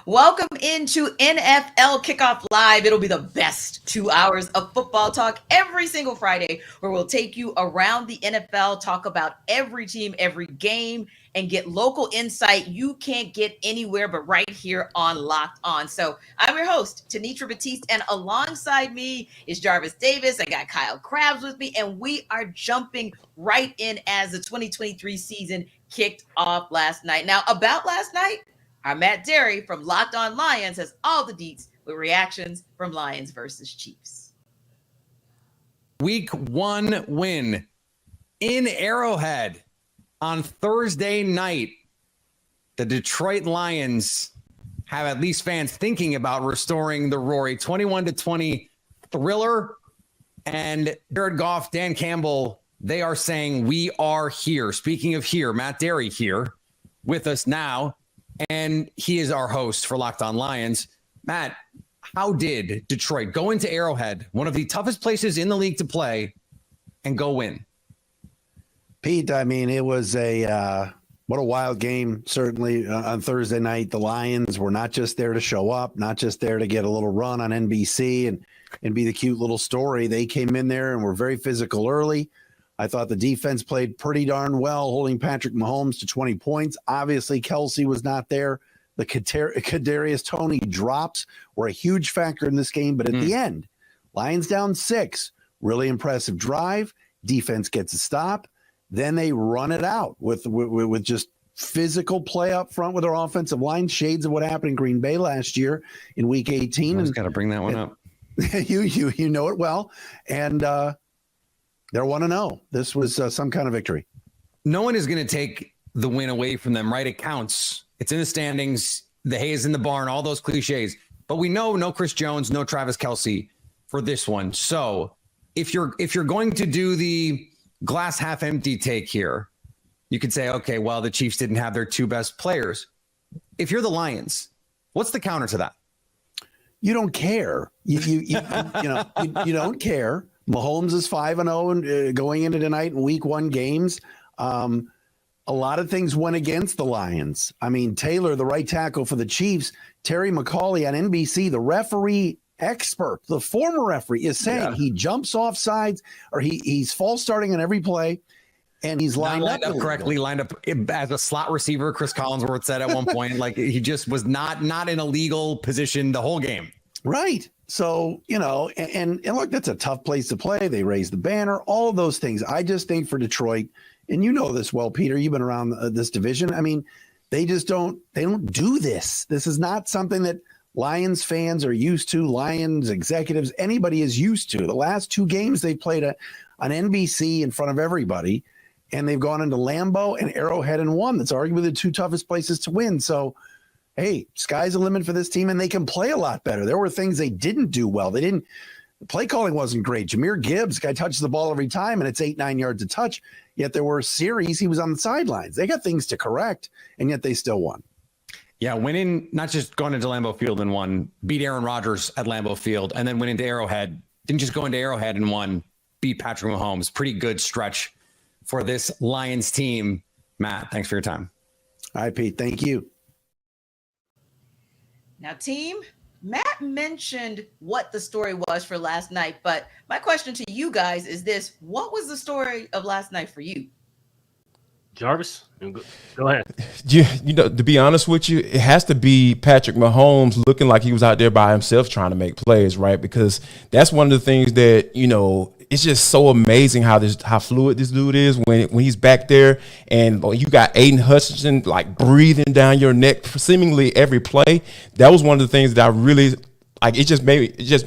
Welcome into NFL Kickoff Live. It'll be the best 2 hours of football talk every single Friday, where we'll take you around the NFL, talk about every team, every game, and get local insight you can't get anywhere but right here on Locked On. So I'm your host, Tanitra Batiste, and alongside me is Jarvis Davis. I got Kyle Krabs with me, and we are jumping right in as the 2023 season kicked off last night. Now, about last night, our Matt Derry from Locked On Lions has all the deets with reactions from Lions versus Chiefs. Week 1 win in Arrowhead on Thursday night. The Detroit Lions have at least fans thinking about restoring the Rory 21-20 thriller. And Jared Goff, Dan Campbell, they are saying we are here. Speaking of here, Matt Derry here with us now. And he is our host for Locked On Lions. Matt, how did Detroit go into Arrowhead, one of the toughest places in the league to play, and go win? Pete, I mean, it was what a wild game, certainly on Thursday night. The Lions were not just there to show up, not just there to get a little run on NBC and be the cute little story. They came in there and were very physical early. I thought the defense played pretty darn well, holding Patrick Mahomes to 20 points. Obviously, Kelsey was not there. The Kadarius Toney drops were a huge factor in this game. But at the end, Lions down 6. Really impressive drive. Defense gets a stop. Then they run it out with just physical play up front with their offensive line, shades of what happened in Green Bay last year in Week 18. I just got to bring that one up. You know it well. And they're 1-0. This was some kind of victory. No one is going to take the win away from them, right? It counts. It's in the standings. The hay is in the barn, all those cliches. But we know no Chris Jones, no Travis Kelce for this one. So if you're going to do the glass half empty take here, you could say, okay, well, the Chiefs didn't have their 2 best players. If you're the Lions, what's the counter to that? You don't care. You don't care. Mahomes is 5-0 and going into tonight in Week 1 games. A lot of things went against the Lions. I mean, Taylor, the right tackle for the Chiefs, Terry McAuley on NBC, the referee expert, the former referee, is saying he jumps off sides or he's false starting on every play, and he's lined up correctly, lined up as a slot receiver. Chris Collinsworth said at one point, like he just was not in a legal position the whole game. Right. So, and look, that's a tough place to play. They raised the banner, all of those things. I just think for Detroit, and you know this well, Peter, you've been around this division. I mean, they don't do this. This is not something that Lions fans are used to, Lions executives, anybody is used to. The last 2 games they played on NBC in front of everybody, and they've gone into Lambeau and Arrowhead and won. That's arguably the 2 toughest places to win. So, hey, sky's the limit for this team, and they can play a lot better. There were things they didn't do well. The play calling wasn't great. Jahmyr Gibbs, guy touches the ball every time, and it's 8-9 yards a touch. Yet there were series he was on the sidelines. They got things to correct, and yet they still won. Yeah, winning, not just going into Lambeau Field and won, beat Aaron Rodgers at Lambeau Field, and then went into Arrowhead. Didn't just go into Arrowhead and won, beat Patrick Mahomes. Pretty good stretch for this Lions team. Matt, thanks for your time. All right, Pete, thank you. Now, team, Matt mentioned what the story was for last night, but my question to you guys is this: what was the story of last night for you? Jarvis, go ahead. To be honest with you, it has to be Patrick Mahomes looking like he was out there by himself trying to make plays, right? Because that's one of the things that, it's just so amazing how fluid this dude is when he's back there, and you got Aiden Hutchinson like breathing down your neck for seemingly every play. That was one of the things that I really like. It just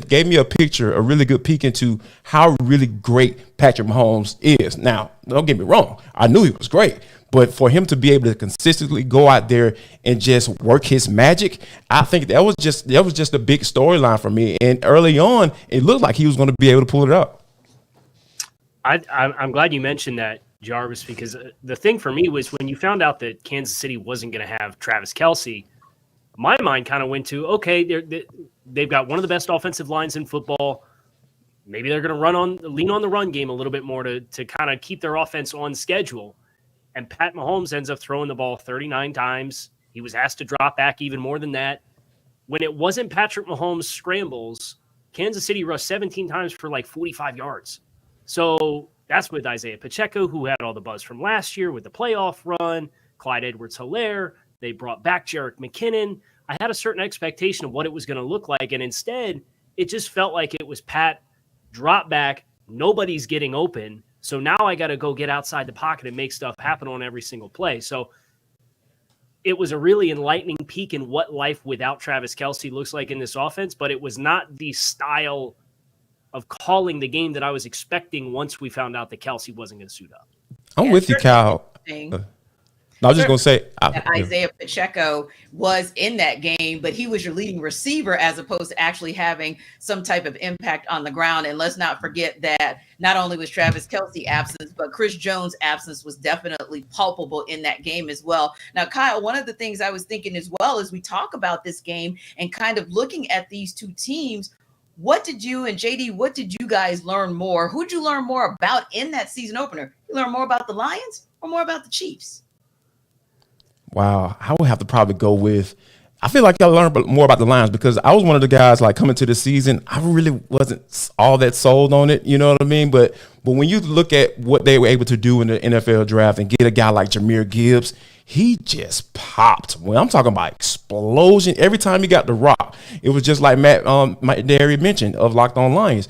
gave me a really good peek into how really great Patrick Mahomes is. Now, don't get me wrong, I knew he was great, but for him to be able to consistently go out there and just work his magic, I think that was just a big storyline for me. And early on, it looked like he was going to be able to pull it up. I'm glad you mentioned that, Jarvis, because the thing for me was when you found out that Kansas City wasn't going to have Travis Kelce, my mind kind of went to, okay, they've got one of the best offensive lines in football. Maybe they're going to lean on the run game a little bit more to kind of keep their offense on schedule. And Pat Mahomes ends up throwing the ball 39 times. He was asked to drop back even more than that. when it wasn't Patrick Mahomes' scrambles, Kansas City rushed 17 times for like 45 yards. So that's with Isaiah Pacheco, who had all the buzz from last year with the playoff run, Clyde Edwards-Helaire. They brought back Jerick McKinnon. I had a certain expectation of what it was going to look like, and instead, it just felt like it was Pat, drop back, nobody's getting open, so now I got to go get outside the pocket and make stuff happen on every single play. So it was a really enlightening peek in what life without Travis Kelce looks like in this offense, but it was not the style of calling the game that I was expecting once we found out that Kelce wasn't going to suit up. I'm with you, Kyle. I was just going to say that Isaiah Pacheco was in that game, but he was your leading receiver as opposed to actually having some type of impact on the ground. And let's not forget that not only was Travis Kelce absent, but Chris Jones' absence was definitely palpable in that game as well. Now, Kyle, one of the things I was thinking as well as we talk about this game and kind of looking at these two teams, what did you and JD, what did you guys learn more? Who'd you learn more about in that season opener? You learn more about the Lions or more about the Chiefs? Wow, I would have to probably go with, I feel like I learned more about the Lions because I was one of the guys like coming to the season, I really wasn't all that sold on it, you know what I mean? But when you look at what they were able to do in the NFL draft and get a guy like Jahmyr Gibbs, he just popped. When I'm talking about explosion, every time he got the rock, it was just like Matt Derry mentioned of Locked On Lions.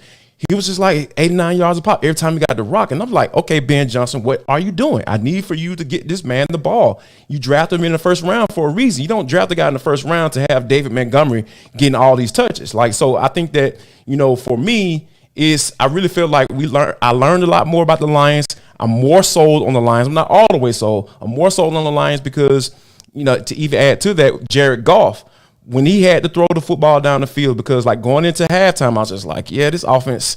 He was just like 89 yards a pop every time he got the rock. And I'm like, okay, Ben Johnson, what are you doing? I need for you to get this man the ball. You draft him in the first round for a reason. You don't draft a guy in the first round to have David Montgomery getting all these touches. Like, so I think that, you know, for me, I really feel like I learned a lot more about the Lions. I'm more sold on the Lions. I'm not all the way sold. I'm more sold on the Lions because, you know, to even add to that, Jared Goff, when he had to throw the football down the field, because like going into halftime, I was just like, yeah, this offense,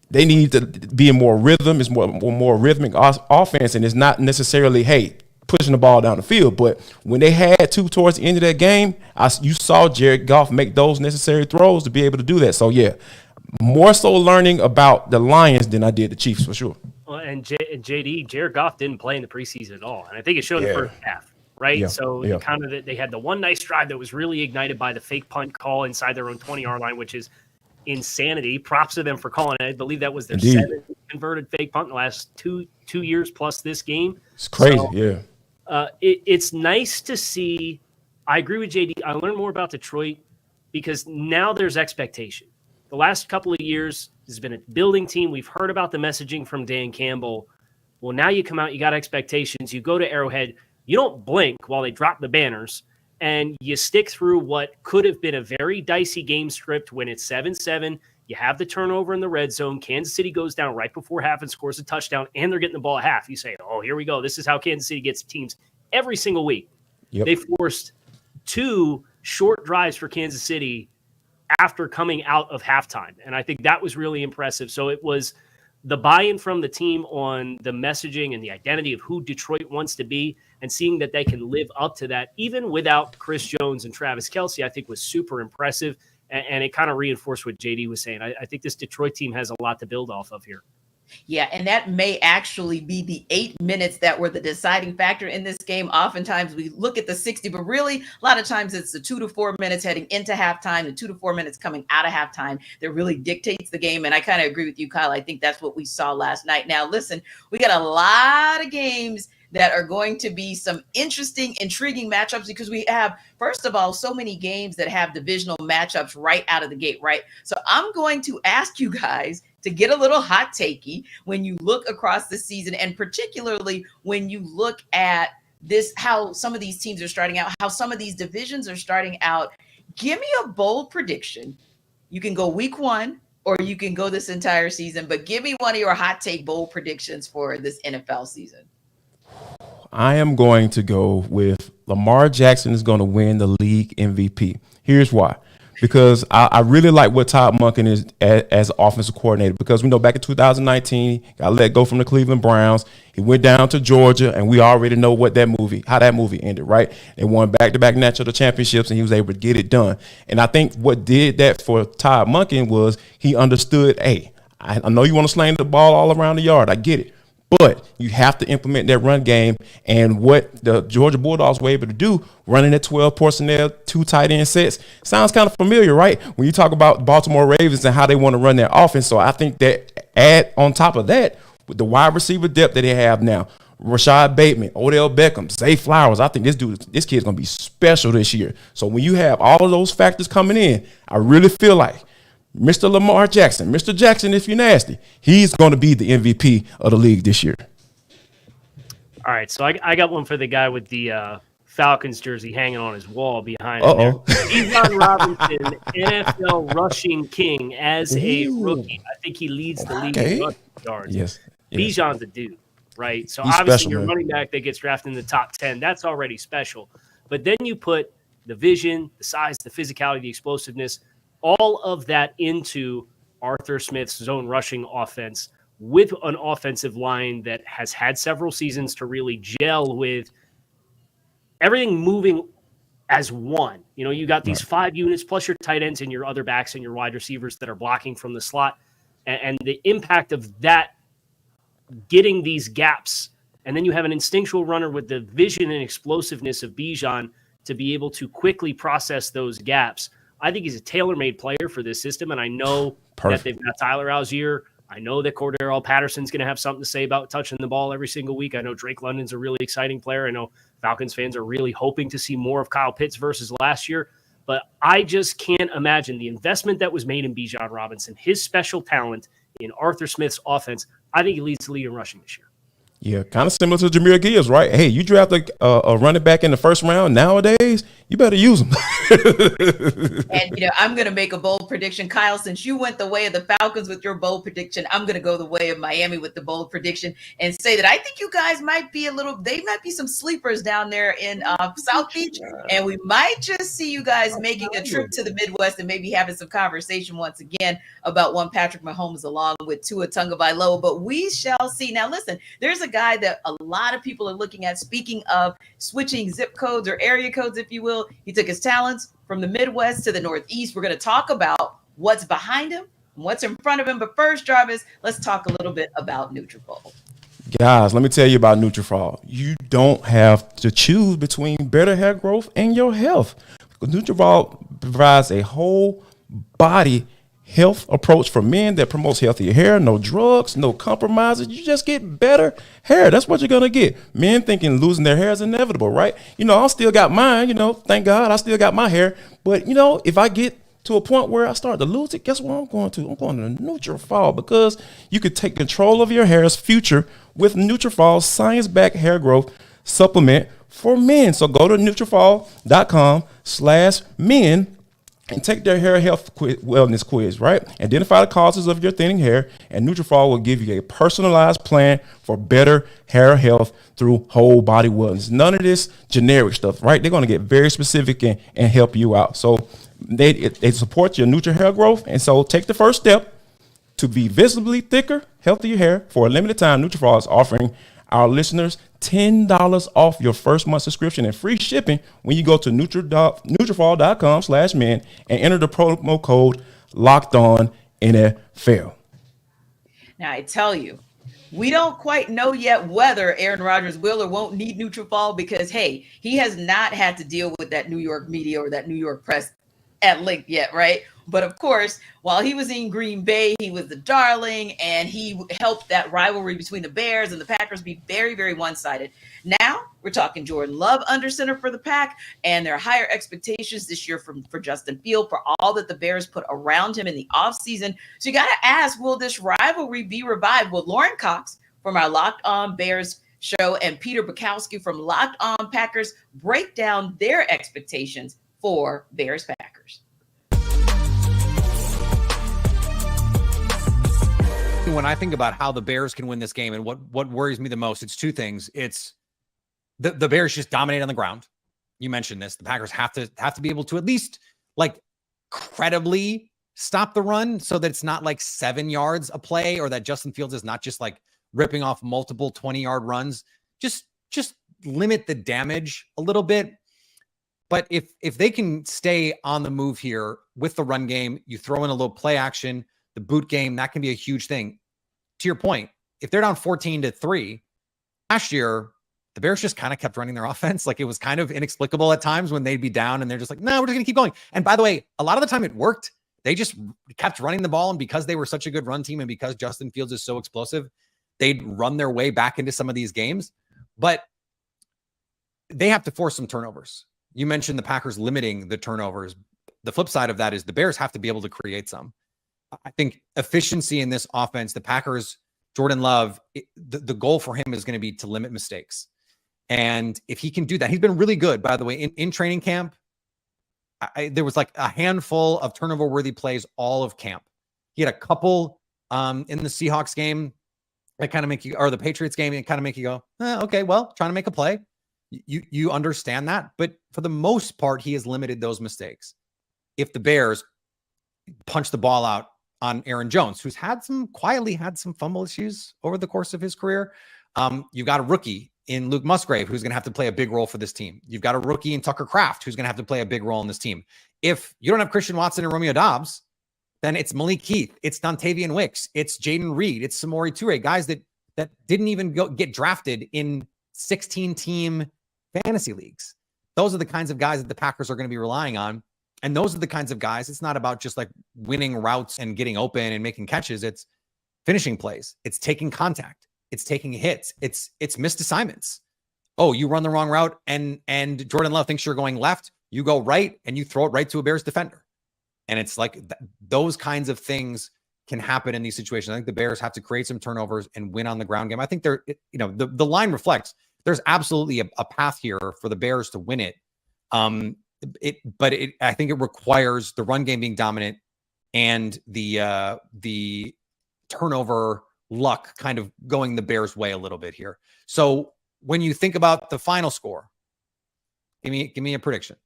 they need to be in more rhythm. It's more rhythmic offense, and it's not necessarily, hey, pushing the ball down the field. But when they had to towards the end of that game, you saw Jared Goff make those necessary throws to be able to do that. So, yeah, more so learning about the Lions than I did the Chiefs for sure. Well, and JD, Jared Goff didn't play in the preseason at all, and I think it showed in the first half. Right. Yeah, so kind of they had the one nice drive that was really ignited by the fake punt call inside their own 20-yard line, which is insanity. Props to them for calling it. I believe that was their seventh converted fake punt in the last two years plus this game. It's crazy. So, it's nice to see. I agree with JD. I learned more about Detroit because now there's expectation. The last couple of years has been a building team. We've heard about the messaging from Dan Campbell. Well, now you come out, you got expectations. You go to Arrowhead. You don't blink while they drop the banners, and you stick through what could have been a very dicey game script when it's 7-7. You have the turnover in the red zone. Kansas City goes down right before half and scores a touchdown, and they're getting the ball at half. You say, oh, here we go. This is how Kansas City gets teams every single week. Yep. They forced 2 short drives for Kansas City after coming out of halftime, and I think that was really impressive. So it was the buy-in from the team on the messaging and the identity of who Detroit wants to be, and seeing that they can live up to that, even without Chris Jones and Travis Kelce, I think was super impressive. And it kind of reinforced what JD was saying. I think this Detroit team has a lot to build off of here. Yeah, and that may actually be the 8 minutes that were the deciding factor in this game. Oftentimes we look at the 60, but really a lot of times it's the 2 to 4 minutes heading into halftime, the 2 to 4 minutes coming out of halftime that really dictates the game. And I kind of agree with you, Kyle. I think that's what we saw last night. Now, listen, we got a lot of games that are going to be some interesting, intriguing matchups because we have, first of all, so many games that have divisional matchups right out of the gate, right? So I'm going to ask you guys to get a little hot takey when you look across the season, and particularly when you look at this, how some of these teams are starting out, how some of these divisions are starting out. Give me a bold prediction. You can go week 1 or you can go this entire season, but give me one of your hot take bold predictions for this NFL season. I am going to go with Lamar Jackson is going to win the league MVP. Here's why. Because I really like what Todd Monken is as offensive coordinator, because we know back in 2019, he got let go from the Cleveland Browns. He went down to Georgia, and we already know how that movie ended, right? They won back-to-back national championships, and he was able to get it done. And I think what did that for Todd Monken was he understood, hey, I know you want to sling the ball all around the yard. I get it. But you have to implement that run game, and what the Georgia Bulldogs were able to do, running at 12 personnel, 2 tight end sets, sounds kind of familiar, right? When you talk about the Baltimore Ravens and how they want to run their offense. So I think that add on top of that, with the wide receiver depth that they have now, Rashad Bateman, Odell Beckham, Zay Flowers, I think this kid's going to be special this year. So when you have all of those factors coming in, I really feel like Mr. Lamar Jackson, Mr. Jackson, if you're nasty, he's going to be the MVP of the league this year. All right, so I got one for the guy with the Falcons jersey hanging on his wall behind him there. Bijan Robinson, NFL rushing king as a rookie. I think he leads the league in rushing yards. Yes. Bijan's the dude, right? So He's obviously special, your man. running back that gets drafted in the top 10, that's already special. But then you put the vision, the size, the physicality, the explosiveness, all of that into Arthur Smith's zone rushing offense with an offensive line that has had several seasons to really gel with everything moving as one. You know, you got these 5 units plus your tight ends and your other backs and your wide receivers that are blocking from the slot. And the impact of that getting these gaps. And then you have an instinctual runner with the vision and explosiveness of Bijan to be able to quickly process those gaps. I think he's a tailor-made player for this system, and I know that they've got Tyler Algier. I know that Cordero Patterson's going to have something to say about touching the ball every single week. I know Drake London's a really exciting player. I know Falcons fans are really hoping to see more of Kyle Pitts versus last year, but I just can't imagine the investment that was made in Bijan Robinson, his special talent in Arthur Smith's offense. I think he leads the league in rushing this year. Yeah, kind of similar to Jahmyr Gibbs, right? Hey, you draft a running back in the first round nowadays, you better use him. And, I'm going to make a bold prediction. Kyle, since you went the way of the Falcons with your bold prediction, I'm going to go the way of Miami with the bold prediction and say that I think you guys might be they might be some sleepers down there in South Beach. And we might just see you guys making a trip to the Midwest and maybe having some conversation once again about one Patrick Mahomes along with Tua Tagovailoa. But we shall see. Now, listen, there's a guy that a lot of people are looking at. Speaking of switching zip codes or area codes, if you will, he took his talents from the Midwest to the Northeast. We're going to talk about what's behind him and what's in front of him. But first, Jarvis, let's talk a little bit about Nutrafol. Guys, let me tell you about Nutrafol. You don't have to choose between better hair growth and your health. Nutrafol provides a whole body health approach for men that promotes healthier hair, no drugs, no compromises. You just get better hair. That's what you're going to get. Men thinking losing their hair is inevitable, right? I still got mine, thank God I still got my hair. But, if I get to a point where I start to lose it, guess what I'm going to? I'm going to Nutrafol, because you could take control of your hair's future with Nutrafol's science-backed hair growth supplement for men. So go to Nutrafol.com/men and take their hair health wellness quiz, right? Identify the causes of your thinning hair, and Nutrafol will give you a personalized plan for better hair health through whole body wellness. None of this generic stuff, right? They're going to get very specific and help you out. So they support your Nutri hair growth, and so take the first step to be visibly thicker, healthier hair. For a limited time, Nutrafol is offering our listeners $10 off your first month subscription and free shipping when you go to Nutrafol.com/men and enter the promo code LOCKEDONNFL. Now, I tell you, we don't quite know yet whether Aaron Rodgers will or won't need Nutrafol because, hey, he has not had to deal with that New York media or that New York press at length yet, right? But of course, while he was in Green Bay, he was the darling, and he helped that rivalry between the Bears and the Packers be very, very one-sided. Now we're talking Jordan Love under center for the Pack, and there are higher expectations this year for Justin Fields for all that the Bears put around him in the offseason. So you got to ask, will this rivalry be revived? Will Lauren Cox from our Locked On Bears show and Peter Bukowski from Locked On Packers break down their expectations for Bears Packers? When I think about how the Bears can win this game and what worries me the most, it's two things. It's the Bears just dominate on the ground. You mentioned this. The Packers have to be able to at least credibly stop the run so that it's not 7 yards a play, or that Justin Fields is not just ripping off multiple 20-yard runs. Just limit the damage a little bit. But if they can stay on the move here with the run game, you throw in a little play action, the boot game, that can be a huge thing. To your point, if they're down 14-3 last year, the Bears just kind of kept running their offense. Like, it was kind of inexplicable at times when they'd be down and they're just like, no, we're just going to keep going. And by the way, a lot of the time it worked. They just kept running the ball. And because they were such a good run team and because Justin Fields is so explosive, they'd run their way back into some of these games. But they have to force some turnovers. You mentioned the Packers limiting the turnovers. The flip side of that is the Bears have to be able to create some. I think efficiency in this offense, the Packers, Jordan Love, the goal for him is going to be to limit mistakes. And if he can do that, he's been really good, by the way, in training camp. There was like a handful of turnover-worthy plays all of camp. He had a couple in the Seahawks game that kind of make you, or the Patriots game, and kind of make you go, okay, well, trying to make a play. You understand that. But for the most part, he has limited those mistakes. If the Bears punch the ball out on Aaron Jones, who's quietly had some fumble issues over the course of his career. You've got a rookie in Luke Musgrave, who's going to have to play a big role for this team. You've got a rookie in Tucker Kraft, who's going to have to play a big role in this team. If you don't have Christian Watson and Romeo Doubs, then it's Malik Heath, it's Dontavian Wicks, it's Jaden Reed, it's Samori Toure, guys that didn't even get drafted in 16-team fantasy leagues. Those are the kinds of guys that the Packers are going to be relying on. And those are the kinds of guys, it's not about just like winning routes and getting open and making catches. It's finishing plays. It's taking contact. It's taking hits. It's missed assignments. Oh, you run the wrong route and Jordan Love thinks you're going left. You go right and you throw it right to a Bears defender. And it's like those kinds of things can happen in these situations. I think the Bears have to create some turnovers and win on the ground game. I think the line reflects there's absolutely a path here for the Bears to win it. I think it requires the run game being dominant and the turnover luck kind of going the Bears' way a little bit here. So when you think about the final score, give me a prediction.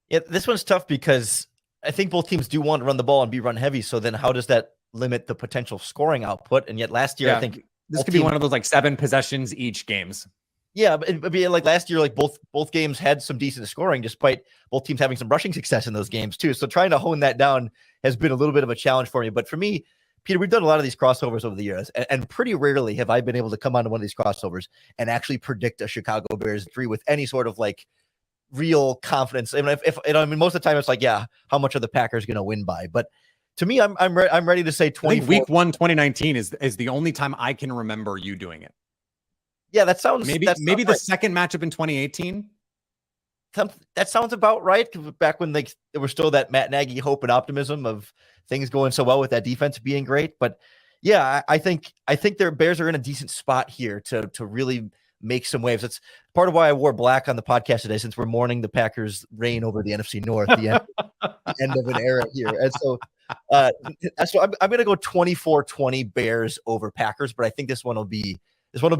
Yeah, this one's tough because I think both teams do want to run the ball and be run heavy. So then how does that limit the potential scoring output? And yet last year, I think this could be one of those like 7 possessions each games. Yeah, but it'd be like last year, like both games had some decent scoring, despite both teams having some rushing success in those games too. So trying to hone that down has been a little bit of a challenge for me. But for me, Peter, we've done a lot of these crossovers over the years, and pretty rarely have I been able to come onto one of these crossovers and actually predict a Chicago Bears victory with any sort of like real confidence. I mean, most of the time it's like, yeah, how much are the Packers going to win by? But to me, I'm ready to say 24. Week 1, 2019 is the only time I can remember you doing it. Yeah, that sounds maybe the right. Second matchup in 2018. That sounds about right. Back when there was still that Matt Nagy hope and optimism of things going so well with that defense being great. But yeah, I think their Bears are in a decent spot here to really make some waves. That's part of why I wore black on the podcast today, since we're mourning the Packers' reign over the NFC North, the end of an era here. And so I'm going to go 24-20 Bears over Packers, but I think this one will be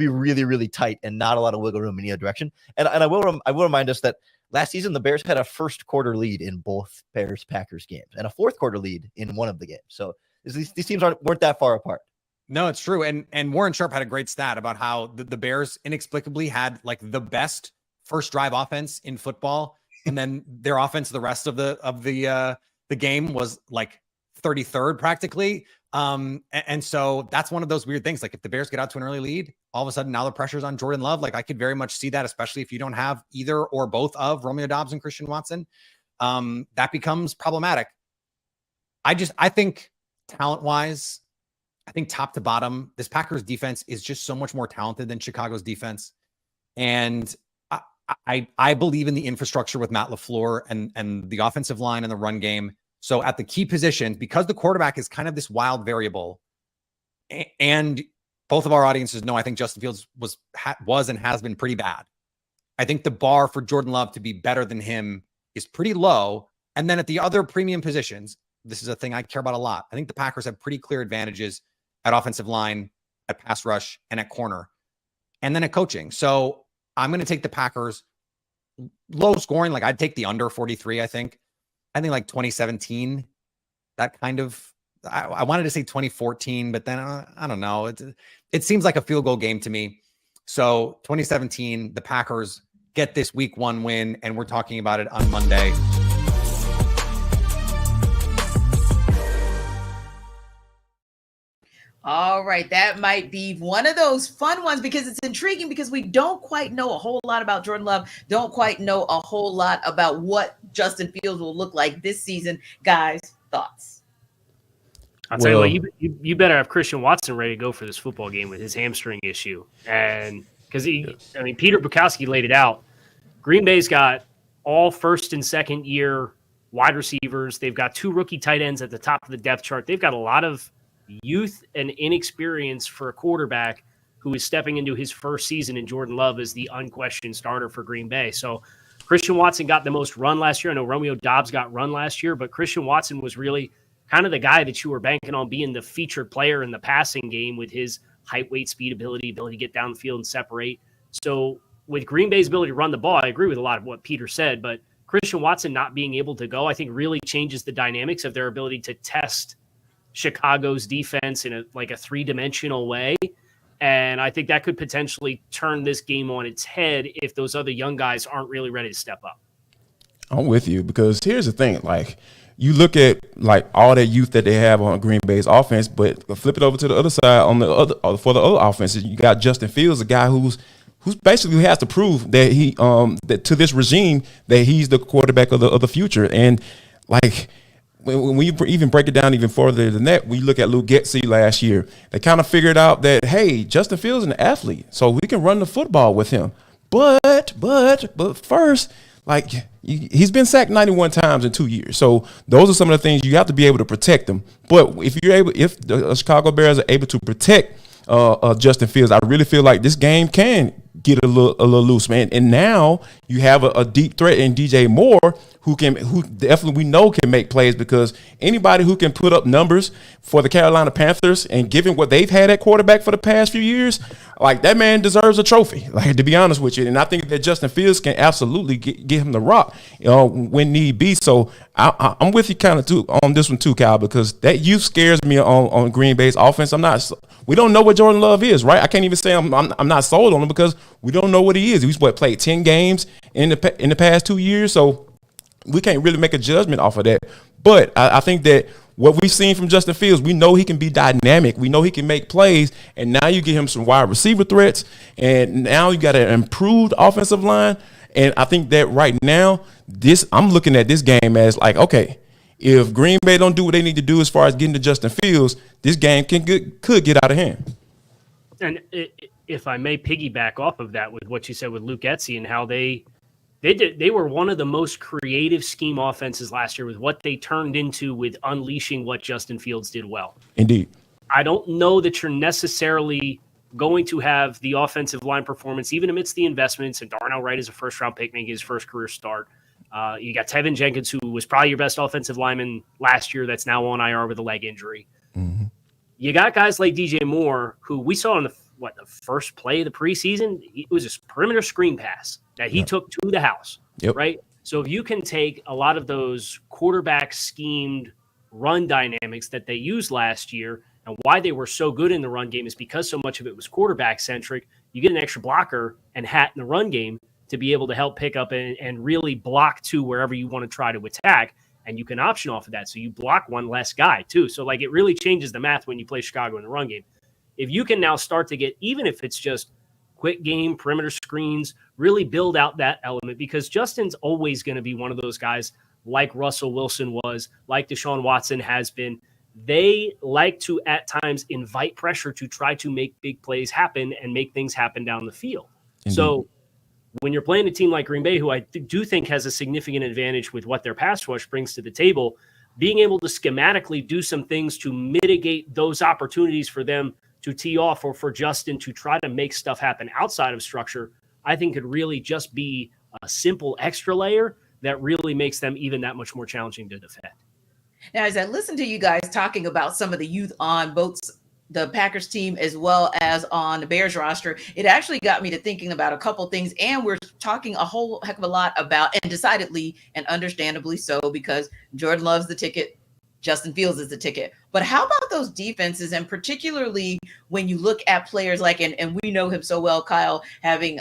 really, really tight and not a lot of wiggle room in either direction. And I will remind us that last season the Bears had a first quarter lead in both Bears-Packers games and a fourth quarter lead in one of the games. So these teams weren't that far apart. No, it's true. And Warren Sharp had a great stat about how the Bears inexplicably had like the best first drive offense in football, and then their offense the rest of the game was like 33rd practically. And so that's one of those weird things. Like if the Bears get out to an early lead, all of a sudden now the pressure's on Jordan Love. Like I could very much see that, especially if you don't have either or both of Romeo Doubs and Christian Watson. That becomes problematic. I think talent-wise, I think top to bottom, this Packers defense is just so much more talented than Chicago's defense. And I believe in the infrastructure with Matt LaFleur and the offensive line and the run game. So at the key positions, because the quarterback is kind of this wild variable, and both of our audiences know I think Justin Fields was and has been pretty bad. I think the bar for Jordan Love to be better than him is pretty low. And then at the other premium positions, this is a thing I care about a lot. I think the Packers have pretty clear advantages at offensive line, at pass rush, and at corner, and then at coaching. So I'm going to take the Packers low scoring. Like I'd take the under 43, I think like 2017, that kind of, I wanted to say 2014, but then I don't know. It seems like a field goal game to me. So 2017, the Packers get this week 1 win, and we're talking about it on Monday. All right, that might be one of those fun ones because it's intriguing because we don't quite know a whole lot about Jordan Love, don't quite know a whole lot about what Justin Fields will look like this season. Guys, thoughts? I'll tell you what, you better have Christian Watson ready to go for this football game with his hamstring issue. And because Peter Bukowski laid it out. Green Bay's got all first and second year wide receivers. They've got 2 rookie tight ends at the top of the depth chart. They've got a lot of youth and inexperience for a quarterback who is stepping into his first season, and Jordan Love is the unquestioned starter for Green Bay. So Christian Watson got the most run last year. I know Romeo Doubs got run last year, but Christian Watson was really kind of the guy that you were banking on being the featured player in the passing game with his height, weight, speed, ability to get down the field and separate. So with Green Bay's ability to run the ball, I agree with a lot of what Peter said, but Christian Watson not being able to go, I think really changes the dynamics of their ability to test Chicago's defense in a 3-dimensional way. And I think that could potentially turn this game on its head if those other young guys aren't really ready to step up. I'm with you because here's the thing. You look at all that youth that they have on Green Bay's offense, but flip it over to the other side for the other offenses. You got Justin Fields, a guy who's basically has to prove that he that to this regime that he's the quarterback of the future. And when you even break it down even further than that, we look at Luke Getsy last year. They kind of figured out that, hey, Justin Fields is an athlete, so we can run the football with him. But first, he's been sacked 91 times in 2 years. So those are some of the things you have to be able to protect them. But if the Chicago Bears are able to protect Justin Fields, I really feel like this game can get a little loose, man. And now you have a deep threat in DJ Moore who definitely we know can make plays, because anybody who can put up numbers for the Carolina Panthers, and given what they've had at quarterback for the past few years, that man deserves a trophy, to be honest with you. And I think that Justin Fields can absolutely get him the rock when need be. So I'm with you kind of on this one too, Kyle, because that youth scares me on Green Bay's offense. We don't know what Jordan Love is, right? I can't even say I'm not sold on him because we don't know what he is. He's played 10 games in the past 2 years, so we can't really make a judgment off of that. But I think that what we've seen from Justin Fields, we know he can be dynamic. We know he can make plays. And now you get him some wide receiver threats. And now you got an improved offensive line. And I think that right now, I'm looking at this game as okay, if Green Bay don't do what they need to do as far as getting to Justin Fields, this game could get out of hand. And if I may piggyback off of that with what you said with Luke Getsy and how they were one of the most creative scheme offenses last year with what they turned into with unleashing what Justin Fields did well. Indeed. I don't know that you're necessarily going to have the offensive line performance, even amidst the investments, and Darnell Wright is a first-round pick making his first career start. You got Tevin Jenkins, who was probably your best offensive lineman last year, that's now on IR with a leg injury. Mm-hmm. You got guys like DJ Moore, who we saw in the first play of the preseason. It was a perimeter screen pass that he took to the house, right? So if you can take a lot of those quarterback schemed run dynamics that they used last year, and why they were so good in the run game is because so much of it was quarterback centric. You get an extra blocker and hat in the run game to be able to help pick up and really block to wherever you want to try to attack. And you can option off of that. So you block one less guy too. So it really changes the math when you play Chicago in the run game. If you can now start to get, even if it's just quick game, perimeter screens, really build out that element, because Justin's always going to be one of those guys like Russell Wilson was, like Deshaun Watson has been. They like to, at times, invite pressure to try to make big plays happen and make things happen down the field. Indeed. So when you're playing a team like Green Bay, who I do think has a significant advantage with what their pass rush brings to the table, being able to schematically do some things to mitigate those opportunities for them to tee off, or for Justin to try to make stuff happen outside of structure, I think could really just be a simple extra layer that really makes them even that much more challenging to defend. Now, as I listen to you guys talking about some of the youth on both the Packers team as well as on the Bears roster, it actually got me to thinking about a couple things. And we're talking a whole heck of a lot about, and decidedly and understandably so, because Jordan loves the ticket Justin Fields is the ticket. But how about those defenses? And particularly when you look at players like, and we know him so well, Kyle, having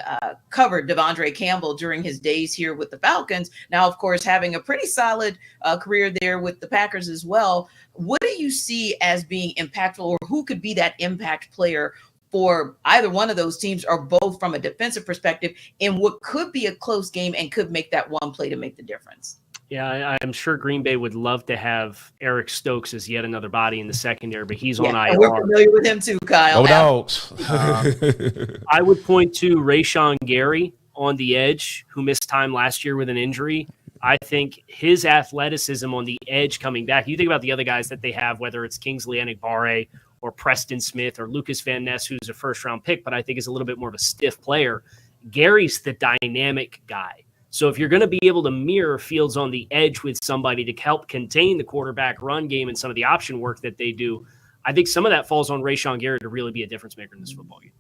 covered Devondre Campbell during his days here with the Falcons. Now, of course, having a pretty solid career there with the Packers as well. What do you see as being impactful, or who could be that impact player for either one of those teams, or both from a defensive perspective, in what could be a close game and could make that one play to make the difference? Yeah, I'm sure Green Bay would love to have Eric Stokes as yet another body in the secondary, but he's on IR. We're familiar with him too, Kyle. No dogs. I would point to Rashawn Gary on the edge, who missed time last year with an injury. I think his athleticism on the edge coming back. You think about the other guys that they have, whether it's Kingsley Enagbare or Preston Smith or Lucas Van Ness, who's a first-round pick, but I think is a little bit more of a stiff player. Gary's the dynamic guy. So if you're going to be able to mirror Fields on the edge with somebody to help contain the quarterback run game and some of the option work that they do, I think some of that falls on Rashawn Gary to really be a difference maker in this football game.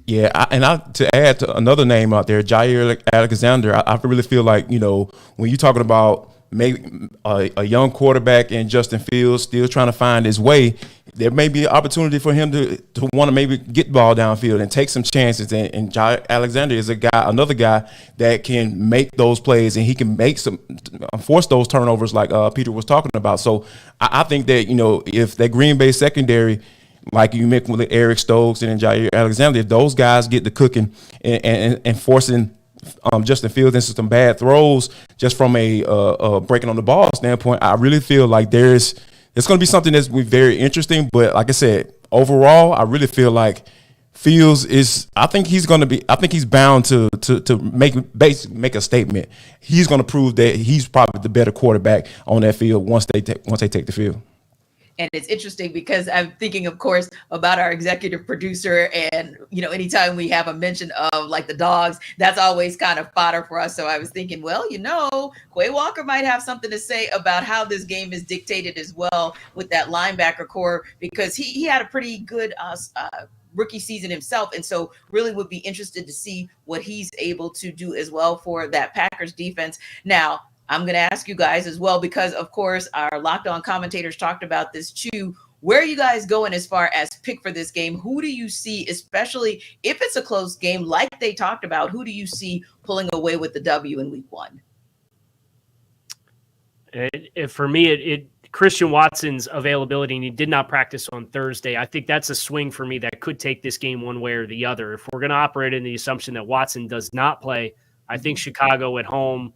Yeah, to add to another name out there, Jair Alexander, I really feel like, when you're talking about maybe a young quarterback and Justin Fields still trying to find his way, there may be an opportunity for him to want to maybe get the ball downfield and take some chances. And Jair Alexander is another guy that can make those plays, and he can force those turnovers like Peter was talking about. So I think that, if that Green Bay secondary, like you mentioned with Eric Stokes and Jair Alexander, if those guys get the cooking and forcing Justin Fields into some bad throws just from a breaking on the ball standpoint, I really feel like it's going to be something that's very interesting. But like I said, overall, I really feel like Fields I think he's bound to make a statement. He's going to prove that he's probably the better quarterback on that field once they take the field. And it's interesting because I'm thinking, of course, about our executive producer. And, anytime we have a mention of like the dogs, that's always kind of fodder for us. So I was thinking, well, Quay Walker might have something to say about how this game is dictated as well with that linebacker core, because he had a pretty good rookie season himself. And so really would be interested to see what he's able to do as well for that Packers defense. Now, I'm going to ask you guys as well, because, of course, our Locked On commentators talked about this too. Where are you guys going as far as pick for this game? Who do you see, especially if it's a close game like they talked about, who do you see pulling away with the W in week one? For me, Christian Watson's availability, and he did not practice on Thursday. I think that's a swing for me that could take this game one way or the other. If we're going to operate in the assumption that Watson does not play, I think Chicago at home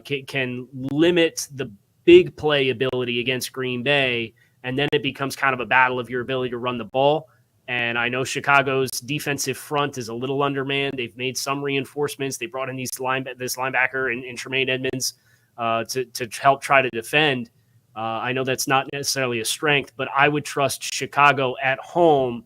can limit the big play ability against Green Bay, and then it becomes kind of a battle of your ability to run the ball. And I know Chicago's defensive front is a little undermanned. They've made some reinforcements. They brought in this linebacker in Tremaine Edmonds to help try to defend. I know that's not necessarily a strength, but I would trust Chicago at home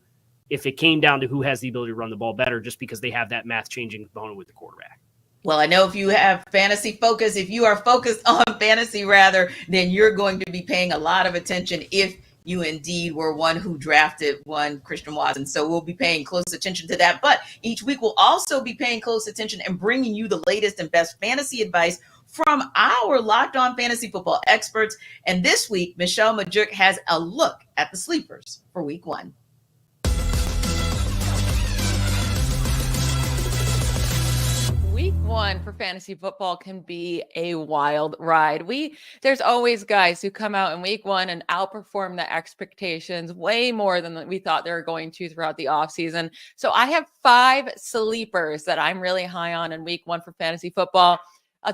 if it came down to who has the ability to run the ball better, just because they have that math-changing component with the quarterback. Well, I know if you have fantasy focus, if you are focused on fantasy rather, then you're going to be paying a lot of attention if you indeed were one who drafted one Christian Watson. So we'll be paying close attention to that. But each week we'll also be paying close attention and bringing you the latest and best fantasy advice from our Locked On Fantasy Football experts. And this week, Michelle Majuk has a look at the sleepers for week one. Week one for fantasy football can be a wild ride. There's always guys who come out in week one and outperform the expectations way more than we thought they were going to throughout the offseason. So I have 5 sleepers that I'm really high on in week one for fantasy football.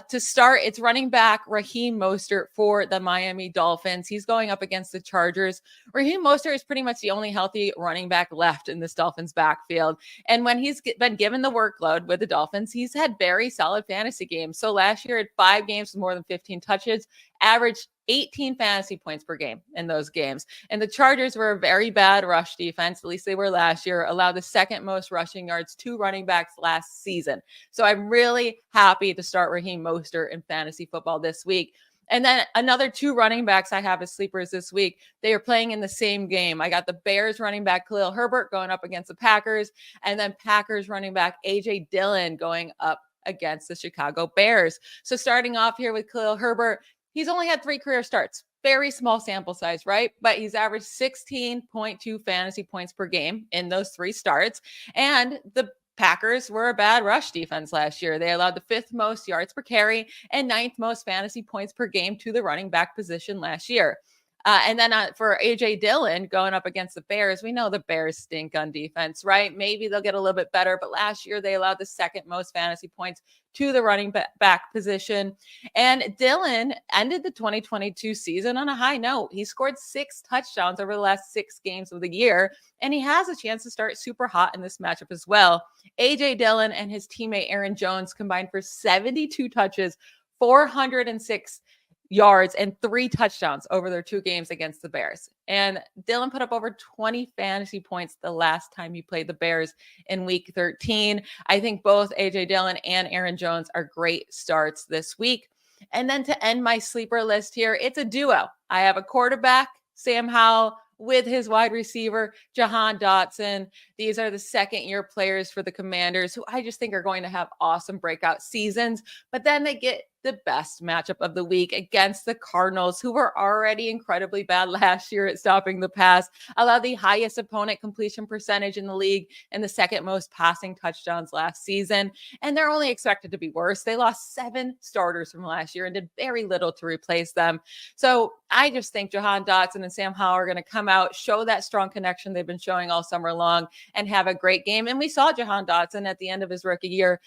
To start, it's running back Raheem Mostert for the Miami Dolphins. He's going up against the Chargers. Raheem Mostert is pretty much the only healthy running back left in this Dolphins backfield. And when he's been given the workload with the Dolphins, he's had very solid fantasy games. So last year, at 5 games with more than 15 touches, averaged 18 fantasy points per game in those games. And the Chargers were a very bad rush defense, at least they were last year, allowed the second most rushing yards to running backs last season. So I'm really happy to start Raheem Mostert in fantasy football this week. And then another 2 running backs I have as sleepers this week. They are playing in the same game. I got the Bears running back Khalil Herbert going up against the Packers, and then Packers running back A.J. Dillon going up against the Chicago Bears. So starting off here with Khalil Herbert, he's only had 3 career starts very small sample size, right? But he's averaged 16.2 fantasy points per game in those 3 starts. And the Packers were a bad rush defense last year. They allowed the 5th most yards per carry and 9th most fantasy points per game to the running back position last year. And then for A.J. Dillon going up against the Bears, we know the Bears stink on defense, right? Maybe they'll get a little bit better, but last year they allowed the 2nd most fantasy points to the running back position. And Dillon ended the 2022 season on a high note. He scored 6 touchdowns over the last 6 games of the year, and he has a chance to start super hot in this matchup as well. A.J. Dillon and his teammate Aaron Jones combined for 72 touches, 406 yards and 3 touchdowns over their 2 games against the Bears. And Dillon put up over 20 fantasy points the last time he played the Bears in week 13. I think both A.J. Dillon and Aaron Jones are great starts this week. And then to end my sleeper list here, it's a duo. I have a quarterback, Sam Howell, with his wide receiver, Jahan Dotson. These are the 2nd-year players for the Commanders who I just think are going to have awesome breakout seasons. But then they get the best matchup of the week against the Cardinals, who were already incredibly bad last year at stopping the pass, allowed the highest opponent completion percentage in the league and the 2nd most passing touchdowns last season. And they're only expected to be worse. They lost 7 starters from last year and did very little to replace them. So I just think Jahan Dotson and Sam Howell are going to come out, show that strong connection they've been showing all summer long, and have a great game. And we saw Jahan Dotson at the end of his rookie year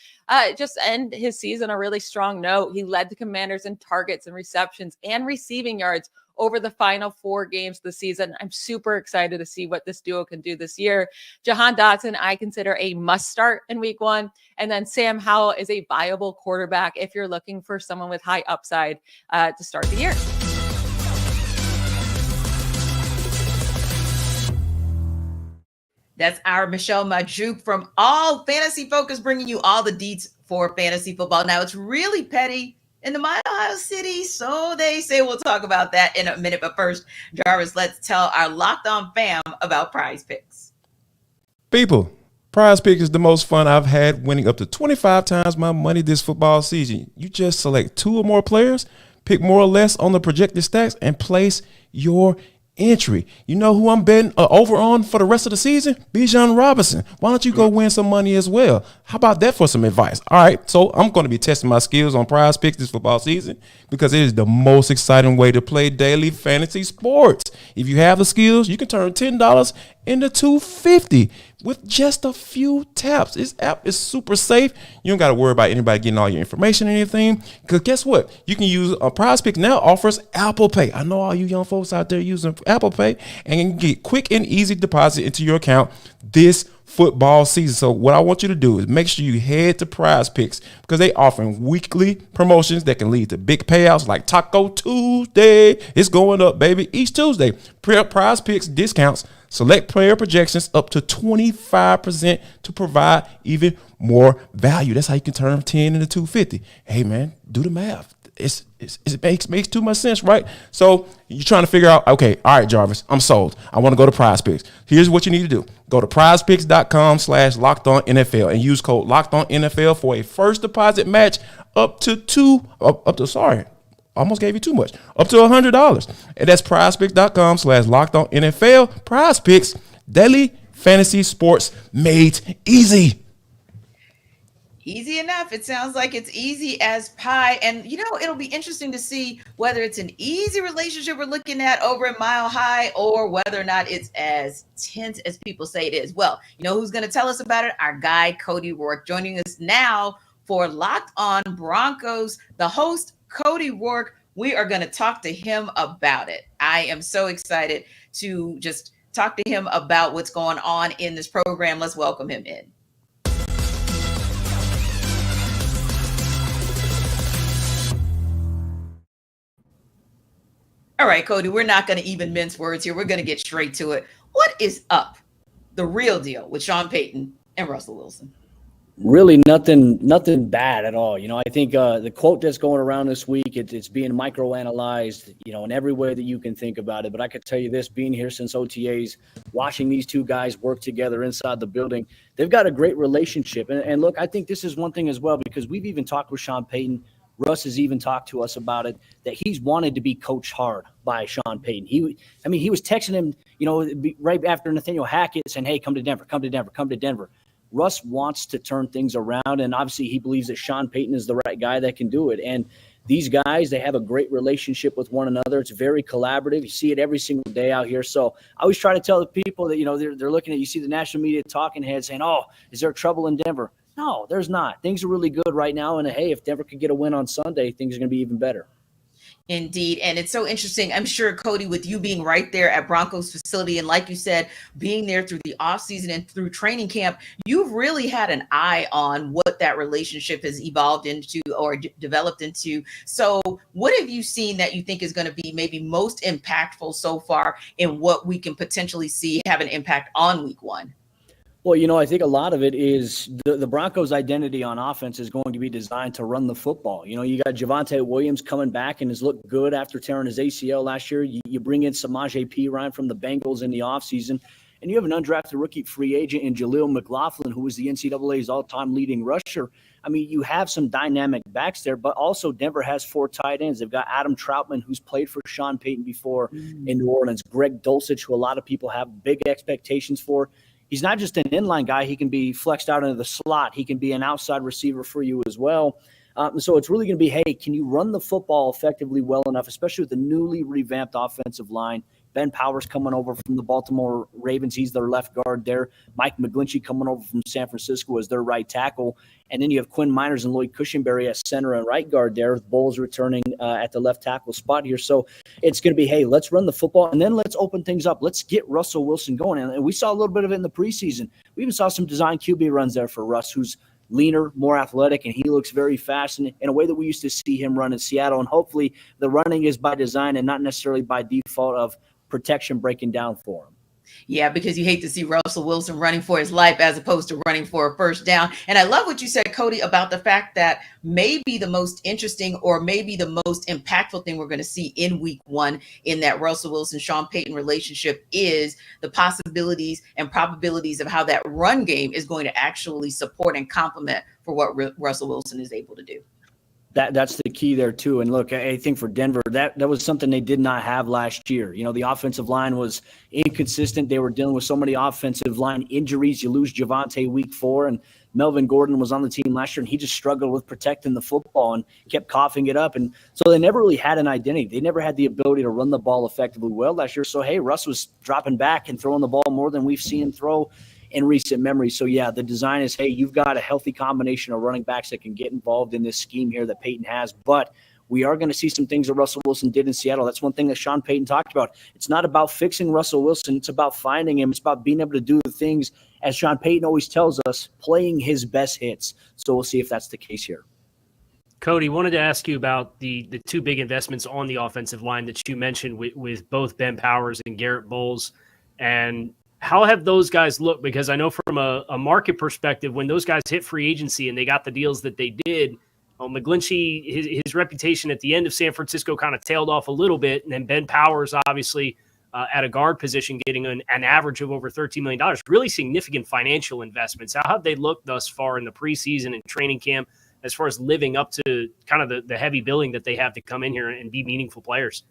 just end his season on a really strong note. He led the Commanders in targets and receptions and receiving yards over the final 4 games of the season. I'm super excited to see what this duo can do this year. Jahan Dotson, I consider a must start in week 1. And then Sam Howell is a viable quarterback if you're looking for someone with high upside to start the year. That's our Michelle Majuk from All Fantasy Focus, bringing you all the deets for fantasy football. Now, it's really petty in the Mile High City, so they say. We'll talk about that in a minute. But first, Jarvis, let's tell our Locked On fam about Prize Picks. People, Prize Pick is the most fun I've had, winning up to 25 times my money this football season. You just select 2 or more players, pick more or less on the projected stacks, and place your entry. You know who I'm betting over on for the rest of the season? Bijan Robinson. Why don't you go win some money as well? How about that for some advice? All right, so I'm going to be testing my skills on Prize Picks this football season because it is the most exciting way to play daily fantasy sports. If you have the skills, you can turn $10 into $250 with just a few taps. This app is super safe. You don't got to worry about anybody getting all your information or anything. Because guess what? You can use a Prize Pick now offers Apple Pay. I know all you young folks out there using Apple Pay, and you can get quick and easy deposit into your account this football season. So what I want you to do is make sure you head to Prize Picks because they offering weekly promotions that can lead to big payouts like Taco Tuesday. It's going up, baby, each Tuesday. Prize Picks discounts, select player projections up to 25% to provide even more value. That's how you can turn 10 into 250. Hey man, do the math. It makes too much sense, right? So you're trying to figure out, okay, all right, Jarvis, I'm sold. I want to go to Prize Picks. Here's what you need to do. Go to prizepicks.com/LockedOnNFL and use code LockedOnNFL for a first deposit match up to almost gave you too much, up to $100. And that's prizepicks.com/LockedOnNFL. Prize Picks, daily fantasy sports made easy. Easy enough. It sounds like it's easy as pie. And, it'll be interesting to see whether it's an easy relationship we're looking at over in Mile High or whether or not it's as tense as people say it is. Well, you know who's going to tell us about it? Our guy, Cody Rourke, joining us now for Locked On Broncos. The host, Cody Rourke, we are going to talk to him about it. I am so excited to just talk to him about what's going on in this program. Let's welcome him in. All right, Cody, we're not going to even mince words here. We're going to get straight to it. What is up? The real deal with Sean Payton and Russell Wilson? Really nothing bad at all. I think the quote that's going around this week, it's being microanalyzed, in every way that you can think about it. But I could tell you this, being here since OTAs, watching these two guys work together inside the building, they've got a great relationship. And look, I think this is one thing as well, because we've even talked with Sean Payton Russ has even talked to us about it, that he's wanted to be coached hard by Sean Payton. He was texting him, right after Nathaniel Hackett saying, hey, come to Denver, come to Denver, come to Denver. Russ wants to turn things around, and obviously he believes that Sean Payton is the right guy that can do it. And these guys, they have a great relationship with one another. It's very collaborative. You see it every single day out here. So I always try to tell the people that, they're looking at, you see the national media talking heads saying, oh, is there trouble in Denver? No, there's not. Things are really good right now. And hey, if Denver could get a win on Sunday, things are going to be even better. Indeed. And it's so interesting. I'm sure, Cody, with you being right there at Broncos facility, and like you said, being there through the offseason and through training camp, you've really had an eye on what that relationship has evolved into or developed into. So what have you seen that you think is going to be maybe most impactful so far in what we can potentially see have an impact on week one? Well, I think a lot of it is the Broncos' identity on offense is going to be designed to run the football. You got Javonte Williams coming back and has looked good after tearing his ACL last year. You bring in Samaje Perine from the Bengals in the offseason, and you have an undrafted rookie free agent in Jaleel McLaughlin, who was the NCAA's all-time leading rusher. I mean, you have some dynamic backs there, but also Denver has 4 tight ends. They've got Adam Troutman, who's played for Sean Payton before in New Orleans, Greg Dulcich, who a lot of people have big expectations for. He's not just an inline guy. He can be flexed out into the slot. He can be an outside receiver for you as well. So it's really going to be, hey, can you run the football effectively well enough, especially with the newly revamped offensive line? Ben Powers coming over from the Baltimore Ravens. He's their left guard there. Mike McGlinchey coming over from San Francisco as their right tackle. And then you have Quinn Miners and Lloyd Cushenberry as center and right guard there, with Bowles returning at the left tackle spot here. So it's going to be, hey, let's run the football, and then let's open things up. Let's get Russell Wilson going. And we saw a little bit of it in the preseason. We even saw some design QB runs there for Russ, who's leaner, more athletic, and he looks very fast in a way that we used to see him run in Seattle. And hopefully the running is by design and not necessarily by default of protection breaking down for him. Yeah, because you hate to see Russell Wilson running for his life as opposed to running for a first down. And I love what you said, Cody, about the fact that maybe the most interesting or maybe the most impactful thing we're going to see in week one in that Russell Wilson-Sean Payton relationship is the possibilities and probabilities of how that run game is going to actually support and complement for what Russell Wilson is able to do. That's the key there too. And look, I think for Denver, that was something they did not have last year. The offensive line was inconsistent. They were dealing with so many offensive line injuries. You lose Javonte week 4, and Melvin Gordon was on the team last year, and he just struggled with protecting the football and kept coughing it up. And so they never really had an identity. They never had the ability to run the ball effectively well last year. So, hey, Russ was dropping back and throwing the ball more than we've seen him throw in recent memory. So, yeah, the design is, hey, you've got a healthy combination of running backs that can get involved in this scheme here that Payton has. But we are going to see some things that Russell Wilson did in Seattle. That's one thing that Sean Payton talked about. It's not about fixing Russell Wilson. It's about finding him. It's about being able to do the things, as Sean Payton always tells us, playing his best hits. So we'll see if that's the case here. Cody, wanted to ask you about the 2 big investments on the offensive line that you mentioned with both Ben Powers and Garrett Bowles. And how have those guys looked? Because I know from a market perspective, when those guys hit free agency and they got the deals that they did, McGlinchey, his reputation at the end of San Francisco kind of tailed off a little bit. And then Ben Powers, obviously, at a guard position, getting an average of over $13 million. Really significant financial investments. How have they looked thus far in the preseason and training camp as far as living up to kind of the heavy billing that they have to come in here and be meaningful players?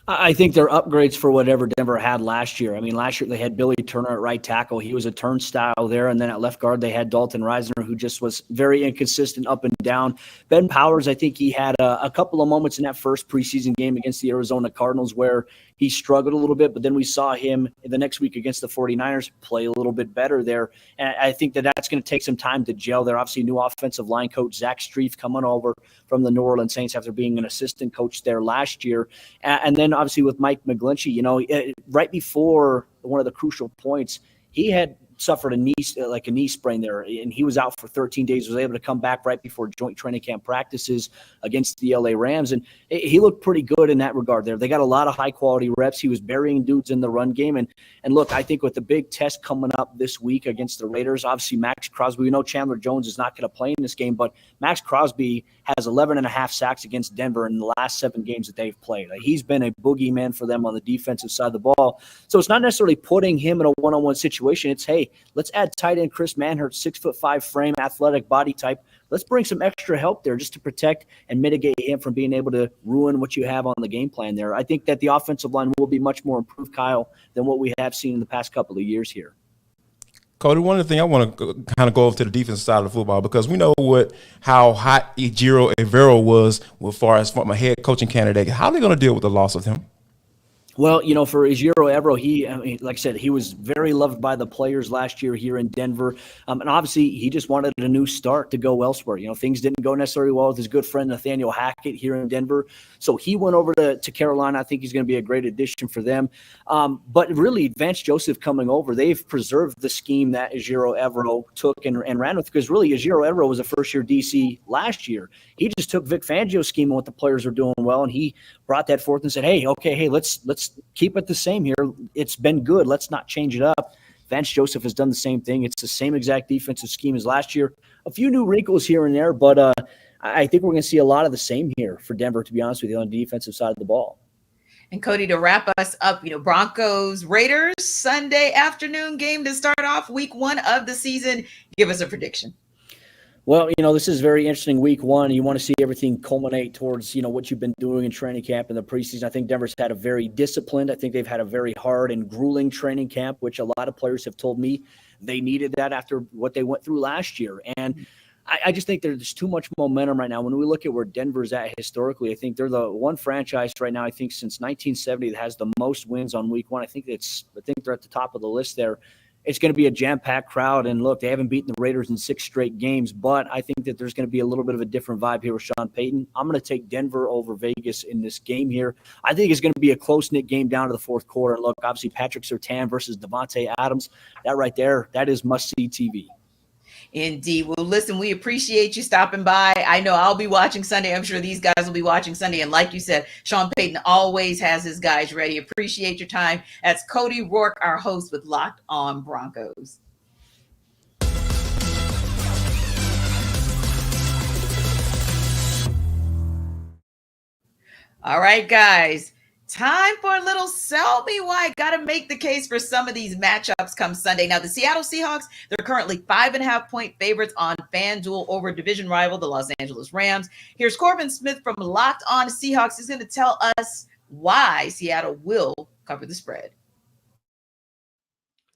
I think they're upgrades for whatever Denver had last year. I mean, last year they had Billy Turner at right tackle. He was a turnstile there. And then at left guard, they had Dalton Reisner, who just was very inconsistent up and down. Ben Powers, I think he had a couple of moments in that first preseason game against the Arizona Cardinals where he struggled a little bit, but then we saw him the next week against the 49ers play a little bit better there. And I think that's going to take some time to gel there. Obviously, new offensive line coach Zach Strief coming over from the New Orleans Saints after being an assistant coach there last year. And then obviously with Mike McGlinchey, right before one of the crucial points, he had suffered a knee sprain there, and he was out for 13 days, was able to come back right before joint training camp practices against the LA Rams. And he looked pretty good in that regard there. They got a lot of high quality reps. He was burying dudes in the run game. And look, I think with the big test coming up this week against the Raiders, obviously Max Crosby, we know Chandler Jones is not going to play in this game, but Max Crosby has 11.5 sacks against Denver in the last 7 games that they've played. He's been a boogeyman for them on the defensive side of the ball. So it's not necessarily putting him in a one-on-one situation. It's, hey, let's add tight end Chris Manhurst, 6'5" frame, athletic body type, let's bring some extra help there just to protect and mitigate him from being able to ruin what you have on the game plan there. I think that the offensive line will be much more improved, Kyle, than what we have seen in the past couple of years here. Cody, one of the things I want to kind of go over to the defensive side of the football, because we know how hot Ejiro Evero was as far as from a head coaching candidate. How are they going to deal with the loss of him? Well, for Ejiro Evero, like I said, he was very loved by the players last year here in Denver. And obviously, he just wanted a new start to go elsewhere. Things didn't go necessarily well with his good friend Nathaniel Hackett here in Denver. So he went over to Carolina. I think he's going to be a great addition for them. But really, Vance Joseph coming over, they've preserved the scheme that Ejiro Evero took and ran with, because really, Ejiro Evero was a first-year DC last year. He just took Vic Fangio's scheme and what the players are doing well, and he brought that forth and said, hey, let's keep it the same here. It's been good. Let's not change it up. Vance Joseph has done the same thing. It's the same exact defensive scheme as last year. A few new wrinkles here and there, but I think we're going to see a lot of the same here for Denver, to be honest with you, on the defensive side of the ball. And Cody, to wrap us up, Broncos, Raiders, Sunday afternoon game to start off week 1 of the season. Give us a prediction. Well, this is very interesting week 1. You want to see everything culminate towards, what you've been doing in training camp in the preseason. I think Denver's had a very disciplined. I think they've had a very hard and grueling training camp, which a lot of players have told me they needed that after what they went through last year. And I just think there's too much momentum right now. When we look at where Denver's at historically, I think they're the one franchise right now, I think since 1970, that has the most wins on week 1. I think they're at the top of the list there. It's going to be a jam-packed crowd. And look, they haven't beaten the Raiders in 6 straight games, but I think that there's going to be a little bit of a different vibe here with Sean Payton. I'm going to take Denver over Vegas in this game here. I think it's going to be a close-knit game down to the fourth quarter. And look, obviously Patrick Surtain versus Devontae Adams, that right there, that is must-see TV. Indeed. Well, listen, we appreciate you stopping by. I know I'll be watching Sunday. I'm sure these guys will be watching Sunday. And like you said, Sean Payton always has his guys ready. Appreciate your time. That's Cody Rourke, our host with Locked On Broncos. All right, guys. Time for a little sell me why. Got to make the case for some of these matchups come Sunday. Now, the Seattle Seahawks, they're currently 5.5-point favorites on FanDuel over division rival, the Los Angeles Rams. Here's Corbin Smith from Locked On Seahawks. He's going to tell us why Seattle will cover the spread.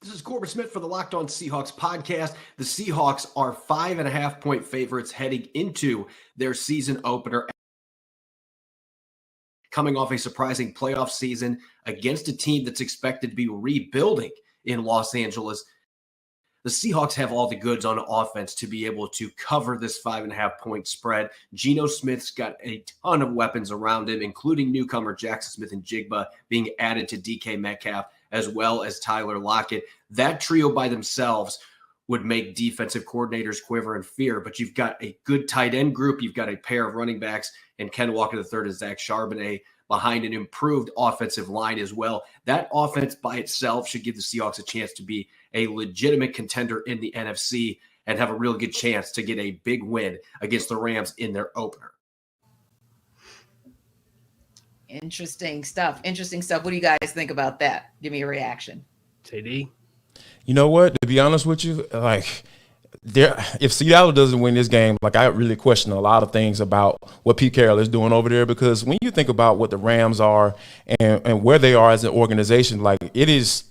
This is Corbin Smith for the Locked On Seahawks podcast. The Seahawks are 5.5-point favorites heading into their season opener, coming off a surprising playoff season against a team that's expected to be rebuilding in Los Angeles. The Seahawks have all the goods on offense to be able to cover this 5.5-point spread. Geno Smith's got a ton of weapons around him, including newcomer Jackson Smith-Njigba being added to DK Metcalf, as well as Tyler Lockett. That trio by themselves would make defensive coordinators quiver in fear, but you've got a good tight end group. You've got a pair of running backs, and Ken Walker III and Zach Charbonnet behind an improved offensive line as well. That offense by itself should give the Seahawks a chance to be a legitimate contender in the NFC and have a real good chance to get a big win against the Rams in their opener. Interesting stuff. What do you guys think about that? Give me a reaction. JD? You know what? To be honest with you, if Seattle doesn't win this game, I really question a lot of things about what Pete Carroll is doing over there, because when you think about what the Rams are and where they are as an organization, it is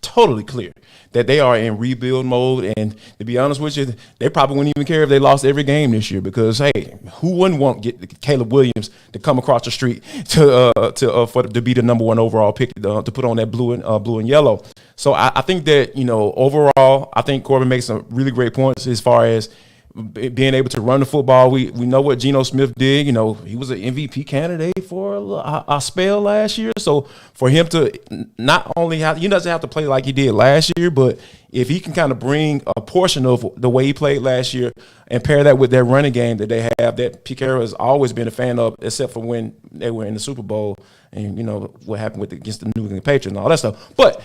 totally clear that they are in rebuild mode. And to be honest with you, they probably wouldn't even care if they lost every game this year, because hey, who wouldn't want Caleb Williams to come across the street to be the number 1 overall pick to put on that blue and yellow. So I think that, overall, I think Corbin makes some really great points as far as being able to run the football. We know what Geno Smith did. He was an MVP candidate for a spell last year. So for him to not only he doesn't have to play like he did last year, but if he can kind of bring a portion of the way he played last year and pair that with their running game that they have, that Pete Carroll has always been a fan of, except for when they were in the Super Bowl and what happened against the New England Patriots and all that stuff. But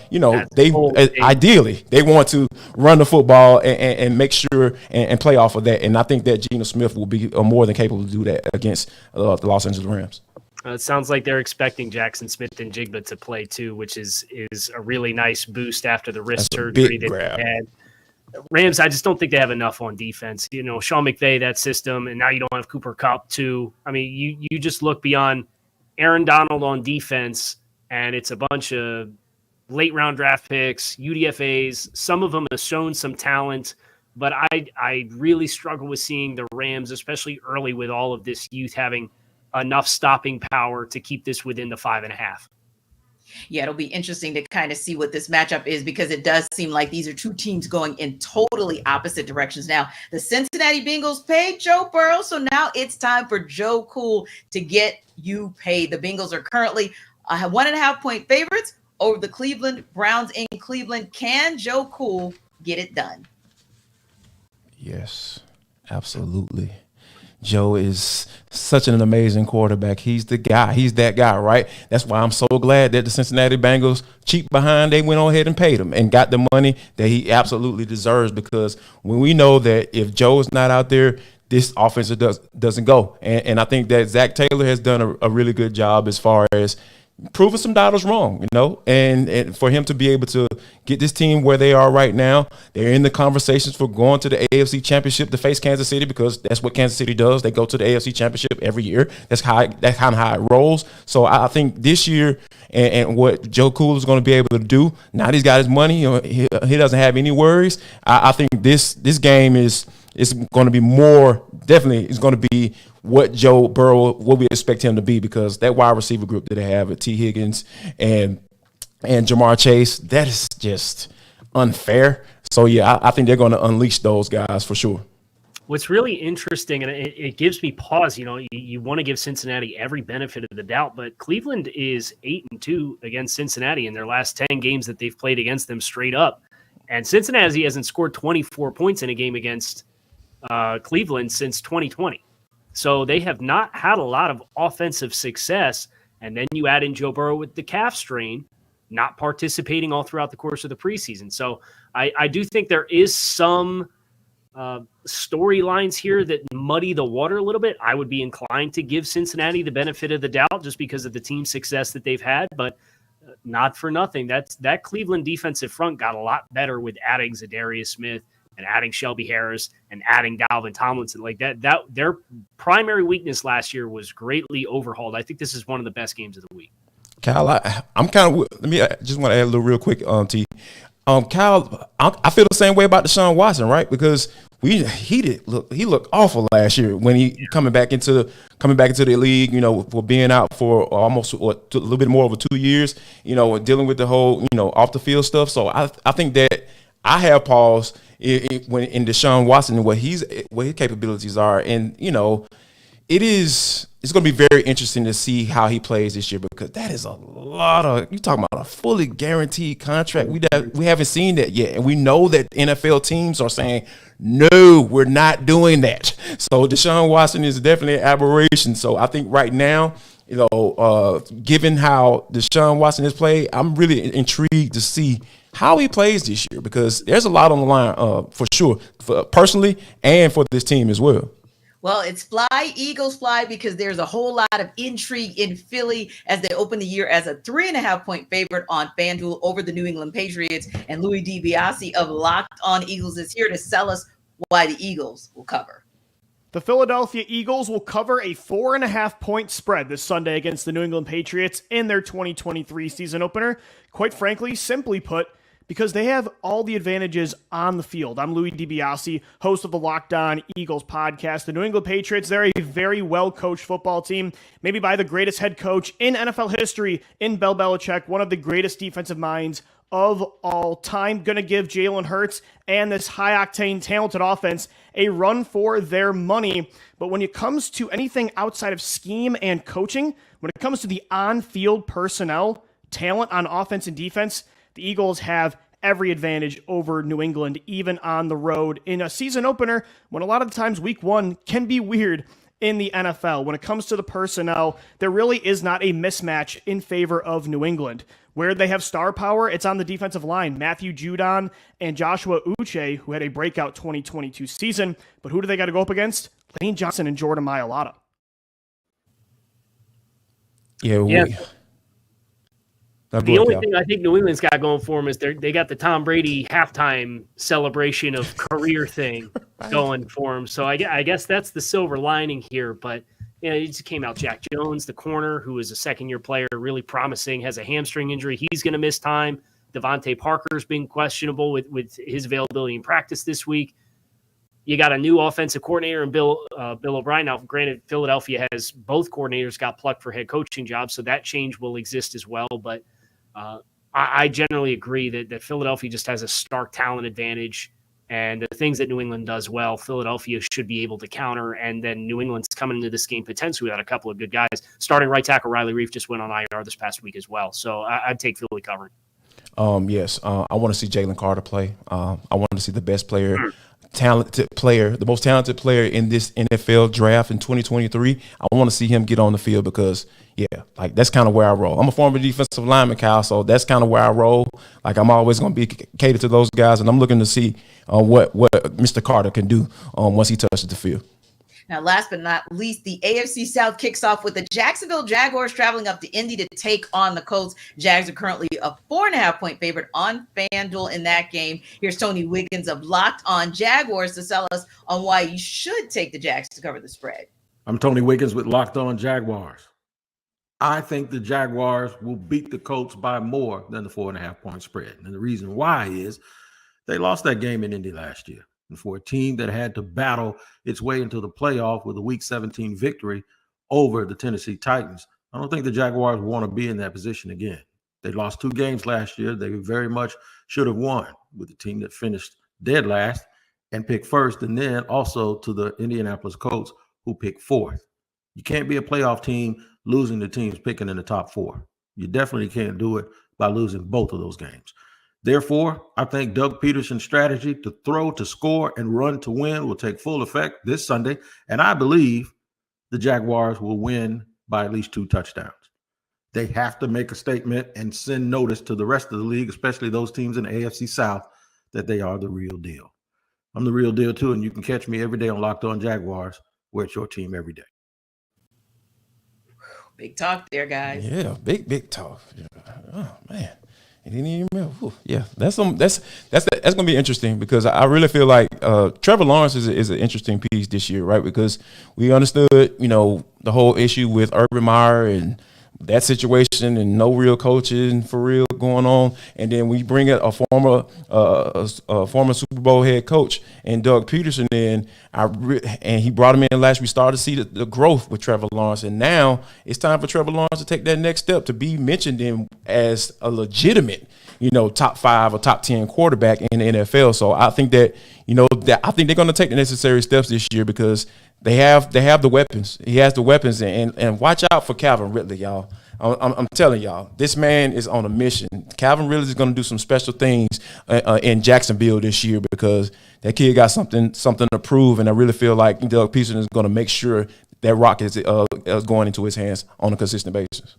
ideally they want to run the football and make sure and play off of that. And I think that Geno Smith will be more than capable to do that against the Los Angeles Rams. It sounds like they're expecting Jackson Smith-Njigba to play too, which is a really nice boost after the wrist surgery that he had. Rams, I just don't think they have enough on defense. You know, Sean McVay, that system, and now you don't have Cooper Kupp too. I mean, you just look beyond Aaron Donald on defense, and it's a bunch of late round draft picks, UDFAs. Some of them have shown some talent, but I really struggle with seeing the Rams, especially early with all of this youth, having enough stopping power to keep this within the 5.5. Yeah, it'll be interesting to kind of see what this matchup is, because it does seem like these are two teams going in totally opposite directions. Now, the Cincinnati Bengals paid Joe Burrow, so now it's time for Joe Cool to get you paid. The Bengals are currently 1.5-point favorites over the Cleveland Browns in Cleveland. Can Joe Cool get it done? Yes, absolutely. Joe is such an amazing quarterback. He's the guy. He's that guy, right? That's why I'm so glad that the Cincinnati Bengals, cheap behind, they went on ahead and paid him and got the money that he absolutely deserves, because when we know that if Joe's not out there, this offense doesn't go. And I think that Zach Taylor has done a really good job as far as proving some doubters wrong, you know, and for him to be able to get this team where they are right now. They're in the conversations for going to the AFC Championship to face Kansas City, because that's what Kansas City does. They go to the AFC Championship every year. That's kind of how it rolls. So I think this year and what Joe Cool is going to be able to do, now that he's got his money, you know, he doesn't have any worries. I think this game is going to be more, definitely it's going to be what Joe Burrow, what we expect him to be, because that wide receiver group that they have at T. Higgins and Jamar Chase, that is just unfair. So, yeah, I think they're going to unleash those guys for sure. What's really interesting, and it gives me pause, you know, you want to give Cincinnati every benefit of the doubt, but Cleveland is 8-2 against Cincinnati in their last 10 games that they've played against them straight up. And Cincinnati hasn't scored 24 points in a game against Cleveland since 2020. So they have not had a lot of offensive success. And then you add in Joe Burrow with the calf strain, not participating all throughout the course of the preseason. So I do think there is some storylines here that muddy the water a little bit. I would be inclined to give Cincinnati the benefit of the doubt just because of the team success that they've had, but not for nothing. That Cleveland defensive front got a lot better with adding Zadarius Smith and adding Shelby Harris and adding Dalvin Tomlinson. Like that their primary weakness last year was greatly overhauled. I think this is one of the best games of the week. Kyle, I'm kind of, I just want to add a little real quick, T. Kyle, I feel the same way about Deshaun Watson, right? Because he looked awful last year when he coming back into the league, you know, for being out for almost a little bit more over 2 years, you know, dealing with the whole, you know, off the field stuff. So I think that I have pause when in Deshaun Watson and what his capabilities are, and you know, it's going to be very interesting to see how he plays this year, because that is a lot of, you talking about a fully guaranteed contract. We haven't seen that yet, and we know that NFL teams are saying no, we're not doing that. So Deshaun Watson is definitely an aberration. So I think right now, you know, given how Deshaun Watson has played, I'm really intrigued to see how he plays this year, because there's a lot on the line for sure, personally and for this team as well. Well, it's fly, Eagles fly, because there's a whole lot of intrigue in Philly as they open the year as a 3.5-point favorite on FanDuel over the New England Patriots. And Louis DiBiase of Locked On Eagles is here to sell us why the Eagles will cover. The Philadelphia Eagles will cover a 4.5-point spread this Sunday against the New England Patriots in their 2023 season opener. Quite frankly, simply put, because they have all the advantages on the field. I'm Louis DiBiase, host of the Locked On Eagles podcast. The New England Patriots, they're a very well-coached football team, maybe by the greatest head coach in NFL history in Bill Belichick, one of the greatest defensive minds of all time. Going to give Jalen Hurts and this high-octane, talented offense a run for their money. But when it comes to anything outside of scheme and coaching, when it comes to the on-field personnel, talent on offense and defense, the Eagles have every advantage over New England, even on the road in a season opener when a lot of the times week one can be weird in the NFL. When it comes to the personnel, there really is not a mismatch in favor of New England. Where they have star power, it's on the defensive line. Matthew Judon and Joshua Uche, who had a breakout 2022 season. But who do they got to go up against? Lane Johnson and Jordan Mailata. Yeah. The only thing I think New England's got going for them is they got the Tom Brady halftime celebration of career thing going for them. So I guess that's the silver lining here. But it just came out. Jack Jones, the corner, who is a second-year player, really promising, has a hamstring injury. He's going to miss time. Devontae Parker's been questionable with his availability in practice this week. You got a new offensive coordinator in Bill O'Brien. Now, granted, Philadelphia has both coordinators got plucked for head coaching jobs, so that change will exist as well. But I generally agree that Philadelphia just has a stark talent advantage, and the things that New England does well, Philadelphia should be able to counter. And then New England's coming into this game potentially without a couple of good guys. Starting right tackle Riley Reif just went on IR this past week as well, so I'd take Philly covering. Yes, I want to see Jalen Carter play. I want to see the best player. Talented player, the most talented player in this NFL draft in 2023. I want to see him get on the field because, that's kind of where I roll. I'm a former defensive lineman, Kyle, so that's kind of where I roll. Like, I'm always going to be catered to those guys, and I'm looking to see what Mr. Carter can do once he touches the field. Now, last but not least, the AFC South kicks off with the Jacksonville Jaguars traveling up to Indy to take on the Colts. Jags are currently a 4.5-point favorite on FanDuel in that game. Here's Tony Wiggins of Locked On Jaguars to sell us on why you should take the Jags to cover the spread. I'm Tony Wiggins with Locked On Jaguars. I think the Jaguars will beat the Colts by more than the 4.5-point spread. And the reason why is they lost that game in Indy last year. And for a team that had to battle its way into the playoff with a Week 17 victory over the Tennessee Titans, I don't think the Jaguars want to be in that position again. They lost 2 games last year. They very much should have won with the team that finished dead last and picked first, and then also to the Indianapolis Colts, who picked fourth. You can't be a playoff team losing to teams picking in the top 4. You definitely can't do it by losing both of those games. Therefore, I think Doug Peterson's strategy to throw, to score, and run to win will take full effect this Sunday, and I believe the Jaguars will win by at least 2 touchdowns. They have to make a statement and send notice to the rest of the league, especially those teams in the AFC South, that they are the real deal. I'm the real deal, too, and you can catch me every day on Locked On Jaguars, where it's your team every day. Big talk there, guys. Yeah, big talk. Yeah. Oh, man. He didn't even remember. Yeah, that's going to be interesting because I really feel like Trevor Lawrence is an interesting piece this year, right? Because we understood, the whole issue with Urban Meyer and that situation and no real coaching for real going on, and then we bring in a former Super Bowl head coach and Doug Peterson in, and he brought him in last. We started to see the growth with Trevor Lawrence, and now it's time for Trevor Lawrence to take that next step to be mentioned in as a legitimate, top 5 or top 10 quarterback in the NFL. So I think that I think they're going to take the necessary steps this year because they have the weapons. He has the weapons, and watch out for Calvin Ridley, y'all. I'm telling y'all, this man is on a mission. Calvin Ridley is going to do some special things in Jacksonville this year because that kid got something to prove, and I really feel like Doug Peterson is going to make sure that rock is going into his hands on a consistent basis.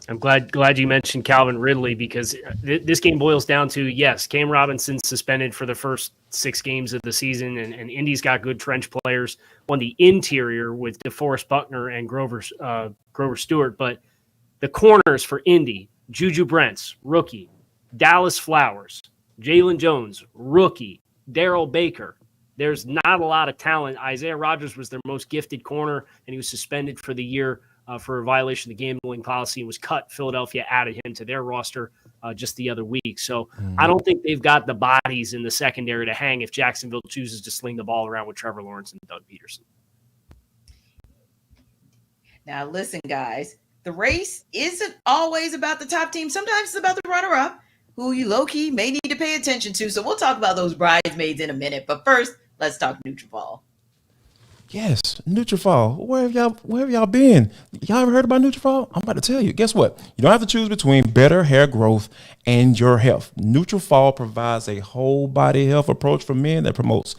I'm glad you mentioned Calvin Ridley because this game boils down to, yes, Cam Robinson's suspended for the first 6 games of the season, and Indy's got good trench players on the interior with DeForest Buckner and Grover Stewart. But the corners for Indy, Juju Brents, rookie, Dallas Flowers, Jalen Jones, rookie, Darrell Baker. There's not a lot of talent. Isaiah Rodgers was their most gifted corner, and he was suspended for the year for a violation of the gambling policy and was cut. Philadelphia added him to their roster just the other week. So I don't think they've got the bodies in the secondary to hang if Jacksonville chooses to sling the ball around with Trevor Lawrence and Doug Peterson. Now, listen, guys, the race isn't always about the top team. Sometimes it's about the runner-up, who you low-key may need to pay attention to. So we'll talk about those bridesmaids in a minute. But first, let's talk Nutrafol. Yes, Nutrafol. Where have y'all been? Y'all ever heard about Nutrafol? I'm about to tell you. Guess what? You don't have to choose between better hair growth and your health. Nutrafol provides a whole body health approach for men that promotes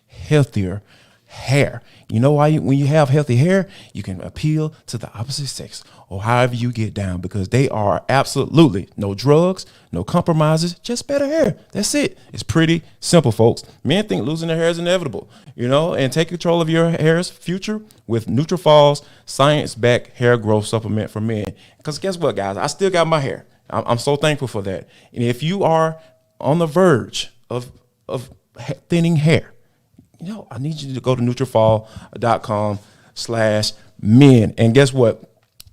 healthier hair. You know why? When you have healthy hair, you can appeal to the opposite sex or however you get down because they are absolutely no drugs, no compromises, just better hair. That's it. It's pretty simple, folks. Men think losing their hair is inevitable, and take control of your hair's future with Nutrafol's science-backed hair growth supplement for men. Because guess what, guys? I still got my hair. I'm so thankful for that. And if you are on the verge of thinning hair, I need you to go to Nutrafol.com/men. And guess what?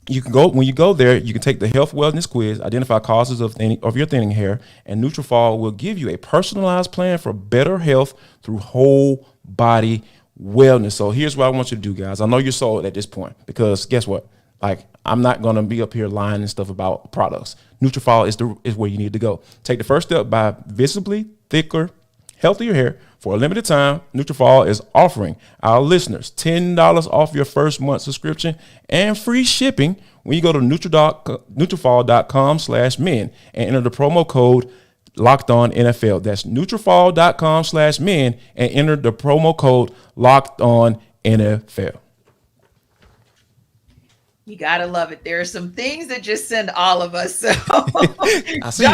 You can go when you go there. You can take the health wellness quiz, identify causes of your thinning hair, and Nutrafol will give you a personalized plan for better health through whole body wellness. So here's what I want you to do, guys. I know you're sold at this point because guess what? Like, I'm not gonna be up here lying and stuff about products. Nutrafol is where you need to go. Take the first step by visibly thicker, healthier hair. For a limited time, Nutrafol is offering our listeners $10 off your first month subscription and free shipping when you go to Nutrafol.com/men and enter the promo code LockedOnNFL. That's Nutrafol.com/men and enter the promo code LockedOnNFL. You gotta love it. There are some things that just send all of us. So I see you,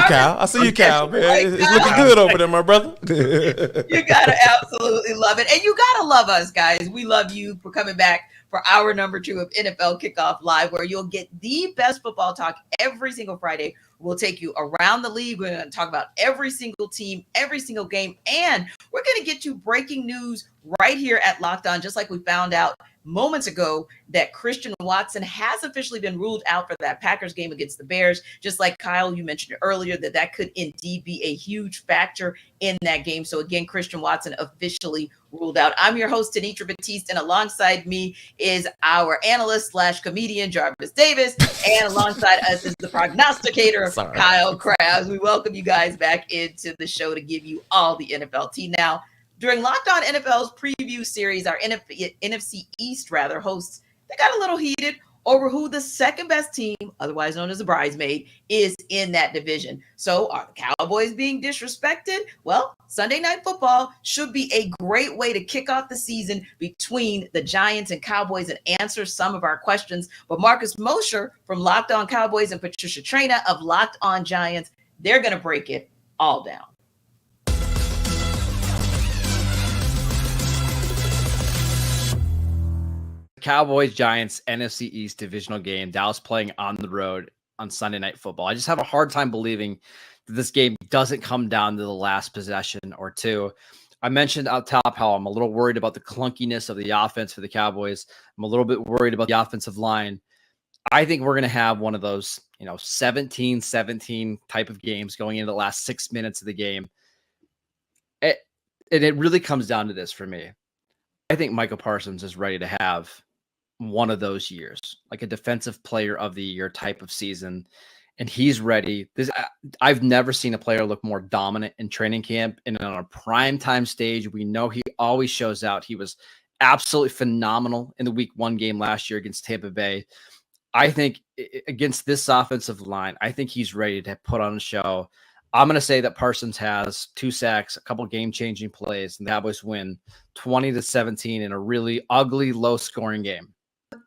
Kyle. Man. It's looking good over there, my brother. You gotta absolutely love it. And you gotta love us, guys. We love you for coming back for hour number 2 of NFL Kickoff Live, where you'll get the best football talk every single Friday. We'll take you around the league. We're going to talk about every single team, every single game, and we're going to get you breaking news right here at Locked On, just like we found out moments ago that Christian Watson has officially been ruled out for that Packers game against the Bears. Just like Kyle, you mentioned earlier that could indeed be a huge factor in that game. So again, Christian Watson officially ruled out. I'm your host, Tanitra Batiste, and alongside me is our analyst / comedian, Jarvis Davis, and alongside us is the prognosticator, Kyle Krabs. We welcome you guys back into the show to give you all the NFL tea. Now, during Locked On NFL's preview series, our NFC East hosts, they got a little heated over who the second best team, otherwise known as the bridesmaid, is in that division. So are the Cowboys being disrespected? Well, Sunday Night Football should be a great way to kick off the season between the Giants and Cowboys and answer some of our questions. But Marcus Mosher from Locked On Cowboys and Patricia Traina of Locked On Giants, they're going to break it all down. Cowboys Giants NFC East divisional game. Dallas playing on the road on Sunday Night Football. I just have a hard time believing that this game doesn't come down to the last possession or two. I mentioned out top how I'm a little worried about the clunkiness of the offense for the Cowboys. I'm a little bit worried about the offensive line. I think we're going to have one of those, 17-17 type of games going into the last 6 minutes of the game. And it really comes down to this for me. I think Micah Parsons is ready to have one of those years, like a defensive player of the year type of season. And he's ready. I've never seen a player look more dominant in training camp. And on a primetime stage, we know he always shows out. He was absolutely phenomenal in the week 1 game last year against Tampa Bay. I think against this offensive line, I think he's ready to put on a show. I'm going to say that Parsons has 2 sacks, a couple game-changing plays, and the Cowboys win 20-17 in a really ugly, low-scoring game.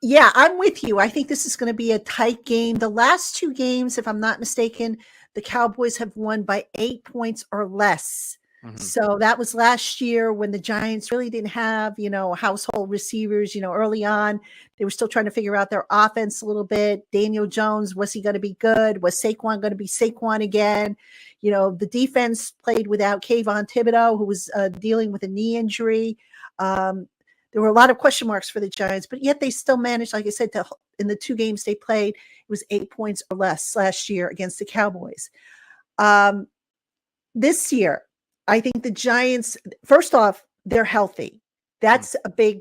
Yeah, I'm with you. I think this is going to be a tight game. The last 2 games, if I'm not mistaken, the Cowboys have won by 8 points or less. Mm-hmm. So that was last year when the Giants really didn't have, household receivers, early on. They were still trying to figure out their offense a little bit. Daniel Jones, was he going to be good? Was Saquon going to be Saquon again? The defense played without Kayvon Thibodeau, who was dealing with a knee injury. There were a lot of question marks for the Giants, but yet they still managed, like I said, in the 2 games they played, it was 8 points or less last year against the Cowboys. This year, I think the Giants, first off, they're healthy. That's a big,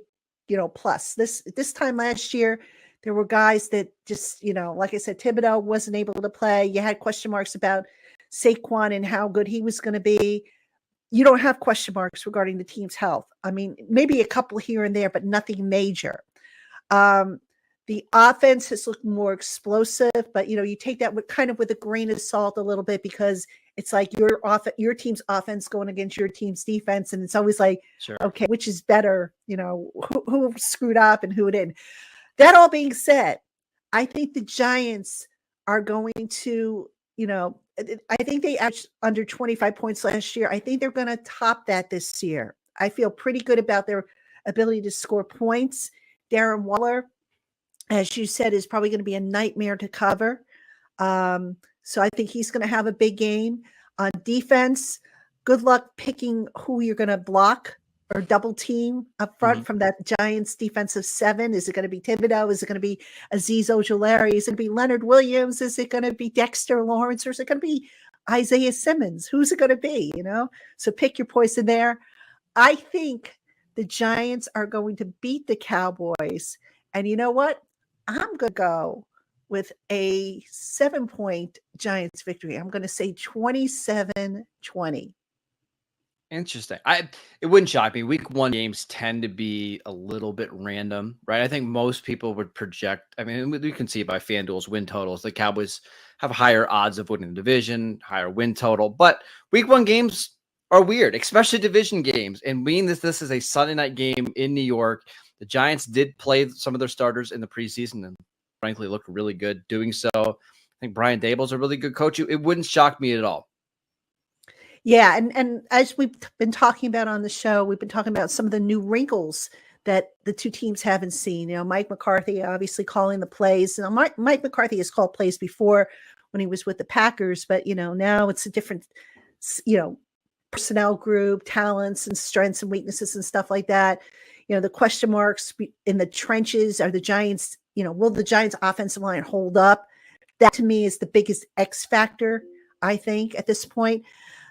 plus. This time last year, there were guys that just, like I said, Thibodeau wasn't able to play. You had question marks about Saquon and how good he was going to be. You don't have question marks regarding the team's health. I mean, maybe a couple here and there, but nothing major. The offense has looked more explosive, but you take that with a grain of salt a little bit, because it's like your team's offense going against your team's defense, and it's always like, sure, okay, which is better? Who screwed up and who didn't. That all being said, I think the Giants are going to, I think they averaged under 25 points last year. I think they're going to top that this year. I feel pretty good about their ability to score points. Darren Waller, as you said, is probably going to be a nightmare to cover. So I think he's going to have a big game. On defense, good luck picking who you're going to block or double team up front from that Giants defensive 7. Is it going to be Thibodeau? Is it going to be Azeez Ojulari? Is it going to be Leonard Williams? Is it going to be Dexter Lawrence? Or is it going to be Isaiah Simmons? Who's it going to be? So pick your poison there. I think the Giants are going to beat the Cowboys. And you know what? I'm going to go with a 7-point Giants victory. I'm going to say 27-20. Interesting. It wouldn't shock me. Week 1 games tend to be a little bit random, right? I think most people would project. I mean, we can see by FanDuel's win totals, the Cowboys have higher odds of winning the division, higher win total. But Week 1 games are weird, especially division games. And being this is a Sunday night game in New York, the Giants did play some of their starters in the preseason and frankly looked really good doing so. I think Brian Daboll's a really good coach. It wouldn't shock me at all. Yeah, and as we've been talking about on the show, we've been talking about some of the new wrinkles that the two teams haven't seen. Mike McCarthy obviously calling the plays. Mike McCarthy has called plays before when he was with the Packers, but now it's a different, personnel group, talents and strengths and weaknesses and stuff like that. The question marks in the trenches are the Giants. Will the Giants' offensive line hold up? That to me is the biggest X factor, I think, at this point.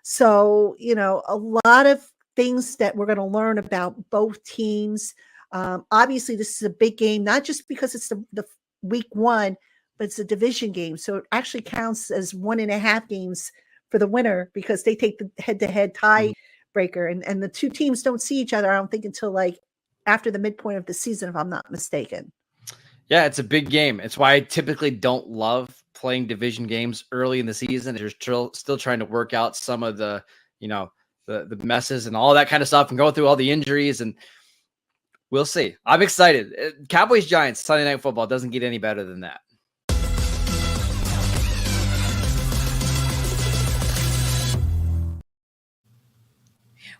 So, a lot of things that we're going to learn about both teams. Obviously, this is a big game, not just because it's the week 1, but it's a division game. So it actually counts as 1.5 games for the winner because they take the head-to-head tiebreaker. And the two teams don't see each other, I don't think, until after the midpoint of the season, if I'm not mistaken. Yeah, it's a big game. It's why I typically don't love playing division games early in the season. They're still trying to work out some of the, the messes and all that kind of stuff and go through all the injuries, and we'll see. I'm excited. Cowboys Giants Sunday Night Football doesn't get any better than that.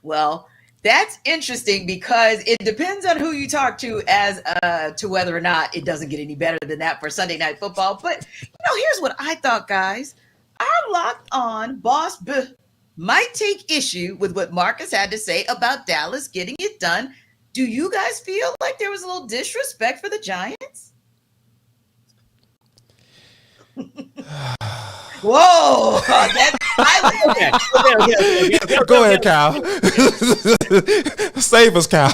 Well, that's interesting because it depends on who you talk to as to whether or not it doesn't get any better than that for Sunday Night Football. But here's what I thought, guys. Our Locked On boss might take issue with what Marcus had to say about Dallas getting it done. Do you guys feel like there was a little disrespect for the Giants? Whoa! That's okay. Go ahead, Kyle. Save us, Kyle.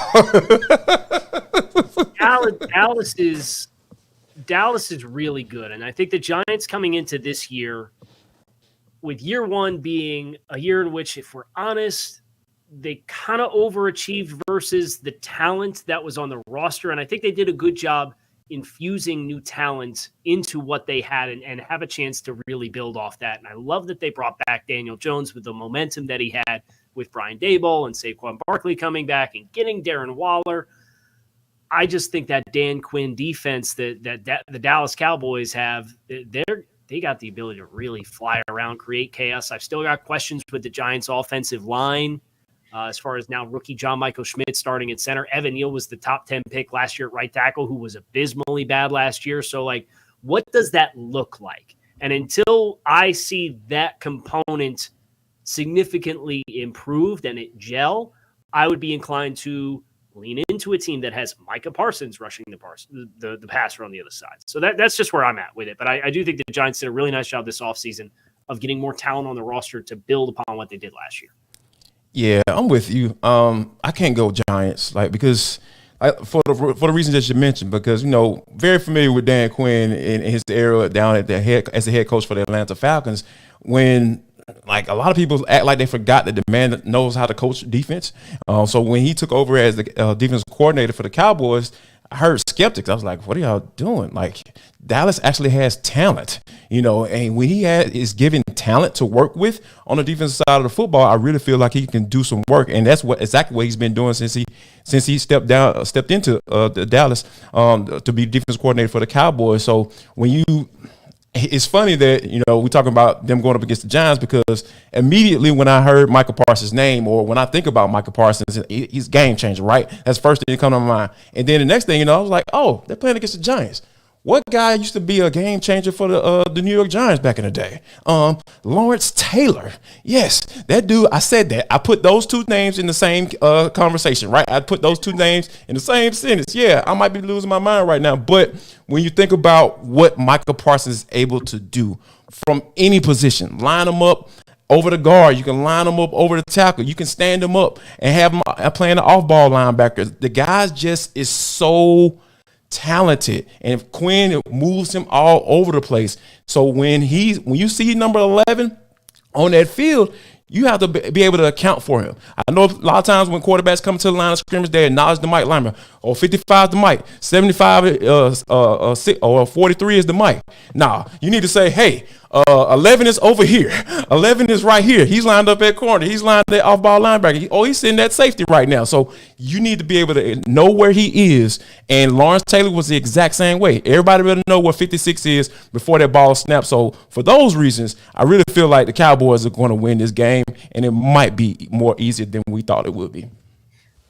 Dallas is really good, and I think the Giants coming into this year, with year 1 being a year in which, if we're honest, they kind of overachieved versus the talent that was on the roster, and I think they did a good job infusing new talent into what they had and have a chance to really build off that. And I love that they brought back Daniel Jones with the momentum that he had with Brian Daboll and Saquon Barkley coming back and getting Darren Waller. I just think that Dan Quinn defense that the Dallas Cowboys have, they got the ability to really fly around, create chaos. I've still got questions with the Giants offensive line. As far as now rookie John Michael Schmidt starting at center. Evan Neal was the top 10 pick last year at right tackle, who was abysmally bad last year. So, what does that look like? And until I see that component significantly improved and it gel, I would be inclined to lean into a team that has Micah Parsons rushing the passer on the other side. So that's just where I'm at with it. But I do think the Giants did a really nice job this offseason of getting more talent on the roster to build upon what they did last year. Yeah, I'm with you. I can't go Giants, because for the reasons that you mentioned, because very familiar with Dan Quinn in his era down at as the head coach for the Atlanta Falcons. When a lot of people act like they forgot that the man knows how to coach defense. So when he took over as the defensive coordinator for the Cowboys, I heard skeptics. I was like, what are y'all doing? Dallas actually has talent, and when he is given talent to work with on the defensive side of the football, I really feel like he can do some work. And that's exactly what he's been doing since he stepped into the Dallas to be defensive coordinator for the Cowboys. So it's funny that, we're talking about them going up against the Giants, because immediately when I heard Michael Parsons' name, or when I think about Michael Parsons, he's game changer, right? That's the first thing that comes to my mind. And then the next thing, I was like, oh, they're playing against the Giants. What guy used to be a game changer for the New York Giants back in the day? Lawrence Taylor. Yes, that dude. I said that. I put those two names in the same conversation, right? I put those two names in the same sentence. Yeah, I might be losing my mind right now. But when you think about what Michael Parsons is able to do from any position, line them up over the guard, you can line them up over the tackle, you can stand them up and have them playing the off-ball linebackers. The guy just is so talented, and if Quinn moves him all over the place. So when you see number 11 on that field, you have to be able to account for him. I know a lot of times when quarterbacks come to the line of scrimmage, they acknowledge the Mike lineman, or 55 the Mike, 75 or 43 is the Mike. Nah, you need to say, hey, 11 is over here. 11 is right here. He's lined up at corner. He's lined up at off-ball linebacker. He's sitting at safety right now. So you need to be able to know where he is. And Lawrence Taylor was the exact same way. Everybody better know where 56 is before that ball snaps. So for those reasons, I really feel like the Cowboys are going to win this game, and it might be more easier than we thought it would be.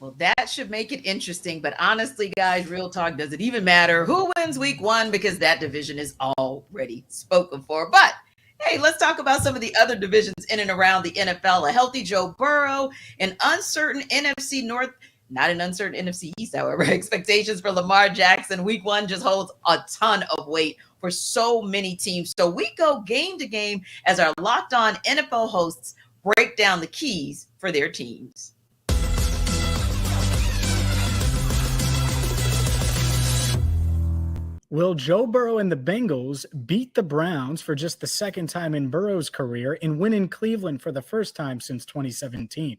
Well, that should make it interesting. But honestly, guys, real talk, does it even matter who wins week one? Because that division is already spoken for. But hey, let's talk about some of the other divisions in and around the NFL. A healthy Joe Burrow, an uncertain NFC North, not an uncertain NFC East, however. Expectations for Lamar Jackson week one just holds a ton of weight for so many teams. So we go game to game as our Locked On NFL hosts break down the keys for their teams. Will Joe Burrow and the Bengals beat the Browns for just the second time in Burrow's career and win in Cleveland for the first time since 2017?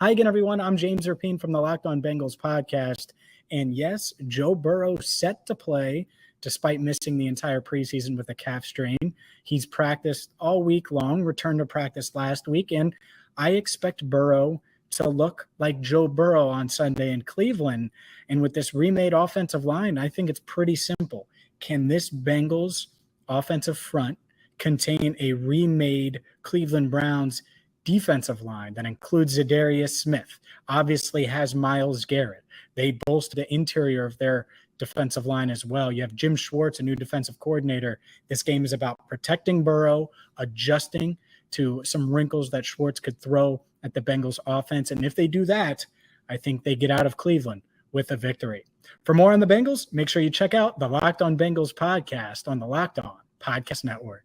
Hi again, everyone. I'm James Erpine from the Locked On Bengals podcast. And yes, Joe Burrow set to play despite missing the entire preseason with a calf strain. He's practiced all week long, returned to practice last week, and I expect Burrow to look like Joe Burrow on Sunday in Cleveland. And with this remade offensive line, I think it's pretty simple. Can this Bengals offensive front contain a remade Cleveland Browns defensive line that includes Zadarius Smith, obviously has Myles Garrett? They bolster the interior of their defensive line as well. You have Jim Schwartz, a new defensive coordinator. This game is about protecting Burrow, adjusting to some wrinkles that Schwartz could throw at the Bengals offense. And if they do that, I think they get out of Cleveland with a victory. For more on the Bengals, make sure you check out the Locked On Bengals podcast on the Locked On Podcast Network.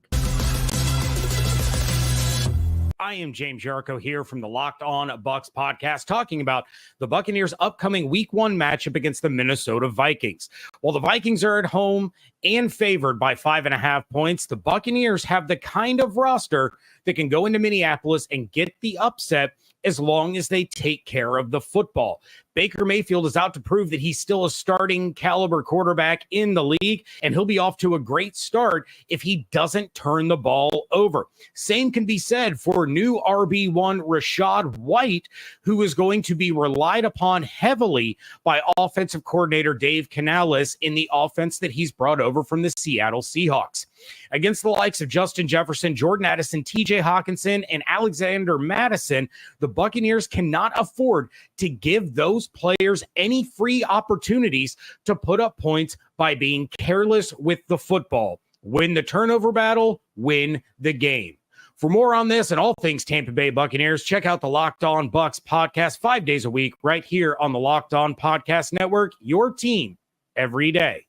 I am James Jericho here from the Locked On Bucs podcast, talking about the Buccaneers' upcoming Week 1 matchup against the Minnesota Vikings. While the Vikings are at home and favored by 5.5 points, the Buccaneers have the kind of roster that can go into Minneapolis and get the upset as long as they take care of the football. Baker Mayfield is out to prove that he's still a starting caliber quarterback in the league, and he'll be off to a great start if he doesn't turn the ball over. Same can be said for new RB1 Rachaad White, who is going to be relied upon heavily by offensive coordinator Dave Canales in the offense that he's brought over from the Seattle Seahawks. Against the likes of Justin Jefferson, Jordan Addison, TJ Hawkinson, and Alexander Mattison, the Buccaneers cannot afford to give those players any free opportunities to put up points by being careless with the football. Win the turnover battle, win the game. For more on this and all things Tampa Bay Buccaneers, check out the Locked On Bucs podcast 5 days a week right here on the Locked On Podcast Network, your team every day.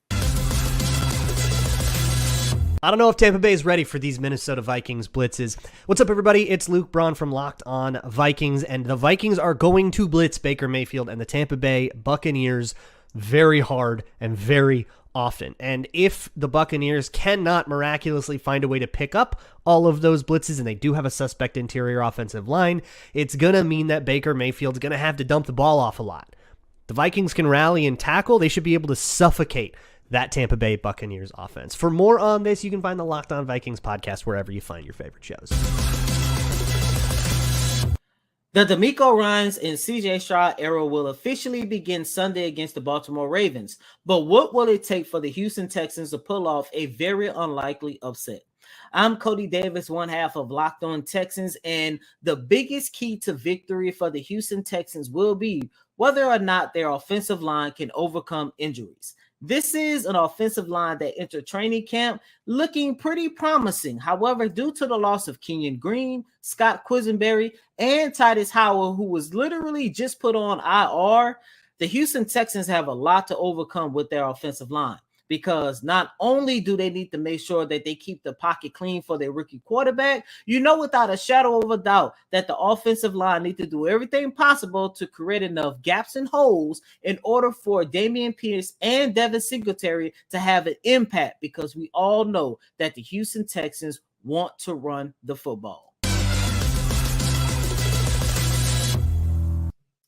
I don't know if Tampa Bay is ready for these Minnesota Vikings blitzes. What's up, everybody? It's Luke Braun from Locked On Vikings, and the Vikings are going to blitz Baker Mayfield and the Tampa Bay Buccaneers very hard and very often. And if the Buccaneers cannot miraculously find a way to pick up all of those blitzes, and they do have a suspect interior offensive line, it's going to mean that Baker Mayfield's going to have to dump the ball off a lot. The Vikings can rally and tackle. They should be able to suffocate that Tampa Bay Buccaneers offense. For more on this, you can find the Locked On Vikings podcast wherever you find your favorite shows. The DeMeco Ryans and CJ Stroud era will officially begin Sunday against the Baltimore Ravens. But what will it take for the Houston Texans to pull off a very unlikely upset? I'm Cody Davis, one half of Locked On Texans, and the biggest key to victory for the Houston Texans will be whether or not their offensive line can overcome injuries. This is an offensive line that entered training camp looking pretty promising. However, due to the loss of Kenyon Green, Scott Quisenberry, and Titus Howard, who was literally just put on IR, the Houston Texans have a lot to overcome with their offensive line. Because not only do they need to make sure that they keep the pocket clean for their rookie quarterback, without a shadow of a doubt that the offensive line need to do everything possible to create enough gaps and holes in order for Damian Pierce and Devin Singletary to have an impact, because we all know that the Houston Texans want to run the football.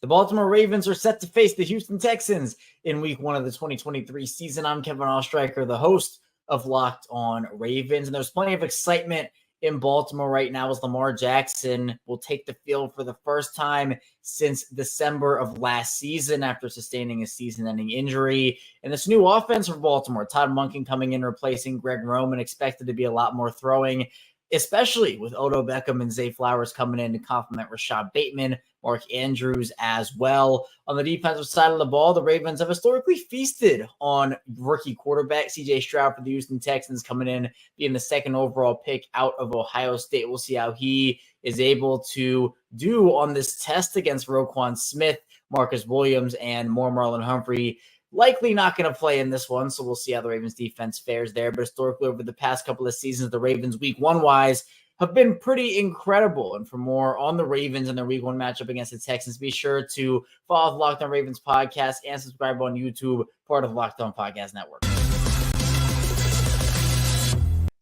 The Baltimore Ravens are set to face the Houston Texans in week 1 of the 2023 season. I'm Kevin Ostreicher, the host of Locked On Ravens, and there's plenty of excitement in Baltimore right now as Lamar Jackson will take the field for the first time since December of last season after sustaining a season-ending injury. And this new offense for Baltimore, Todd Monken coming in replacing Greg Roman, expected to be a lot more throwing, especially with Odell Beckham and Zay Flowers coming in to complement Rashad Bateman, Mark Andrews as well. On the defensive side of the ball, the Ravens have historically feasted on rookie quarterback C.J. Stroud for the Houston Texans, coming in being the second overall pick out of Ohio State. We'll see how he is able to do on this test against Roquan Smith, Marcus Williams, and more Marlon Humphrey. Likely not going to play in this one, so we'll see how the Ravens defense fares there. But historically, over the past couple of seasons, the Ravens week 1-wise have been pretty incredible. And for more on the Ravens and their week 1 matchup against the Texans, be sure to follow the Locked On Ravens podcast and subscribe on YouTube, part of the Locked On Podcast Network.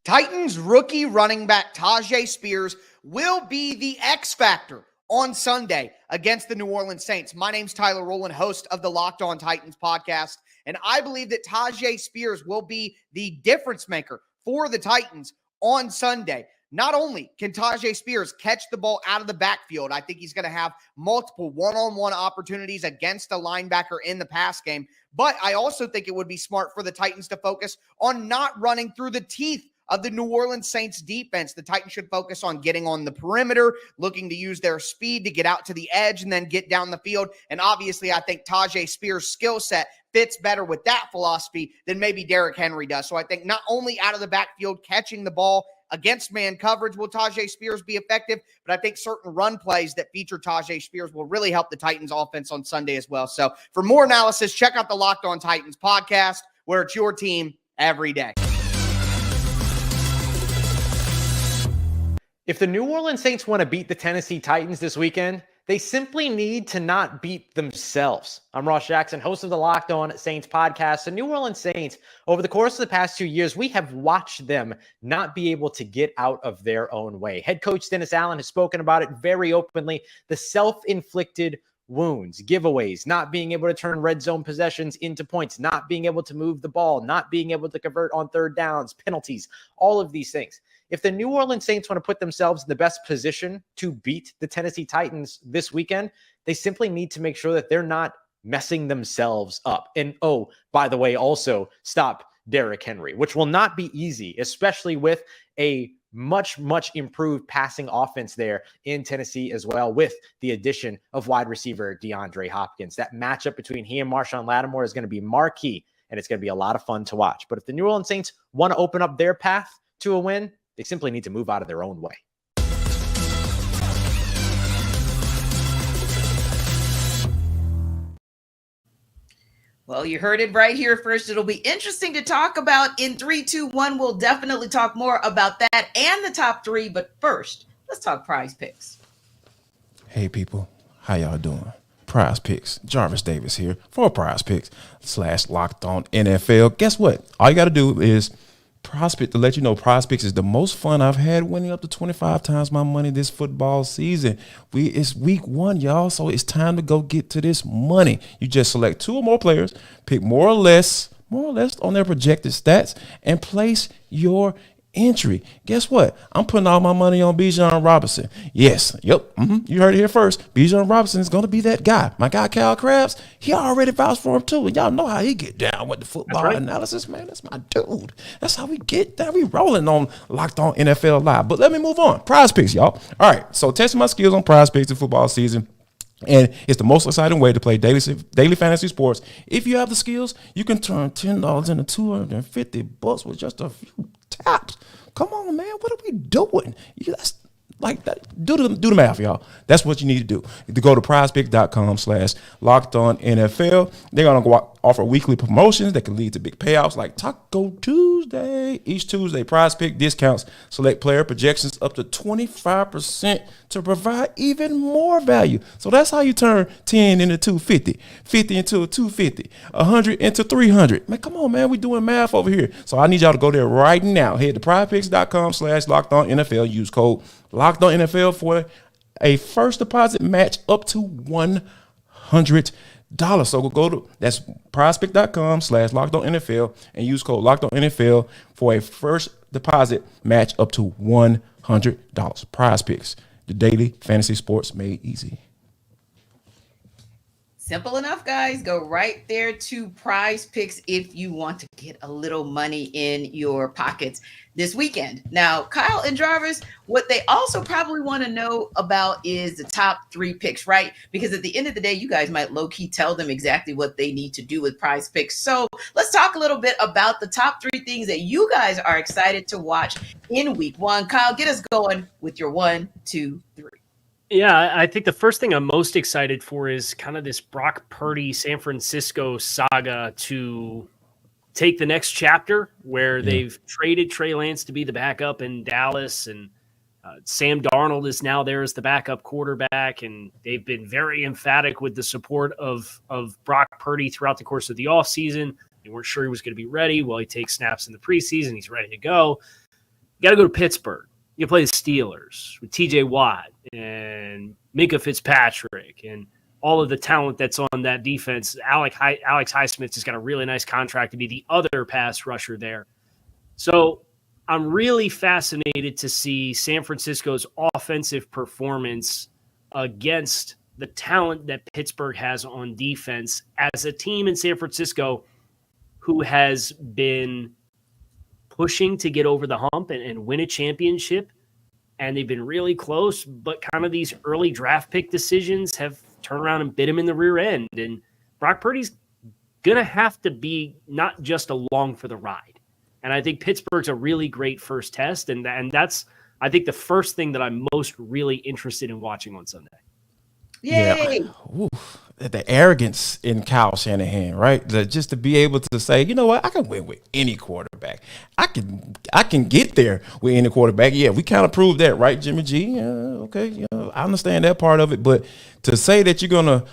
Titans rookie running back Tajay Spears will be the X factor on Sunday against the New Orleans Saints. My name's Tyler Rowland, host of the Locked On Titans podcast, and I believe that Tajay Spears will be the difference maker for the Titans on Sunday. Not only can Tajay Spears catch the ball out of the backfield, I think he's going to have multiple one-on-one opportunities against a linebacker in the pass game, but I also think it would be smart for the Titans to focus on not running through the teeth of the New Orleans Saints defense. The Titans should focus on getting on the perimeter, looking to use their speed to get out to the edge and then get down the field. And obviously, I think Tajay Spears' skill set fits better with that philosophy than maybe Derrick Henry does. So I think not only out of the backfield catching the ball against man coverage will Tajay Spears be effective, but I think certain run plays that feature Tajay Spears will really help the Titans offense on Sunday as well. So for more analysis, check out the Locked On Titans podcast, where it's your team every day. If the New Orleans Saints want to beat the Tennessee Titans this weekend, they simply need to not beat themselves. I'm Ross Jackson, host of the Locked On Saints podcast. The New Orleans Saints, over the course of the past 2 years, we have watched them not be able to get out of their own way. Head coach Dennis Allen has spoken about it very openly. The self-inflicted wounds, giveaways, not being able to turn red zone possessions into points, not being able to move the ball, not being able to convert on third downs, penalties, all of these things. If the New Orleans Saints want to put themselves in the best position to beat the Tennessee Titans this weekend, they simply need to make sure that they're not messing themselves up. And, oh, by the way, also stop Derrick Henry, which will not be easy, especially with a much, much improved passing offense there in Tennessee as well, with the addition of wide receiver DeAndre Hopkins. That matchup between he and Marshawn Lattimore is going to be marquee, and it's going to be a lot of fun to watch. But if the New Orleans Saints want to open up their path to a win, they simply need to move out of their own way. Well, you heard it right here first. It'll be interesting to talk about in 3, 2, 1. We'll definitely talk more about that and the top 3. But first, let's talk Prize Picks. Hey, people. How y'all doing? Prize Picks. Jarvis Davis here for Prize Picks / Locked On NFL. Guess what? All you got to do is Prospect to let you know Prize Picks is the most fun I've had, winning up to 25 times my money this football season. It's week 1, y'all, so it's time to go get to this money. You just select 2 or more players, pick more or less on their projected stats, and place your entry. Guess what? I'm putting all my money on Bijan Robinson. Yes, yep, you heard it here first. Bijan Robinson is going to be that guy. My guy, Kyle Krabs, he already vouched for him too. And y'all know how he get down with the football analysis, man. That's my dude. That's how we get down. We rolling on Locked On NFL Live. But let me move on. Prize Picks, y'all. All right, so testing my skills on Prize Picks in football season. And it's the most exciting way to play daily fantasy sports. If you have the skills, you can turn $10 into $250 with just a few taps. Come on, man. What are we doing? That's like that. Do the math, y'all. That's what you need to do. To go to prizepicks.com/lockedonnfl. They're going to offer weekly promotions that can lead to big payouts like Taco Tuesday. Each Tuesday, Prize Pick discounts select player projections up to 25% to provide even more value. So that's how you turn 10 into 250, 50 into 250, 100 into 300. Man, come on, man. We're doing math over here. So I need y'all to go there right now. Head to prizepicks.com/lockedonnfl. Use code LockedOnNFL for a first deposit match up to $100. So go to that's prizepicks.com/lockedOnNFL and use code LockedOnNFL for a first deposit match up to $100. Prize Picks, the daily fantasy sports made easy. Simple enough, guys. Go right there to Prize Picks if you want to get a little money in your pockets this weekend. Now, Kyle and Jarvis, what they also probably want to know about is the top 3 picks, right? Because at the end of the day, you guys might low-key tell them exactly what they need to do with Prize Picks. So let's talk a little bit about the top 3 things that you guys are excited to watch in week 1. Kyle, get us going with your 1, 2, 3. Yeah, I think the first thing I'm most excited for is kind of this Brock Purdy San Francisco saga to take the next chapter where they've traded Trey Lance to be the backup in Dallas, and Sam Darnold is now there as the backup quarterback, and they've been very emphatic with the support of Brock Purdy throughout the course of the offseason. They weren't sure he was going to be ready. Well, he takes snaps in the preseason. He's ready to go. You got to go to Pittsburgh. You play the Steelers with TJ Watt and Minka Fitzpatrick and all of the talent that's on that defense. Alex Highsmith has got a really nice contract to be the other pass rusher there. So I'm really fascinated to see San Francisco's offensive performance against the talent that Pittsburgh has on defense as a team in San Francisco who has been pushing to get over the hump and win a championship. And they've been really close, but kind of these early draft pick decisions have turned around and bit him in the rear end. And Brock Purdy's going to have to be not just along for the ride. And I think Pittsburgh's a really great first test. And that's, I think, the first thing that I'm most really interested in watching on Sunday. Yay! Yeah. Oof. The arrogance in Kyle Shanahan, right? Just to be able to say, you know what, I can win with any quarterback. I can get there with any quarterback. Yeah, we kind of proved that, right, Jimmy G? Okay, I understand that part of it. But to say that you're going to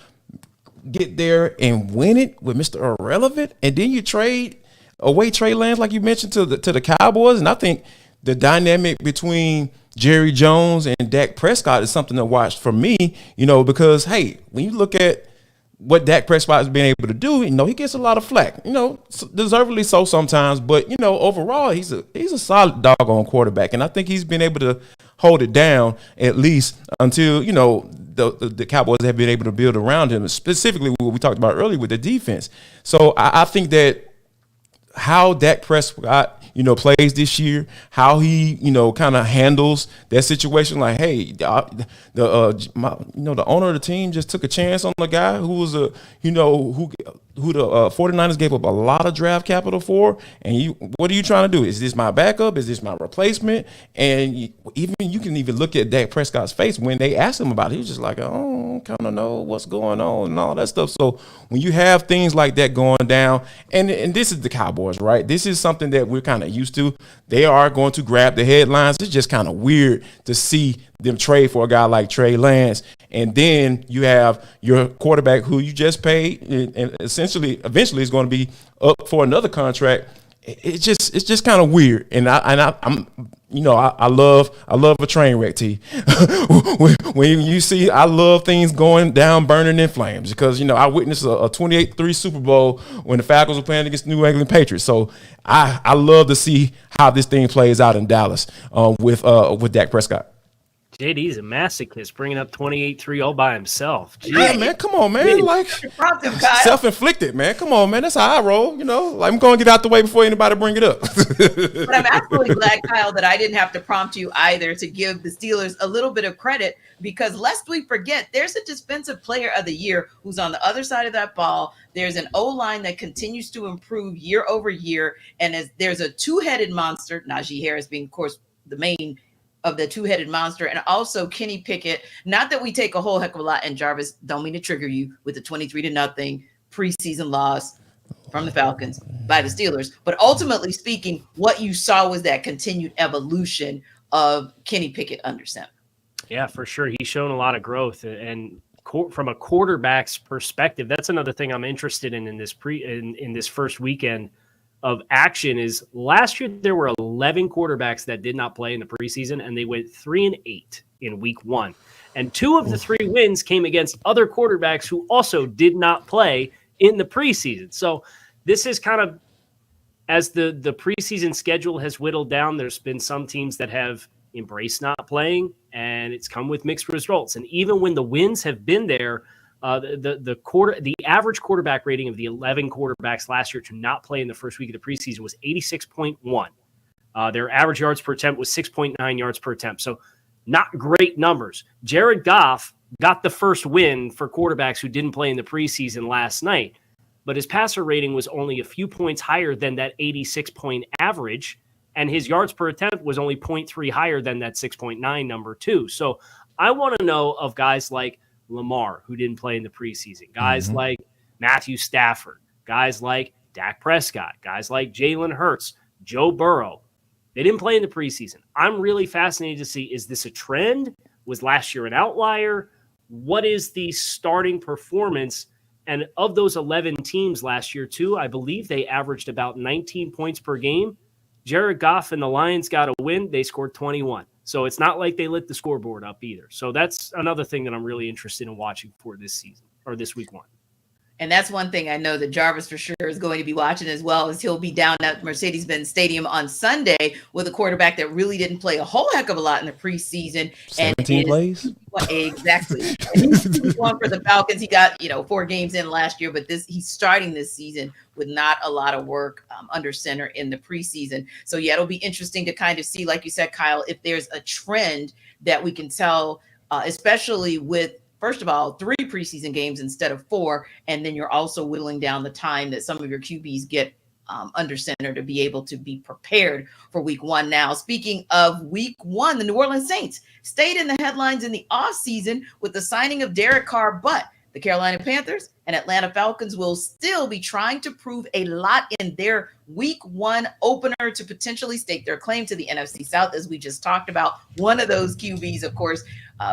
get there and win it with Mr. Irrelevant, and then you trade away Trey Lance, like you mentioned, to the Cowboys, and I think the dynamic between Jerry Jones and Dak Prescott is something to watch for me, because, hey, when you look at what Dak Prescott has been able to do, he gets a lot of flack, deservedly so sometimes, but, overall, he's a solid doggone quarterback. And I think he's been able to hold it down at least until, the Cowboys have been able to build around him, specifically what we talked about earlier with the defense. So I think that how Dak Prescott, plays this year, how he, kind of handles that situation. Like, hey, the owner of the team just took a chance on the guy who was who the 49ers gave up a lot of draft capital for. And what are you trying to do? Is this my backup? Is this my replacement? And you can even look at Dak Prescott's face when they asked him about it. He was just like, oh, kind of know what's going on and all that stuff. So when you have things like that going down, and this is the Cowboys, right? This is something that we're kind of used to. They are going to grab the headlines. It's just kind of weird to see them trade for a guy like Trey Lance, and then you have your quarterback who you just paid, and eventually is going to be up for another contract. It's just kind of weird, and I love a train wreck, T. when you see, I love things going down, burning in flames, because I witnessed a 28-3 Super Bowl when the Falcons were playing against the New England Patriots. So I love to see how this thing plays out in Dallas with Dak Prescott. JD's a masochist, bringing up 28-3 all by himself. Yeah, man, come on, man. Like, self-inflicted, man. Come on, man. That's how I roll, Like, I'm going to get out the way before anybody bring it up. But I'm absolutely glad, Kyle, that I didn't have to prompt you either to give the Steelers a little bit of credit, because lest we forget, there's a defensive player of the year who's on the other side of that ball. There's an O-line that continues to improve year over year. And there's a two-headed monster, Najee Harris being, of course, the main of the two-headed monster, and also Kenny Pickett. Not that we take a whole heck of a lot, and Jarvis, don't mean to trigger you with the 23-0 preseason loss from the Falcons by the Steelers, but ultimately speaking, what you saw was that continued evolution of Kenny Pickett under center. Yeah, for sure. He's shown a lot of growth, and from a quarterback's perspective, that's another thing I'm interested in this in this first weekend of action. Is last year there were 11 quarterbacks that did not play in the preseason, and they went 3-8 in week 1. And 2 of the 3 wins came against other quarterbacks who also did not play in the preseason. So this is kind of, as the preseason schedule has whittled down, there's been some teams that have embraced not playing, and it's come with mixed results. And even when the wins have been there, the average quarterback rating of the 11 quarterbacks last year to not play in the first week of the preseason was 86.1. Their average yards per attempt was 6.9 yards per attempt. So not great numbers. Jared Goff got the first win for quarterbacks who didn't play in the preseason last night, but his passer rating was only a few points higher than that 86-point average, and his yards per attempt was only 0.3 higher than that 6.9 number too. So I want to know of guys like Lamar, who didn't play in the preseason, guys like Matthew Stafford, guys like Dak Prescott, guys like Jalen Hurts, Joe Burrow. They didn't play in the preseason. I'm really fascinated to see, is this a trend? Was last year an outlier? What is the starting performance? And of those 11 teams last year too, I believe they averaged about 19 points per game. Jared Goff and the Lions got a win. They scored 21. So it's not like they lit the scoreboard up either. So that's another thing that I'm really interested in watching for this season, or this week 1. And that's one thing I know that Jarvis for sure is going to be watching, as well as he'll be down at Mercedes-Benz Stadium on Sunday with a quarterback that really didn't play a whole heck of a lot in the preseason. 17 plays? Exactly. And he's one for the Falcons. He got, 4 games in last year, but he's starting this season with not a lot of work under center in the preseason. So yeah, it'll be interesting to kind of see, like you said, Kyle, if there's a trend that we can tell, especially with, first of all, 3 preseason games instead of 4, and then you're also whittling down the time that some of your QBs get under center to be able to be prepared for week 1. Now, speaking of week 1, the New Orleans Saints stayed in the headlines in the offseason with the signing of Derek Carr, but the Carolina Panthers and Atlanta Falcons will still be trying to prove a lot in their week 1 opener to potentially stake their claim to the NFC South, as we just talked about. One of those QBs, of course,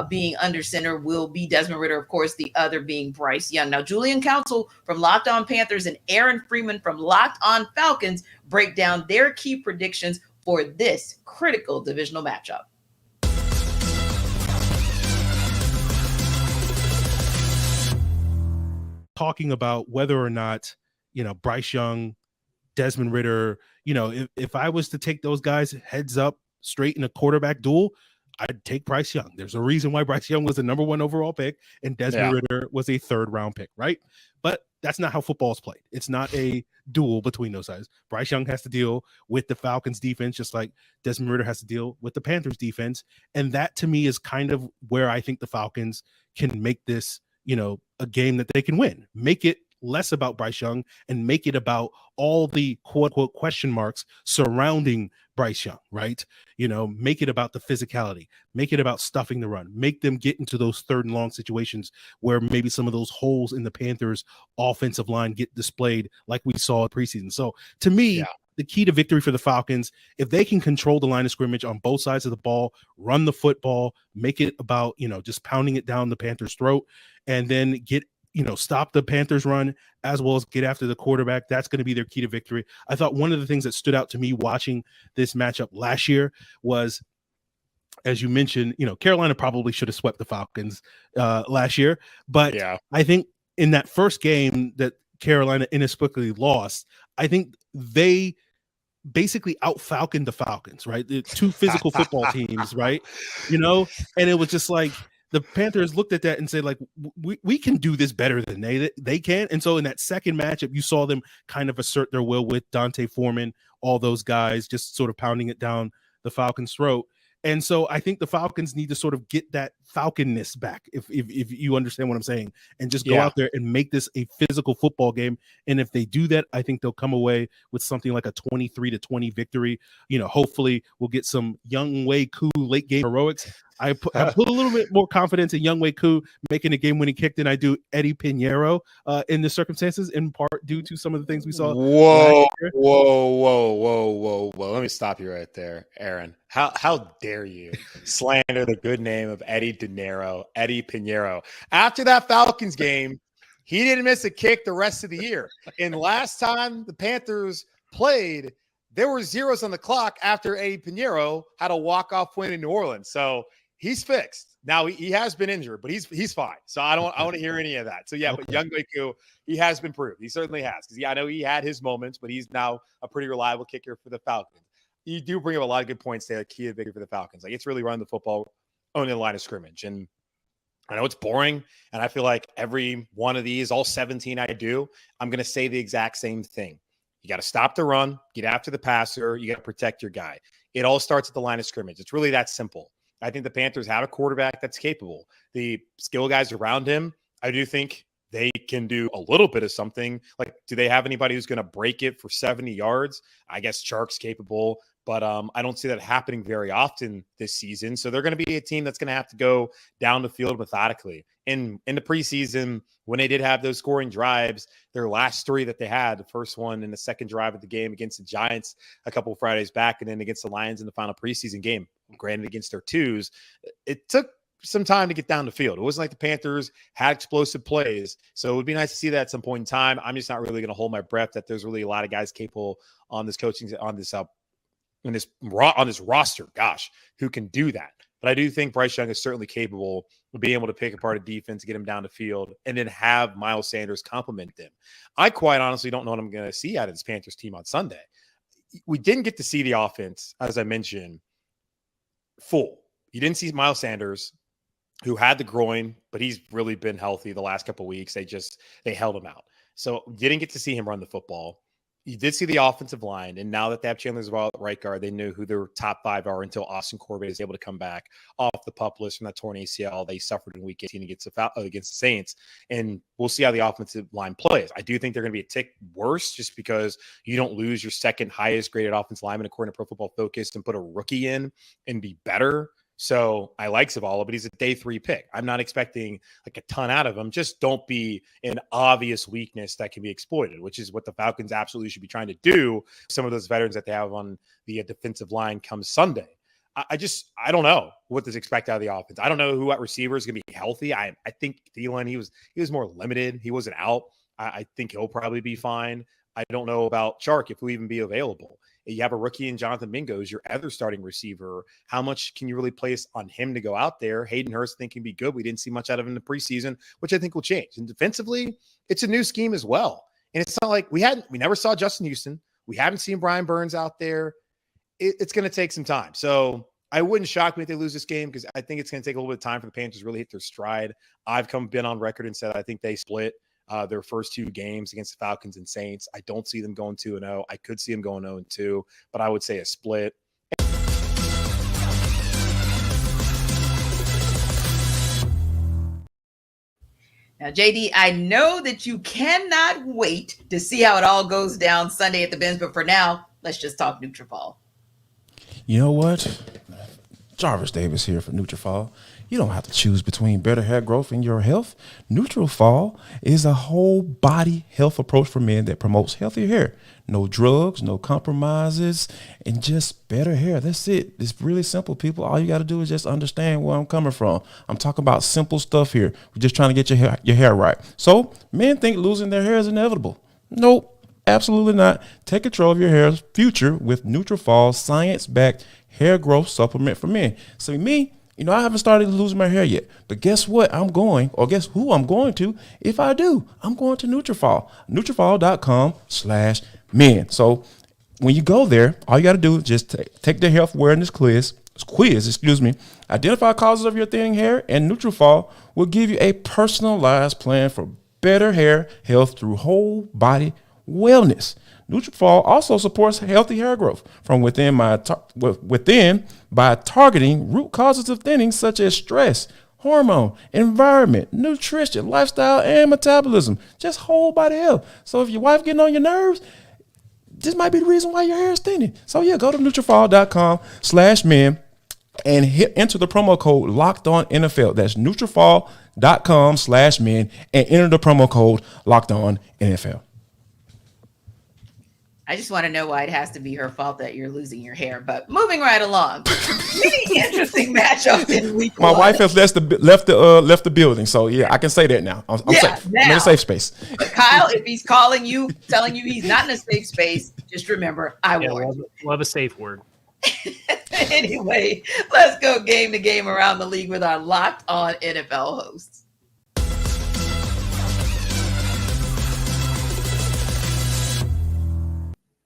being under center will be Desmond Ridder, of course, the other being Bryce Young. Now, Julian Council from Locked On Panthers and Aaron Freeman from Locked On Falcons break down their key predictions for this critical divisional matchup. Talking about whether or not, Bryce Young, Desmond Ridder, if I was to take those guys heads up straight in a quarterback duel, I'd take Bryce Young. There's a reason why Bryce Young was the number 1 overall pick and Desmond Ridder was a 3rd round pick, right? But that's not how football is played. It's not a duel between those guys. Bryce Young has to deal with the Falcons defense, just like Desmond Ridder has to deal with the Panthers defense. And that to me is kind of where I think the Falcons can make this, a game that they can win. Make it less about Bryce Young and make it about all the quote unquote question marks surrounding Bryce Young, right? Make it about the physicality, make it about stuffing the run, make them get into those 3rd and long situations where maybe some of those holes in the Panthers offensive line get displayed like we saw in preseason. So to me, the key to victory for the Falcons, if they can control the line of scrimmage on both sides of the ball, run the football, make it about, just pounding it down the Panthers' throat, and then get, stop the Panthers run as well as get after the quarterback. That's going to be their key to victory. I thought one of the things that stood out to me watching this matchup last year was, as you mentioned, Carolina probably should have swept the Falcons last year. But I think in that first game that Carolina inexplicably lost, I think they basically out Falcon the Falcons, right? The two physical football teams, right? You know, and it was just like the Panthers looked at that and said, like, we can do this better than they can. And so in that second matchup, you saw them kind of assert their will with Dante Foreman, all those guys just sort of pounding it down the Falcons' throat. And so I think the Falcons need to sort of get that Falconness back, if you understand what I'm saying, and just go out there and make this a physical football game. And if they do that, I think they'll come away with something like a 23-20 victory. You know, hopefully we'll get some Younghoe Koo late game heroics. I put a little bit more confidence in Younghoe Koo making a game-winning kick than I do Eddie Pinheiro in the circumstances, in part due to some of the things we saw. Whoa. Let me stop you right there, Aaron. How dare you slander the good name of Eddie Pinheiro? After that Falcons game, he didn't miss a kick the rest of the year. And last time the Panthers played, there were zeros on the clock after Eddie Pinheiro had a walk-off win in New Orleans. So he's fixed. Now he has been injured, but he's fine. So I want to hear any of that. So yeah, okay. But Younghoe Koo, he has been proved. He certainly has, because I know he had his moments, but he's now a pretty reliable kicker for the Falcons. You do bring up a lot of good points there, like key to victory for the Falcons. Like, it's really running the football on the line of scrimmage. And I know it's boring, and I feel like every one of these, all 17 I do, I'm going to say the exact same thing. You got to stop the run, get after the passer, you got to protect your guy. It all starts at the line of scrimmage. It's really that simple. I think the Panthers have a quarterback that's capable. The skill guys around him, I do think they can do a little bit of something. Like, do they have anybody who's going to break it for 70 yards? I guess Chark's capable, but I don't see that happening very often this season. So they're going to be a team that's going to have to go down the field methodically. In the preseason, when they did have those scoring drives, their last three that they had, the first one in the second drive of the game against the Giants a couple of Fridays back, and then against the Lions in the final preseason game, granted against their twos, it took some time to get down the field. It wasn't like the Panthers had explosive plays. So it would be nice to see that at some point in time. I'm just not really going to hold my breath that there's really a lot of guys capable on this coaching, on this roster, who can do that. But I do think Bryce Young is certainly capable of being able to pick apart a defense, get him down the field, and then have Miles Sanders complement them. I quite honestly don't know what I'm going to see out of this Panthers team on Sunday. We didn't get to see the offense, as I mentioned, full. You didn't see Miles Sanders, who had the groin, but he's really been healthy the last couple of weeks. They held him out. So didn't get to see him run the football. You did see the offensive line, and now that they have Chandler Zavala at right guard, they knew who their top five are until Austin Corbett is able to come back off the PUP list from that torn ACL they suffered in Week 18 against the Saints. And we'll see how the offensive line plays. I do think they're going to be a tick worse, just because you don't lose your second highest graded offensive lineman according to Pro Football Focus and put a rookie in and be better. So I like Zavala, but he's a day 3 pick. I'm not expecting like a ton out of him. Just don't be an obvious weakness that can be exploited, which is what the Falcons absolutely should be trying to do. Some of those veterans that they have on the defensive line come Sunday. I don't know what to expect out of the offense. I don't know who at receiver is going to be healthy. I think Thielen, he was more limited. He wasn't out. I think he'll probably be fine. I don't know about Chark, if he'll even be available. You have a rookie in Jonathan Mingo as your other starting receiver. How much can you really place on him to go out there? Hayden Hurst, I think, can be good. We didn't see much out of him in the preseason, which I think will change. And defensively, it's a new scheme as well. And it's not like we never saw Justin Houston. We haven't seen Brian Burns out there. It's going to take some time. So I wouldn't shock me if they lose this game, because I think it's going to take a little bit of time for the Panthers to really hit their stride. I've been on record and said I think they split their first 2 games against the Falcons and Saints. I don't see them going 2-0. I could see them going 0-2, but I would say a split. Now, JD, I know that you cannot wait to see how it all goes down Sunday at the Benz, but for now, let's just talk Nutrafol. You know what? Jarvis Davis here for Nutrafol. You don't have to choose between better hair growth and your health. Nutrafol is a whole body health approach for men that promotes healthier hair. No drugs, no compromises, and just better hair. That's it. It's really simple, people. All you got to do is just understand where I'm coming from. I'm talking about simple stuff here. We're just trying to get your hair right. So men think losing their hair is inevitable. Nope, absolutely not. Take control of your hair's future with Nutrafol's science-backed hair growth supplement for men. So me, I haven't started losing my hair yet, but guess what? Guess who I'm going to? If I do, I'm going to Nutrafol, Nutrafol.com/men. So when you go there, all you got to do is just take the health awareness quiz, identify causes of your thinning hair, and Nutrafol will give you a personalized plan for better hair health through whole body wellness. Nutrafol also supports healthy hair growth from within by targeting root causes of thinning such as stress, hormone, environment, nutrition, lifestyle, and metabolism. Just whole body health. So if your wife getting on your nerves, this might be the reason why your hair is thinning. So yeah, go to Nutrafol.com/men and enter the promo code LOCKEDONNFL. That's Nutrafol.com/men and enter the promo code LOCKEDONNFL. I just want to know why it has to be her fault that you're losing your hair. But moving right along, really interesting matchup in week My one. wife has left the building, so yeah, I can say that now. I'm safe. Now, I'm in a safe space. Kyle, if he's calling you, telling you he's not in a safe space, just remember, I warned you. We'll have a safe word. Anyway, let's go game to game around the league with our Locked On NFL hosts.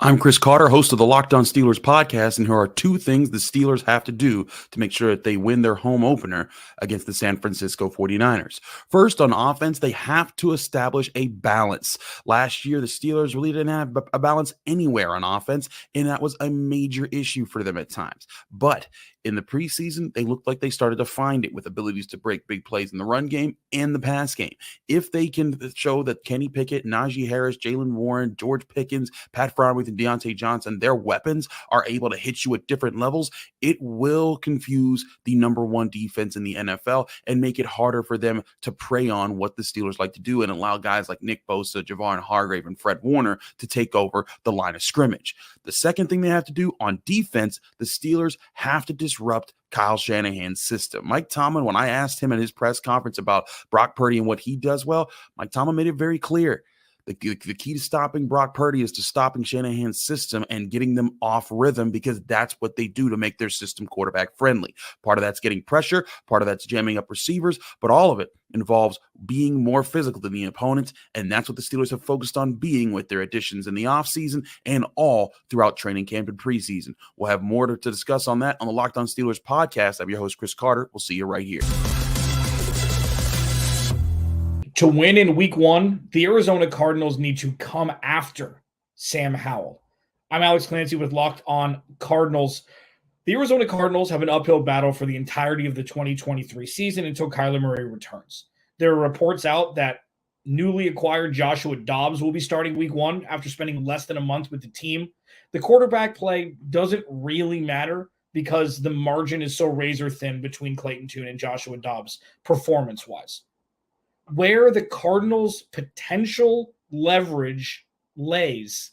I'm Chris Carter, host of the Locked On Steelers podcast, and here are two things the Steelers have to do to make sure that they win their home opener against the San Francisco 49ers. First, on offense, they have to establish a balance. Last year, the Steelers really didn't have a balance anywhere on offense, and that was a major issue for them at times. But in the preseason, they looked like they started to find it with abilities to break big plays in the run game and the pass game. If they can show that Kenny Pickett, Najee Harris, Jalen Warren, George Pickens, Pat Freiermuth, and Deontay Johnson, their weapons are able to hit you at different levels, it will confuse the number one defense in the NFL and make it harder for them to prey on what the Steelers like to do and allow guys like Nick Bosa, Javon Hargrave, and Fred Warner to take over the line of scrimmage. The second thing they have to do on defense, the Steelers have to disrupt Kyle Shanahan's system. Mike Tomlin, when I asked him in his press conference about Brock Purdy and what he does well, Mike Tomlin made it very clear. The key to stopping Brock Purdy is to stopping Shanahan's system and getting them off rhythm, because that's what they do to make their system quarterback friendly. Part of that's getting pressure, part of that's jamming up receivers, but all of it involves being more physical than the opponent, and that's what the Steelers have focused on being with their additions in the offseason and all throughout training camp and preseason. We'll have more to discuss on that on the Locked On Steelers podcast. I'm your host, Chris Carter. We'll see you right here. To win in week one, the Arizona Cardinals need to come after Sam Howell. I'm Alex Clancy with Locked On Cardinals. The Arizona Cardinals have an uphill battle for the entirety of the 2023 season until Kyler Murray returns. There are reports out that newly acquired Joshua Dobbs will be starting week one after spending less than a month with the team. The quarterback play doesn't really matter because the margin is so razor thin between Clayton Tune and Joshua Dobbs performance-wise. Where the Cardinals' potential leverage lays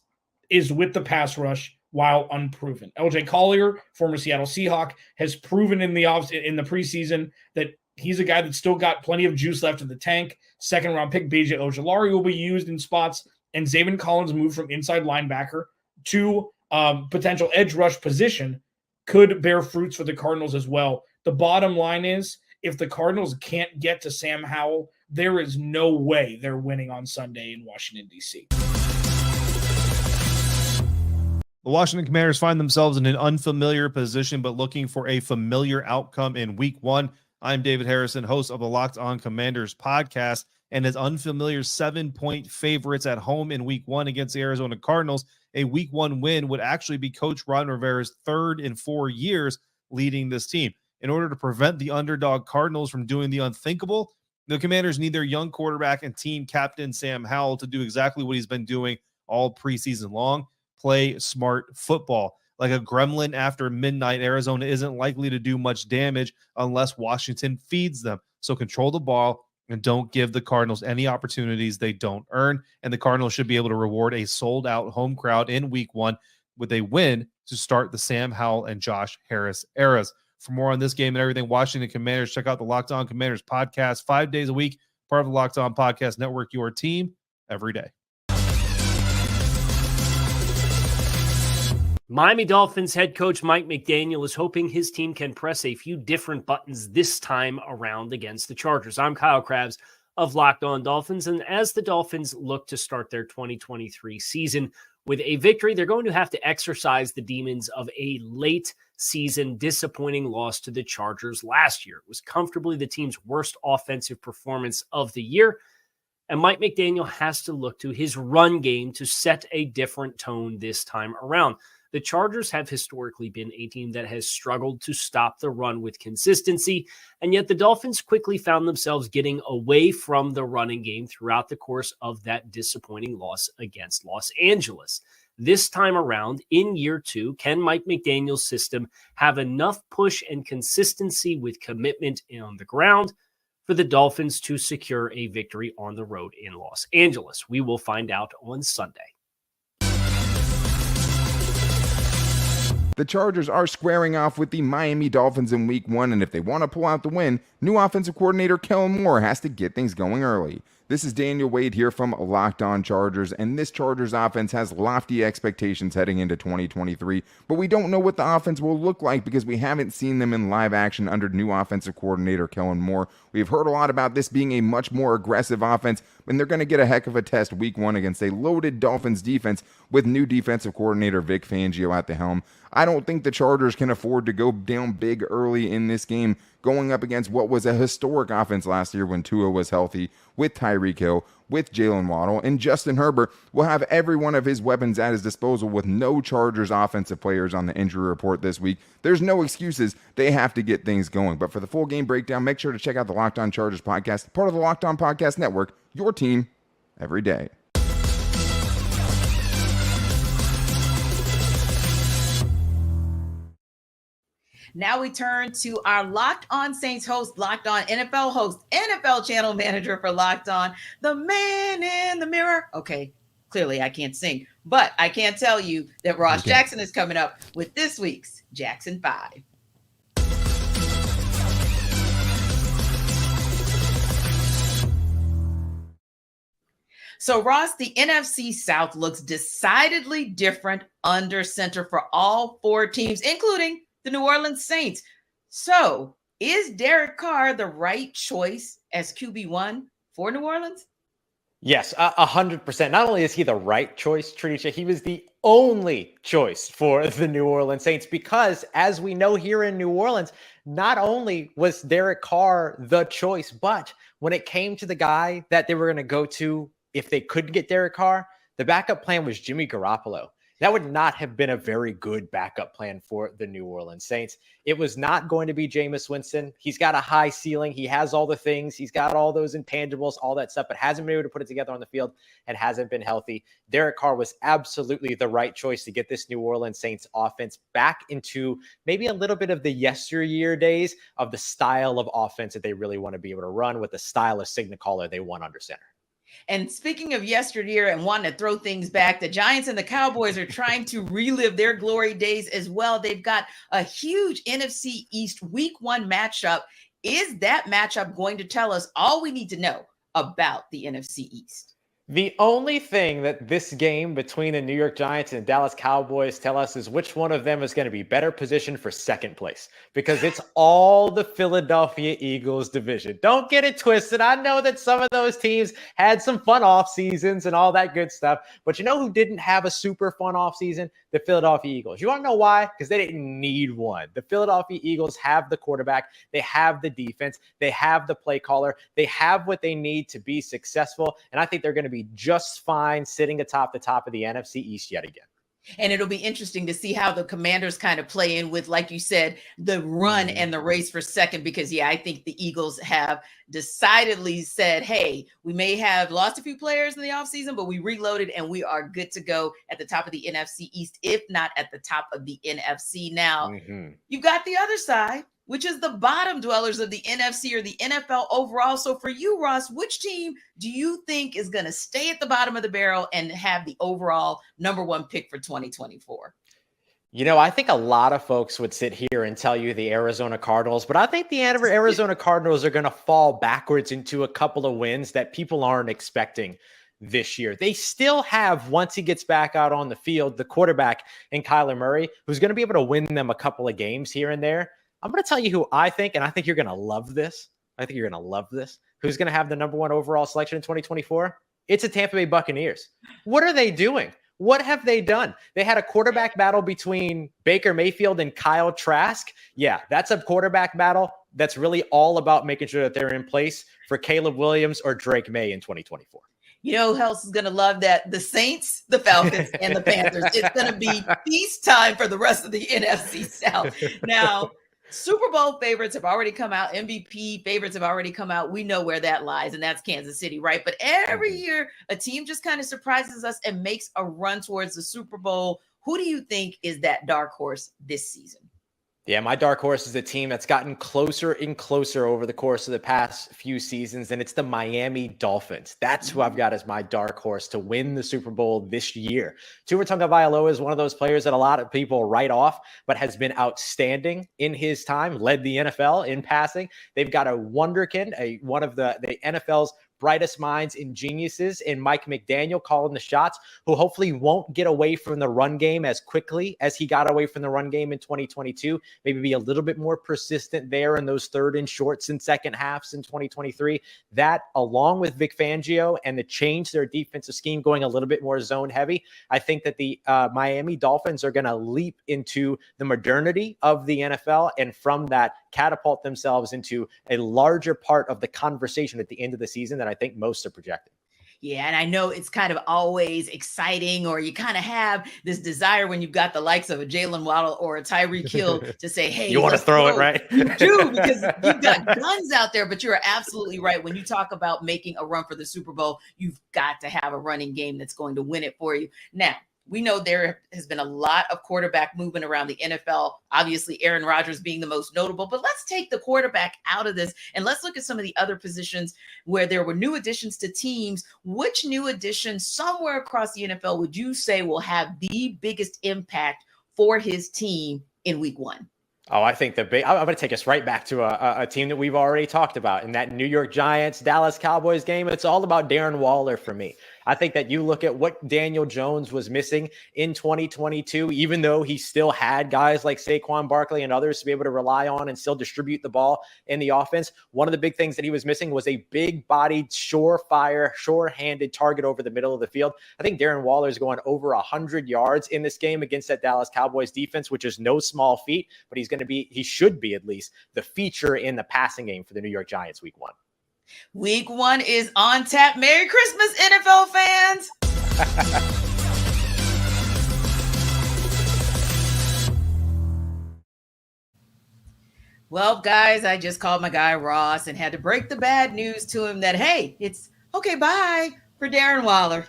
is with the pass rush while unproven. LJ Collier, former Seattle Seahawk, has proven in the preseason that he's a guy that's still got plenty of juice left in the tank. Second-round pick B.J. Ojulari will be used in spots, and Zaven Collins' move from inside linebacker to potential edge rush position could bear fruits for the Cardinals as well. The bottom line is, if the Cardinals can't get to Sam Howell, there is no way they're winning on Sunday in Washington, D.C. The Washington Commanders find themselves in an unfamiliar position, but looking for a familiar outcome in week one. I'm David Harrison, host of the Locked On Commanders podcast, and as unfamiliar 7-point favorites at home in week one against the Arizona Cardinals. A week one win would actually be Coach Ron Rivera's third in 4 years leading this team. In order to prevent the underdog Cardinals from doing the unthinkable, the Commanders need their young quarterback and team captain Sam Howell to do exactly what he's been doing all preseason long: play smart football. Like a gremlin after midnight, Arizona isn't likely to do much damage unless Washington feeds them. So control the ball and don't give the Cardinals any opportunities they don't earn. And the Cardinals should be able to reward a sold-out home crowd in week one with a win to start the Sam Howell and Josh Harris eras. For more on this game and everything Washington Commanders, check out the Locked On Commanders podcast 5 days a week, part of the Locked On Podcast Network, your team every day. Miami Dolphins head coach Mike McDaniel is hoping his team can press a few different buttons this time around against the Chargers. I'm Kyle Krabs of Locked On Dolphins, and as the Dolphins look to start their 2023 season With a victory, they're going to have to exercise the demons of a late season disappointing loss to the Chargers last year. It was comfortably the team's worst offensive performance of the year, and Mike McDaniel has to look to his run game to set a different tone this time around. The Chargers have historically been a team that has struggled to stop the run with consistency, and yet the Dolphins quickly found themselves getting away from the running game throughout the course of that disappointing loss against Los Angeles. This time around, in year 2, can Mike McDaniel's system have enough push and consistency with commitment on the ground for the Dolphins to secure a victory on the road in Los Angeles? We will find out on Sunday. The Chargers are squaring off with the Miami Dolphins in Week 1, and if they want to pull out the win, new offensive coordinator Kellen Moore has to get things going early. This is Daniel Wade here from Locked On Chargers, and this Chargers offense has lofty expectations heading into 2023, but we don't know what the offense will look like because we haven't seen them in live action under new offensive coordinator Kellen Moore. We've heard a lot about this being a much more aggressive offense, and they're going to get a heck of a test Week 1 against a loaded Dolphins defense with new defensive coordinator Vic Fangio at the helm. I don't think the Chargers can afford to go down big early in this game, going up against what was a historic offense last year when Tua was healthy, with Tyreek Hill, with Jalen Waddle, and Justin Herbert will have every one of his weapons at his disposal with no Chargers offensive players on the injury report this week. There's no excuses. They have to get things going. But for the full game breakdown, make sure to check out the Locked On Chargers podcast, part of the Locked On Podcast Network, your team every day. Now we turn to our Locked On Saints host, Locked On NFL host, NFL channel manager for Locked On, the man in the mirror. Okay, clearly I can't sing, but I can tell you that Ross Jackson is coming up with this week's Jackson 5. So, Ross, the NFC South looks decidedly different under center for all 4 teams, including the New Orleans Saints. So, is Derek Carr the right choice as QB1 for New Orleans? Yes, 100%. Not only is he the right choice, Tricia, he was the only choice for the New Orleans Saints because, as we know here in New Orleans, not only was Derek Carr the choice, but when it came to the guy that they were going to go to if they couldn't get Derek Carr, the backup plan was Jimmy Garoppolo. That would not have been a very good backup plan for the New Orleans Saints. It was not going to be Jameis Winston. He's got a high ceiling. He has all the things. He's got all those intangibles, all that stuff, but hasn't been able to put it together on the field and hasn't been healthy. Derek Carr was absolutely the right choice to get this New Orleans Saints offense back into maybe a little bit of the yesteryear days of the style of offense that they really want to be able to run with the style of signal caller they want under center. And speaking of yesteryear and wanting to throw things back, the Giants and the Cowboys are trying to relive their glory days as well. They've got a huge NFC East Week 1 matchup. Is that matchup going to tell us all we need to know about the NFC East? The only thing that this game between the New York Giants and Dallas Cowboys tell us is which one of them is going to be better positioned for second place, because it's all the Philadelphia Eagles division. Don't get it twisted. I know that some of those teams had some fun off seasons and all that good stuff, but you know who didn't have a super fun off season? The Philadelphia Eagles. You want to know why? Because they didn't need one. The Philadelphia Eagles have the quarterback. They have the defense. They have the play caller. They have what they need to be successful. And I think they're going to be just fine sitting atop the top of the NFC East yet again. And it'll be interesting to see how the Commanders kind of play in with, like you said, the run and the race for second, because, I think the Eagles have decidedly said, hey, we may have lost a few players in the offseason, but we reloaded and we are good to go at the top of the NFC East, if not at the top of the NFC. Now, you've got the other side, which is the bottom dwellers of the NFC or the NFL overall. So for you, Ross, which team do you think is going to stay at the bottom of the barrel and have the overall number 1 pick for 2024? You know, I think a lot of folks would sit here and tell you the Arizona Cardinals, but I think the Arizona Cardinals are going to fall backwards into a couple of wins that people aren't expecting this year. They still have, once he gets back out on the field, the quarterback in Kyler Murray, who's going to be able to win them a couple of games here and there. I'm going to tell you who I think, and I think you're going to love this. Who's going to have the number 1 overall selection in 2024? It's the Tampa Bay Buccaneers. What are they doing? What have they done? They had a quarterback battle between Baker Mayfield and Kyle Trask. Yeah, that's a quarterback battle that's really all about making sure that they're in place for Caleb Williams or Drake May in 2024. You know who else is going to love that? The Saints, the Falcons, and the Panthers. It's going to be feast time for the rest of the NFC South. Now, Super Bowl favorites have already come out. MVP favorites have already come out. We know where that lies, and that's Kansas City, right? But every year, a team just kind of surprises us and makes a run towards the Super Bowl. Who do you think is that dark horse this season? Yeah, my dark horse is a team that's gotten closer and closer over the course of the past few seasons, and it's the Miami Dolphins. That's who I've got as my dark horse to win the Super Bowl this year. Tua Tagovailoa is one of those players that a lot of people write off, but has been outstanding in his time, led the NFL in passing. They've got a wonderkind, one of the NFL's brightest minds and geniuses in Mike McDaniel calling the shots, who hopefully won't get away from the run game as quickly as he got away from the run game in 2022. Maybe be a little bit more persistent there in those third and shorts and second halves in 2023. That, along with Vic Fangio and the change their defensive scheme going a little bit more zone heavy, I think that the Miami Dolphins are going to leap into the modernity of the NFL, and from that catapult themselves into a larger part of the conversation at the end of the season than I think most are projecting. Yeah, and I know it's kind of always exciting, or you kind of have this desire when you've got the likes of a Jalen Waddle or a Tyreek Hill to say, hey, you want to throw it, right? You do, because you've got guns out there, but you're absolutely right. When you talk about making a run for the Super Bowl, you've got to have a running game that's going to win it for you. Now, we know there has been a lot of quarterback movement around the NFL, obviously Aaron Rodgers being the most notable, but let's take the quarterback out of this and let's look at some of the other positions where there were new additions to teams. Which new addition somewhere across the NFL would you say will have the biggest impact for his team in week one? Oh, I think I'm going to take us right back to a team that we've already talked about in that New York Giants, Dallas Cowboys game. It's all about Darren Waller for me. I think that you look at what Daniel Jones was missing in 2022, even though he still had guys like Saquon Barkley and others to be able to rely on and still distribute the ball in the offense. One of the big things that he was missing was a big-bodied, surefire, sure-handed target over the middle of the field. I think Darren Waller is going over 100 yards in this game against that Dallas Cowboys defense, which is no small feat, but he should be at least the feature in the passing game for the New York Giants week one. Week one is on tap. Merry Christmas, NFL fans. Well, guys, I just called my guy Ross and had to break the bad news to him that, hey, it's okay, bye for Darren Waller.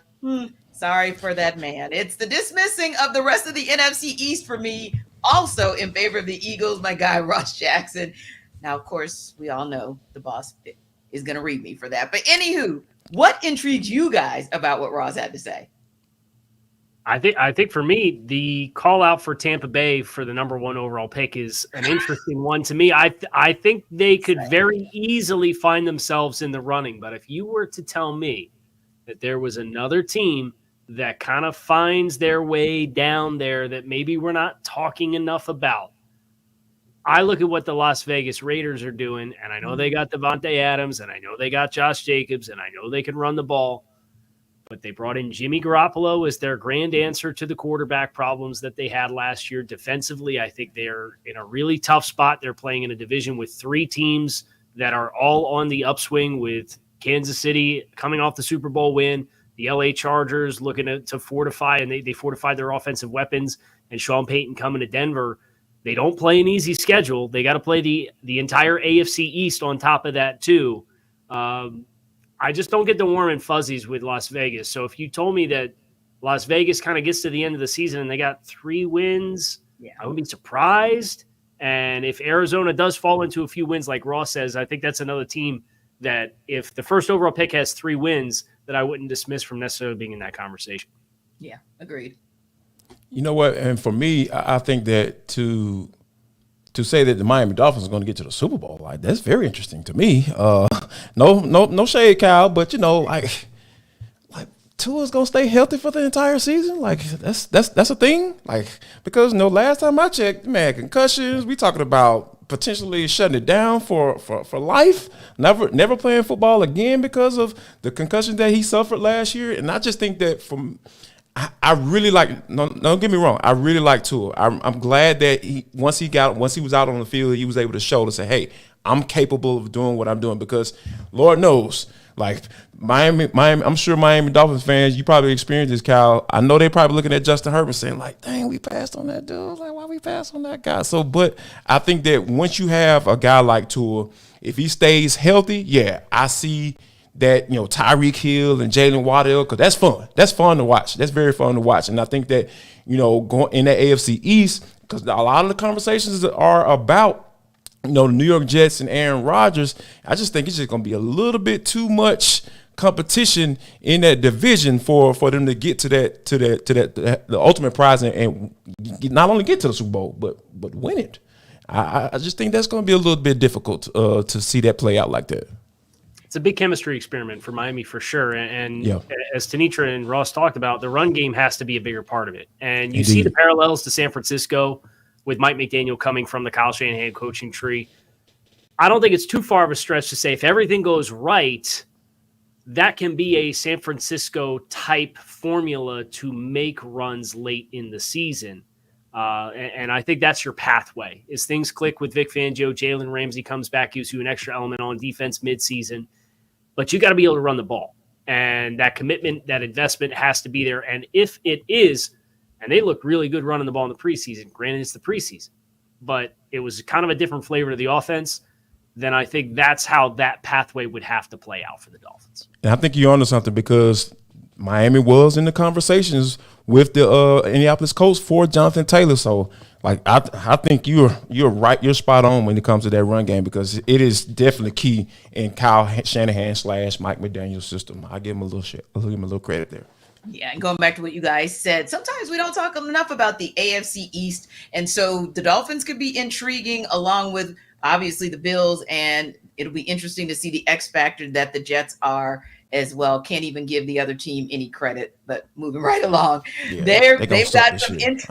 Sorry for that man. It's the dismissing of the rest of the NFC East for me, also in favor of the Eagles, my guy Ross Jackson. Now, of course, we all know the boss is going to read me for that. But anywho, what intrigued you guys about what Ross had to say? I think for me, the call out for Tampa Bay for the number one overall pick is an interesting one to me. I think they could very easily find themselves in the running. But if you were to tell me that there was another team that kind of finds their way down there that maybe we're not talking enough about, I look at what the Las Vegas Raiders are doing, and I know they got Devontae Adams, and I know they got Josh Jacobs, and I know they can run the ball, but they brought in Jimmy Garoppolo as their grand answer to the quarterback problems that they had last year. Defensively, I think they're in a really tough spot. They're playing in a division with three teams that are all on the upswing, with Kansas City coming off the Super Bowl win, the LA Chargers looking to fortify, and they fortified their offensive weapons, and Sean Payton coming to Denver. They don't play an easy schedule. They got to play the entire AFC East on top of that too. I just don't get the warm and fuzzies with Las Vegas. So if you told me that Las Vegas kind of gets to the end of the season and they got 3 wins, I would be surprised. And if Arizona does fall into a few wins, like Ross says, I think that's another team that if the first overall pick has 3 wins, that I wouldn't dismiss from necessarily being in that conversation. Yeah, agreed. You know what? And for me, I think that to say that the Miami Dolphins are going to get to the Super Bowl, like, that's very interesting to me. No shade, Kyle, but like Tua's going to stay healthy for the entire season. Like that's a thing. Like, because last time I checked, man, concussions. We talking about potentially shutting it down for life. Never playing football again because of the concussion that he suffered last year. And I just think that I really like. No, don't get me wrong. I really like Tua. I'm glad that once he was out on the field, he was able to show to say, "Hey, I'm capable of doing what I'm doing." Because Lord knows, like Miami, I'm sure Miami Dolphins fans, you probably experienced this, Kyle. I know they're probably looking at Justin Herbert saying, like, "Dang, we passed on that dude. Like, why we passed on that guy?" So, but I think that once you have a guy like Tua, if he stays healthy, yeah, I see that, Tyreek Hill and Jalen Waddell, because that's fun. That's fun to watch. That's very fun to watch. And I think that, going in the AFC East, because a lot of the conversations are about, the New York Jets and Aaron Rodgers, I just think it's just going to be a little bit too much competition in that division for them to get to the ultimate prize and not only get to the Super Bowl, but win it. I just think that's going to be a little bit difficult to see that play out like that. It's a big chemistry experiment for Miami for sure. And as Tanitra and Ross talked about, the run game has to be a bigger part of it. And you see the parallels to San Francisco with Mike McDaniel coming from the Kyle Shanahan coaching tree. I don't think it's too far of a stretch to say if everything goes right, that can be a San Francisco type formula to make runs late in the season. And I think that's your pathway. As things click with Vic Fangio, Jalen Ramsey comes back, gives you an extra element on defense midseason. But you got to be able to run the ball. And that commitment, that investment has to be there. And if it is, and they look really good running the ball in the preseason, granted it's the preseason, but it was kind of a different flavor to the offense, then I think that's how that pathway would have to play out for the Dolphins. And I think you're onto something because Miami was in the conversations with the Indianapolis Colts for Jonathan Taylor. So, I think you're right. You're spot on when it comes to that run game because it is definitely key in Kyle Shanahan / Mike McDaniel's system. I give him a little credit there. Yeah, and going back to what you guys said, sometimes we don't talk enough about the AFC East, and so the Dolphins could be intriguing along with obviously the Bills, and it'll be interesting to see the X factor that the Jets are as well. Can't even give the other team any credit, but moving right along. Yeah, they've got some intriguing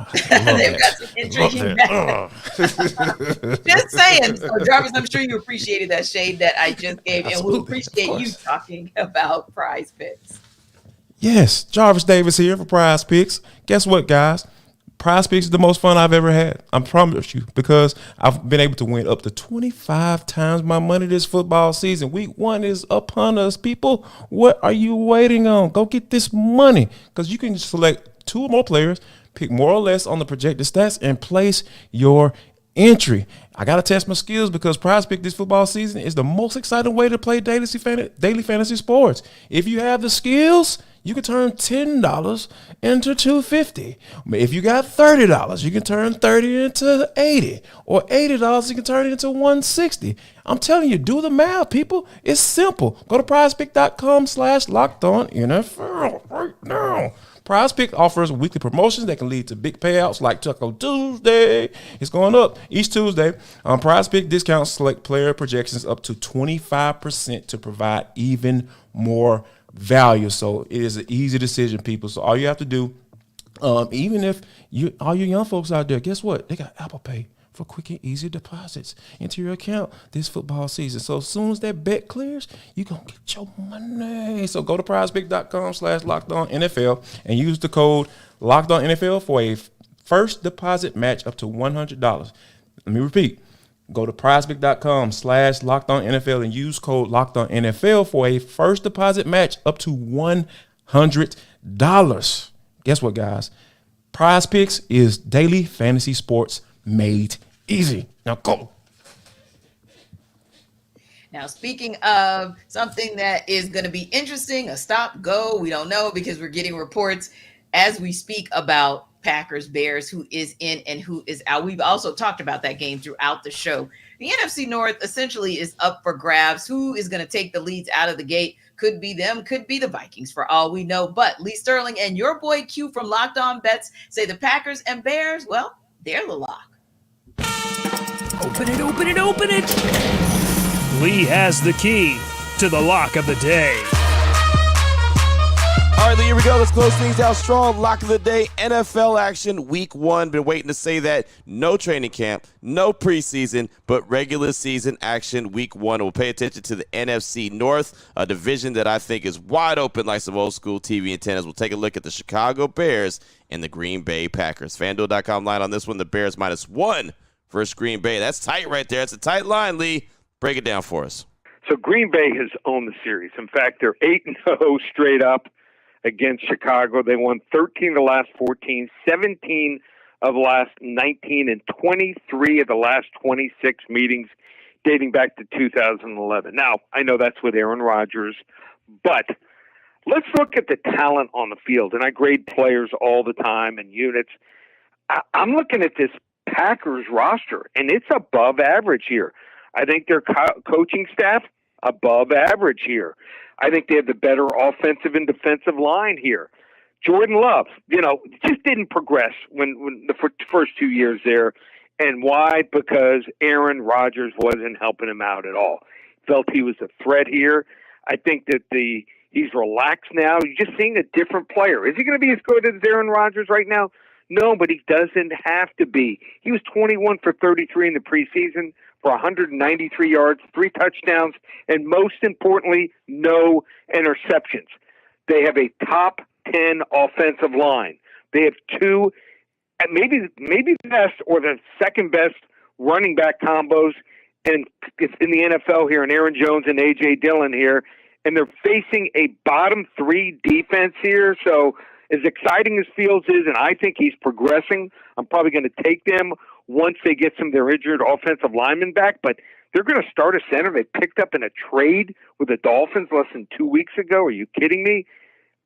just saying. So Jarvis, I'm sure you appreciated that shade that I just gave, and we'll appreciate you talking about Prize Picks. Yes, Jarvis Davis here for Prize Picks. Guess what, guys? Prize Picks is the most fun I've ever had. I promise you, because I've been able to win up to 25 times my money this football season. Week 1 is upon us, people. What are you waiting on? Go get this money because you can select 2 or more players, pick more or less on the projected stats, and place your entry. I got to test my skills because Prize Pick this football season is the most exciting way to play daily fantasy sports. If you have the skills, you can turn $10 into $250. If you got $30, you can turn $30 into $80. Or $80, you can turn it into $160. I'm telling you, do the math, people. It's simple. Go to prizepick.com/lockedonnfl right now. Prize Pick offers weekly promotions that can lead to big payouts like Taco Tuesday. It's going up each Tuesday. Prize Pick discounts select player projections up to 25% to provide even more value. So it is an easy decision, people. So all you have to do, even if all you young folks out there, guess what? They got Apple Pay for quick and easy deposits into your account this football season. So as soon as that bet clears, you're going to get your money. So go to prizepick.com/lockedonnfl and use the code LockedOnNFL for a first deposit match up to $100. Let me repeat. Go to prizepick.com/lockedonnfl and use code LockedOnNFL for a first deposit match up to $100. Guess what, guys? Prize Picks is daily fantasy sports made easy. Now go. Now, speaking of something that is going to be interesting, a stop, go, we don't know because we're getting reports as we speak about Packers, Bears, who is in and who is out. We've also talked about that game throughout the show. The NFC North essentially is up for grabs. Who is going to take the leads out of the gate? Could be them, could be the Vikings for all we know. But Lee Sterling and your boy Q from Locked On Bets say the Packers and Bears, well, they're the lock. Open it, open it, open it. Lee has the key to the lock of the day. All right, Lee, here we go. Let's close things out strong. Lock of the day, NFL action, week 1. Been waiting to say that. No training camp, no preseason, but regular season action, week 1. We'll pay attention to the NFC North, a division that I think is wide open like some old school TV antennas. We'll take a look at the Chicago Bears and the Green Bay Packers. FanDuel.com line on this one, the Bears -1 versus Green Bay. That's tight right there. It's a tight line, Lee. Break it down for us. So Green Bay has owned the series. In fact, they're 8-0 straight up against Chicago. They won 13 of the last 14, 17 of the last 19, and 23 of the last 26 meetings dating back to 2011. Now, I know that's with Aaron Rodgers, but let's look at the talent on the field. And I grade players all the time and units. I'm looking at this Packers roster, and it's above average here. I think their coaching staff, above average here. I think they have the better offensive and defensive line here. Jordan Love, just didn't progress when the first 2 years there. And why? Because Aaron Rodgers wasn't helping him out at all. Felt he was a threat here. I think that he's relaxed now. You're just seeing a different player. Is he going to be as good as Aaron Rodgers right now? No, but he doesn't have to be. He was 21 for 33 in the preseason for 193 yards, 3 touchdowns, and most importantly, no interceptions. They have a top 10 offensive line. They have 2, maybe the best or the second best running back combos in the NFL here, and Aaron Jones and A.J. Dillon here, and they're facing a bottom 3 defense here, so as exciting as Fields is, and I think he's progressing, I'm probably going to take them once they get some of their injured offensive linemen back, but they're going to start a center they picked up in a trade with the Dolphins less than 2 weeks ago. Are you kidding me?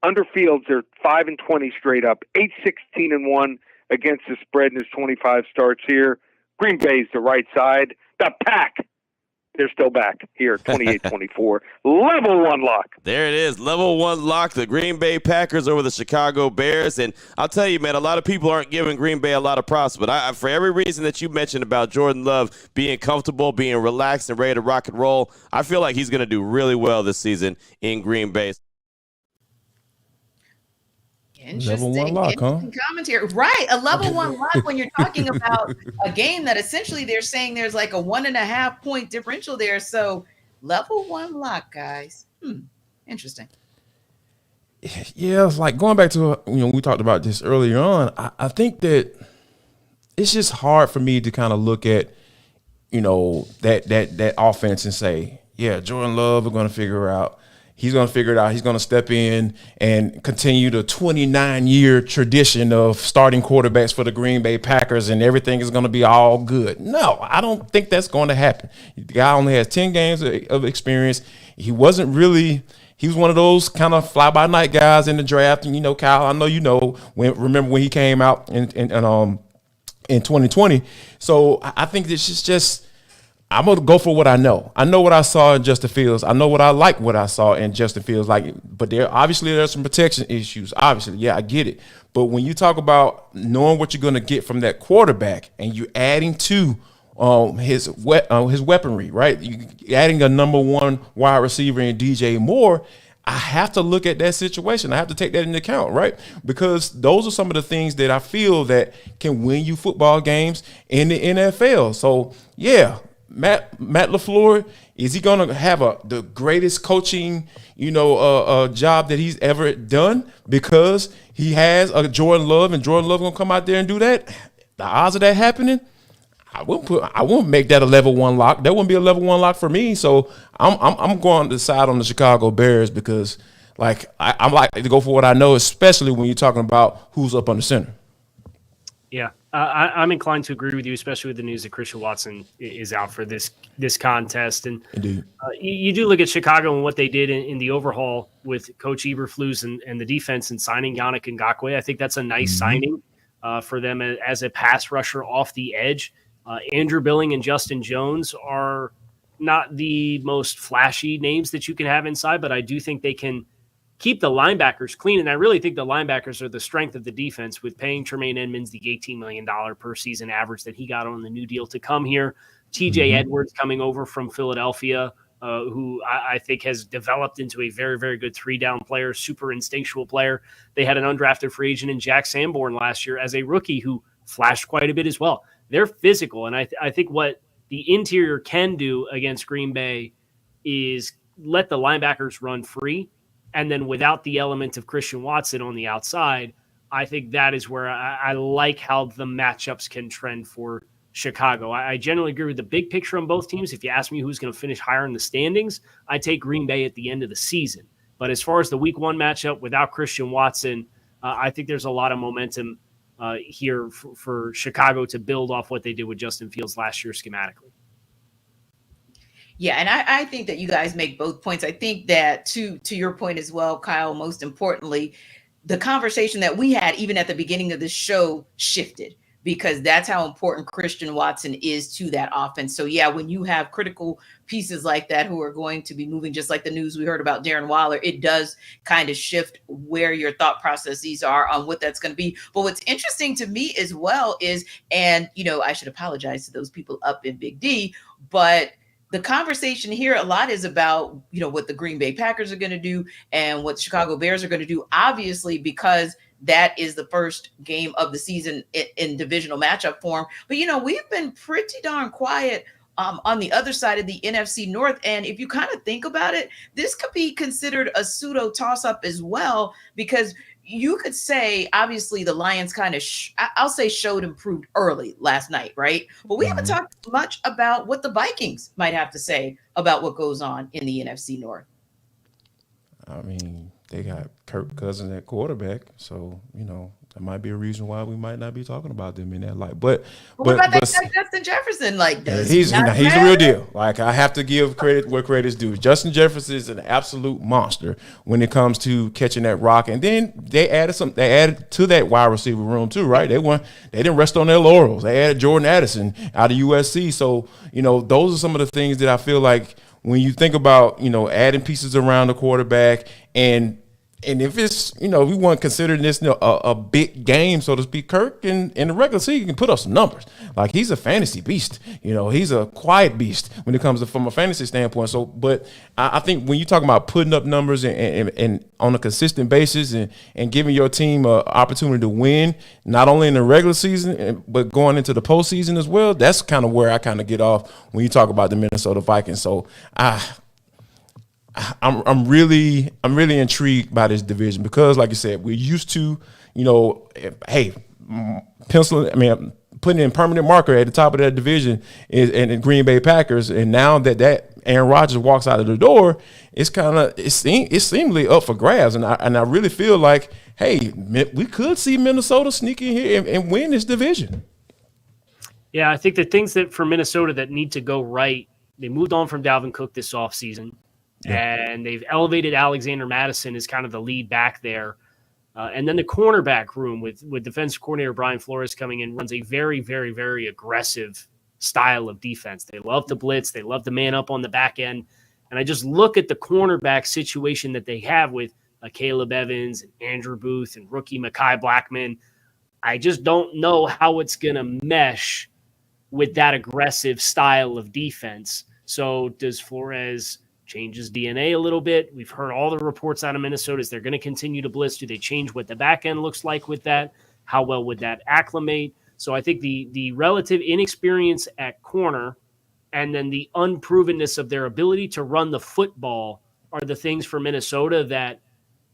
Under Fields, they're 5-20 straight up, 8-16-1 against the spread in his 25 starts here. Green Bay's the right side. The Pack, they're still back here, 28-24. Level 1 lock. There it is, level 1 lock, the Green Bay Packers over the Chicago Bears. And I'll tell you, man, a lot of people aren't giving Green Bay a lot of props, but for every reason that you mentioned about Jordan Love being comfortable, being relaxed, and ready to rock and roll, I feel like he's going to do really well this season in Green Bay. Level 1 lock, huh? Commentary. Right. A level 1 lock when you're talking about a game that essentially they're saying there's like a 1.5 point differential there. So level 1 lock, guys. Interesting. Yeah, it's like going back to, we talked about this earlier on. I think that it's just hard for me to kind of look at, that offense and say, yeah, Jordan Love, we're going to figure out. He's going to figure it out. He's going to step in and continue the 29-year tradition of starting quarterbacks for the Green Bay Packers, and everything is going to be all good. No, I don't think that's going to happen. The guy only has 10 games of experience. He was one of those kind of fly-by-night guys in the draft. And, Kyle, I know remember when he came out in 2020. So I think this is just – I'm going to go for what I know. I know what I saw in Justin Fields. I know what I saw in Justin Fields. But there's some protection issues. Obviously, yeah, I get it. But when you talk about knowing what you're going to get from that quarterback and you're adding to his weaponry, right? You're adding a number 1 wide receiver in DJ Moore, I have to look at that situation. I have to take that into account, right? Because those are some of the things that I feel that can win you football games in the NFL. So, yeah. Matt LaFleur, is he going to have the greatest coaching, job that he's ever done because he has a Jordan Love and Jordan Love going to come out there and do that? The odds of that happening, I won't make that a level 1 lock. That wouldn't be a level 1 lock for me. So I'm going to decide on the Chicago Bears because I'm likely to go for what I know, especially when you're talking about who's up on the center. Yeah, I'm inclined to agree with you, especially with the news that Christian Watson is out for this contest. And you do look at Chicago and what they did in the overhaul with Coach Eberflus and the defense and signing Yannick Ngakoue. I think that's a nice signing for them as a pass rusher off the edge. Andrew Billing and Justin Jones are not the most flashy names that you can have inside, but I do think they can keep the linebackers clean. And I really think the linebackers are the strength of the defense with paying Tremaine Edmonds the $18 million per season average that he got on the new deal to come here. TJ Edwards coming over from Philadelphia, who I think has developed into a very, very good 3-down player, super instinctual player. They had an undrafted free agent in Jack Sanborn last year as a rookie who flashed quite a bit as well. They're physical, and I think what the interior can do against Green Bay is let the linebackers run free, and then without the element of Christian Watson on the outside, I think that is where I like how the matchups can trend for Chicago. I generally agree with the big picture on both teams. If you ask me who's going to finish higher in the standings, I take Green Bay at the end of the season. But as far as the week 1 matchup without Christian Watson, I think there's a lot of momentum here for Chicago to build off what they did with Justin Fields last year schematically. Yeah, and I think that you guys make both points. I think that to your point as well, Kyle, most importantly, the conversation that we had even at the beginning of this show shifted, because that's how important Christian Watson is to that offense. So yeah, when you have critical pieces like that who are going to be moving, just like the news we heard about Darren Waller, it does kind of shift where your thought processes are on what that's going to be. But what's interesting to me as well is, and I should apologize to those people up in Big D, but the conversation here a lot is about, what the Green Bay Packers are going to do and what the Chicago Bears are going to do, obviously, because that is the first game of the season in divisional matchup form. But, we've been pretty darn quiet on the other side of the NFC North. And if you kind of think about it, this could be considered a pseudo toss-up as well, because you could say, obviously, the Lions kind of, I'll say, showed improved early last night, right? But we haven't talked much about what the Vikings might have to say about what goes on in the NFC North. I mean, they got Kirk Cousins at quarterback, so that might be a reason why we might not be talking about them in that light. But what about that guy Justin Jefferson? He's the real deal. Like, I have to give credit where credit is due. Justin Jefferson is an absolute monster when it comes to catching that rock. And then they added to that wide receiver room too, right? They didn't rest on their laurels. They added Jordan Addison out of USC. So those are some of the things that I feel like when you think about adding pieces around the quarterback, and if it's, we weren't considering this a big game, so to speak, Kirk in the regular season can put up some numbers. Like, he's a fantasy beast. He's a quiet beast when it comes to from a fantasy standpoint. So, but I think when you talk about putting up numbers and on a consistent basis and giving your team an opportunity to win, not only in the regular season, but going into the postseason as well, that's kind of where I kind of get off when you talk about the Minnesota Vikings. So I'm really intrigued by this division because, like you said, we're used to, putting in permanent marker at the top of that division and the Green Bay Packers, and now that Aaron Rodgers walks out of the door, it's seemingly up for grabs, and I really feel like, hey, we could see Minnesota sneak in here and win this division. Yeah, I think the things that for Minnesota that need to go right, they moved on from Dalvin Cook this offseason. Yeah. And they've elevated Alexander Mattison as kind of the lead back there. And then the cornerback room with defensive coordinator Brian Flores coming in runs a very, very, very aggressive style of defense. They love to blitz. They love to man up on the back end. And I just look at the cornerback situation that they have with Caleb Evans and Andrew Booth and rookie Mekhi Blackman. I just don't know how it's going to mesh with that aggressive style of defense. So does Flores changes DNA a little bit? We've heard all the reports out of Minnesota is they're going to continue to blitz. Do they change what the back end looks like with that? How well would that acclimate? So I think the relative inexperience at corner and then the unprovenness of their ability to run the football are the things for Minnesota that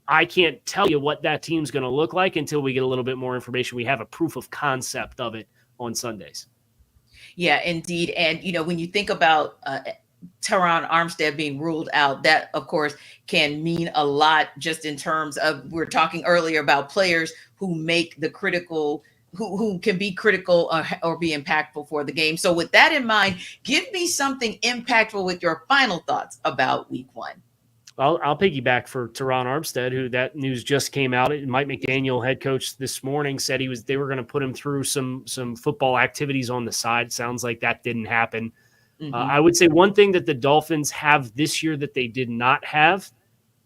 I can't tell you what that team's going to look like until we get a little bit more information. We have a proof of concept of it on Sundays. Yeah, indeed. And, when you think about Teron Armstead being ruled out, that of course can mean a lot just in terms of, we're talking earlier about players who make the critical, who can be critical or be impactful for the game. So with that in mind, give me something impactful with your final thoughts about week 1. I'll piggyback for Teron Armstead, who that news just came out. Mike McDaniel, head coach this morning, said they were going to put him through some football activities on the side. Sounds like that didn't happen. Mm-hmm. I would say one thing that the Dolphins have this year that they did not have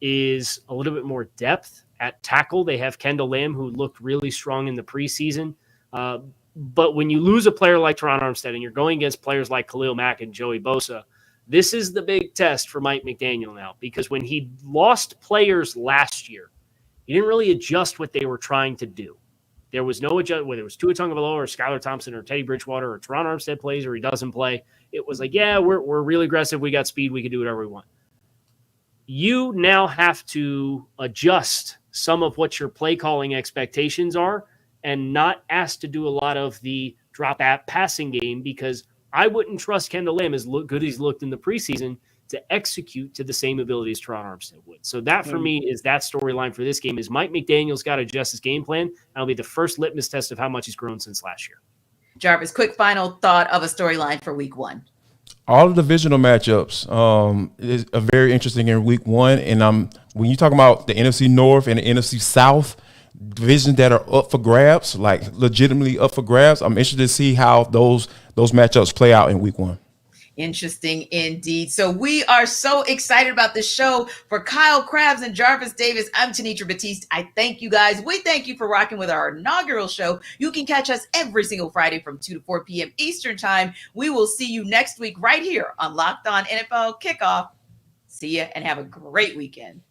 is a little bit more depth at tackle. They have Kendall Lamb, who looked really strong in the preseason. But when you lose a player like Teron Armstead and you're going against players like Khalil Mack and Joey Bosa, This is the big test for Mike McDaniel now, because when he lost players last year, he didn't really adjust what they were trying to do. There was no adjustment, whether it was Tua Tagovailoa or Skylar Thompson or Teddy Bridgewater or Teron Armstead plays or he doesn't play. It was like, yeah, we're really aggressive. We got speed. We can do whatever we want. You now have to adjust some of what your play calling expectations are and not ask to do a lot of the drop app passing game, because I wouldn't trust Kendall Lamb, as good as he's looked in the preseason, to execute to the same abilities Teron Armstead would. So that for me is that storyline for this game is Mike McDaniel's got to adjust his game plan. That'll be the first litmus test of how much he's grown since last year. Jarvis, quick final thought of a storyline for week 1. All the divisional matchups is very interesting in week 1. And when you talk about the NFC North and the NFC South, divisions that are up for grabs, like legitimately up for grabs, I'm interested to see how those matchups play out in week 1. Interesting indeed. So we are so excited about this show. For Kyle Krabs and Jarvis Davis, I'm Tanitra Batiste. I thank you guys. We thank you for rocking with our inaugural show. You can catch us every single Friday from 2 to 4 p.m. Eastern time. We will see you next week right here on Locked On NFL Kickoff. See ya and have a great weekend.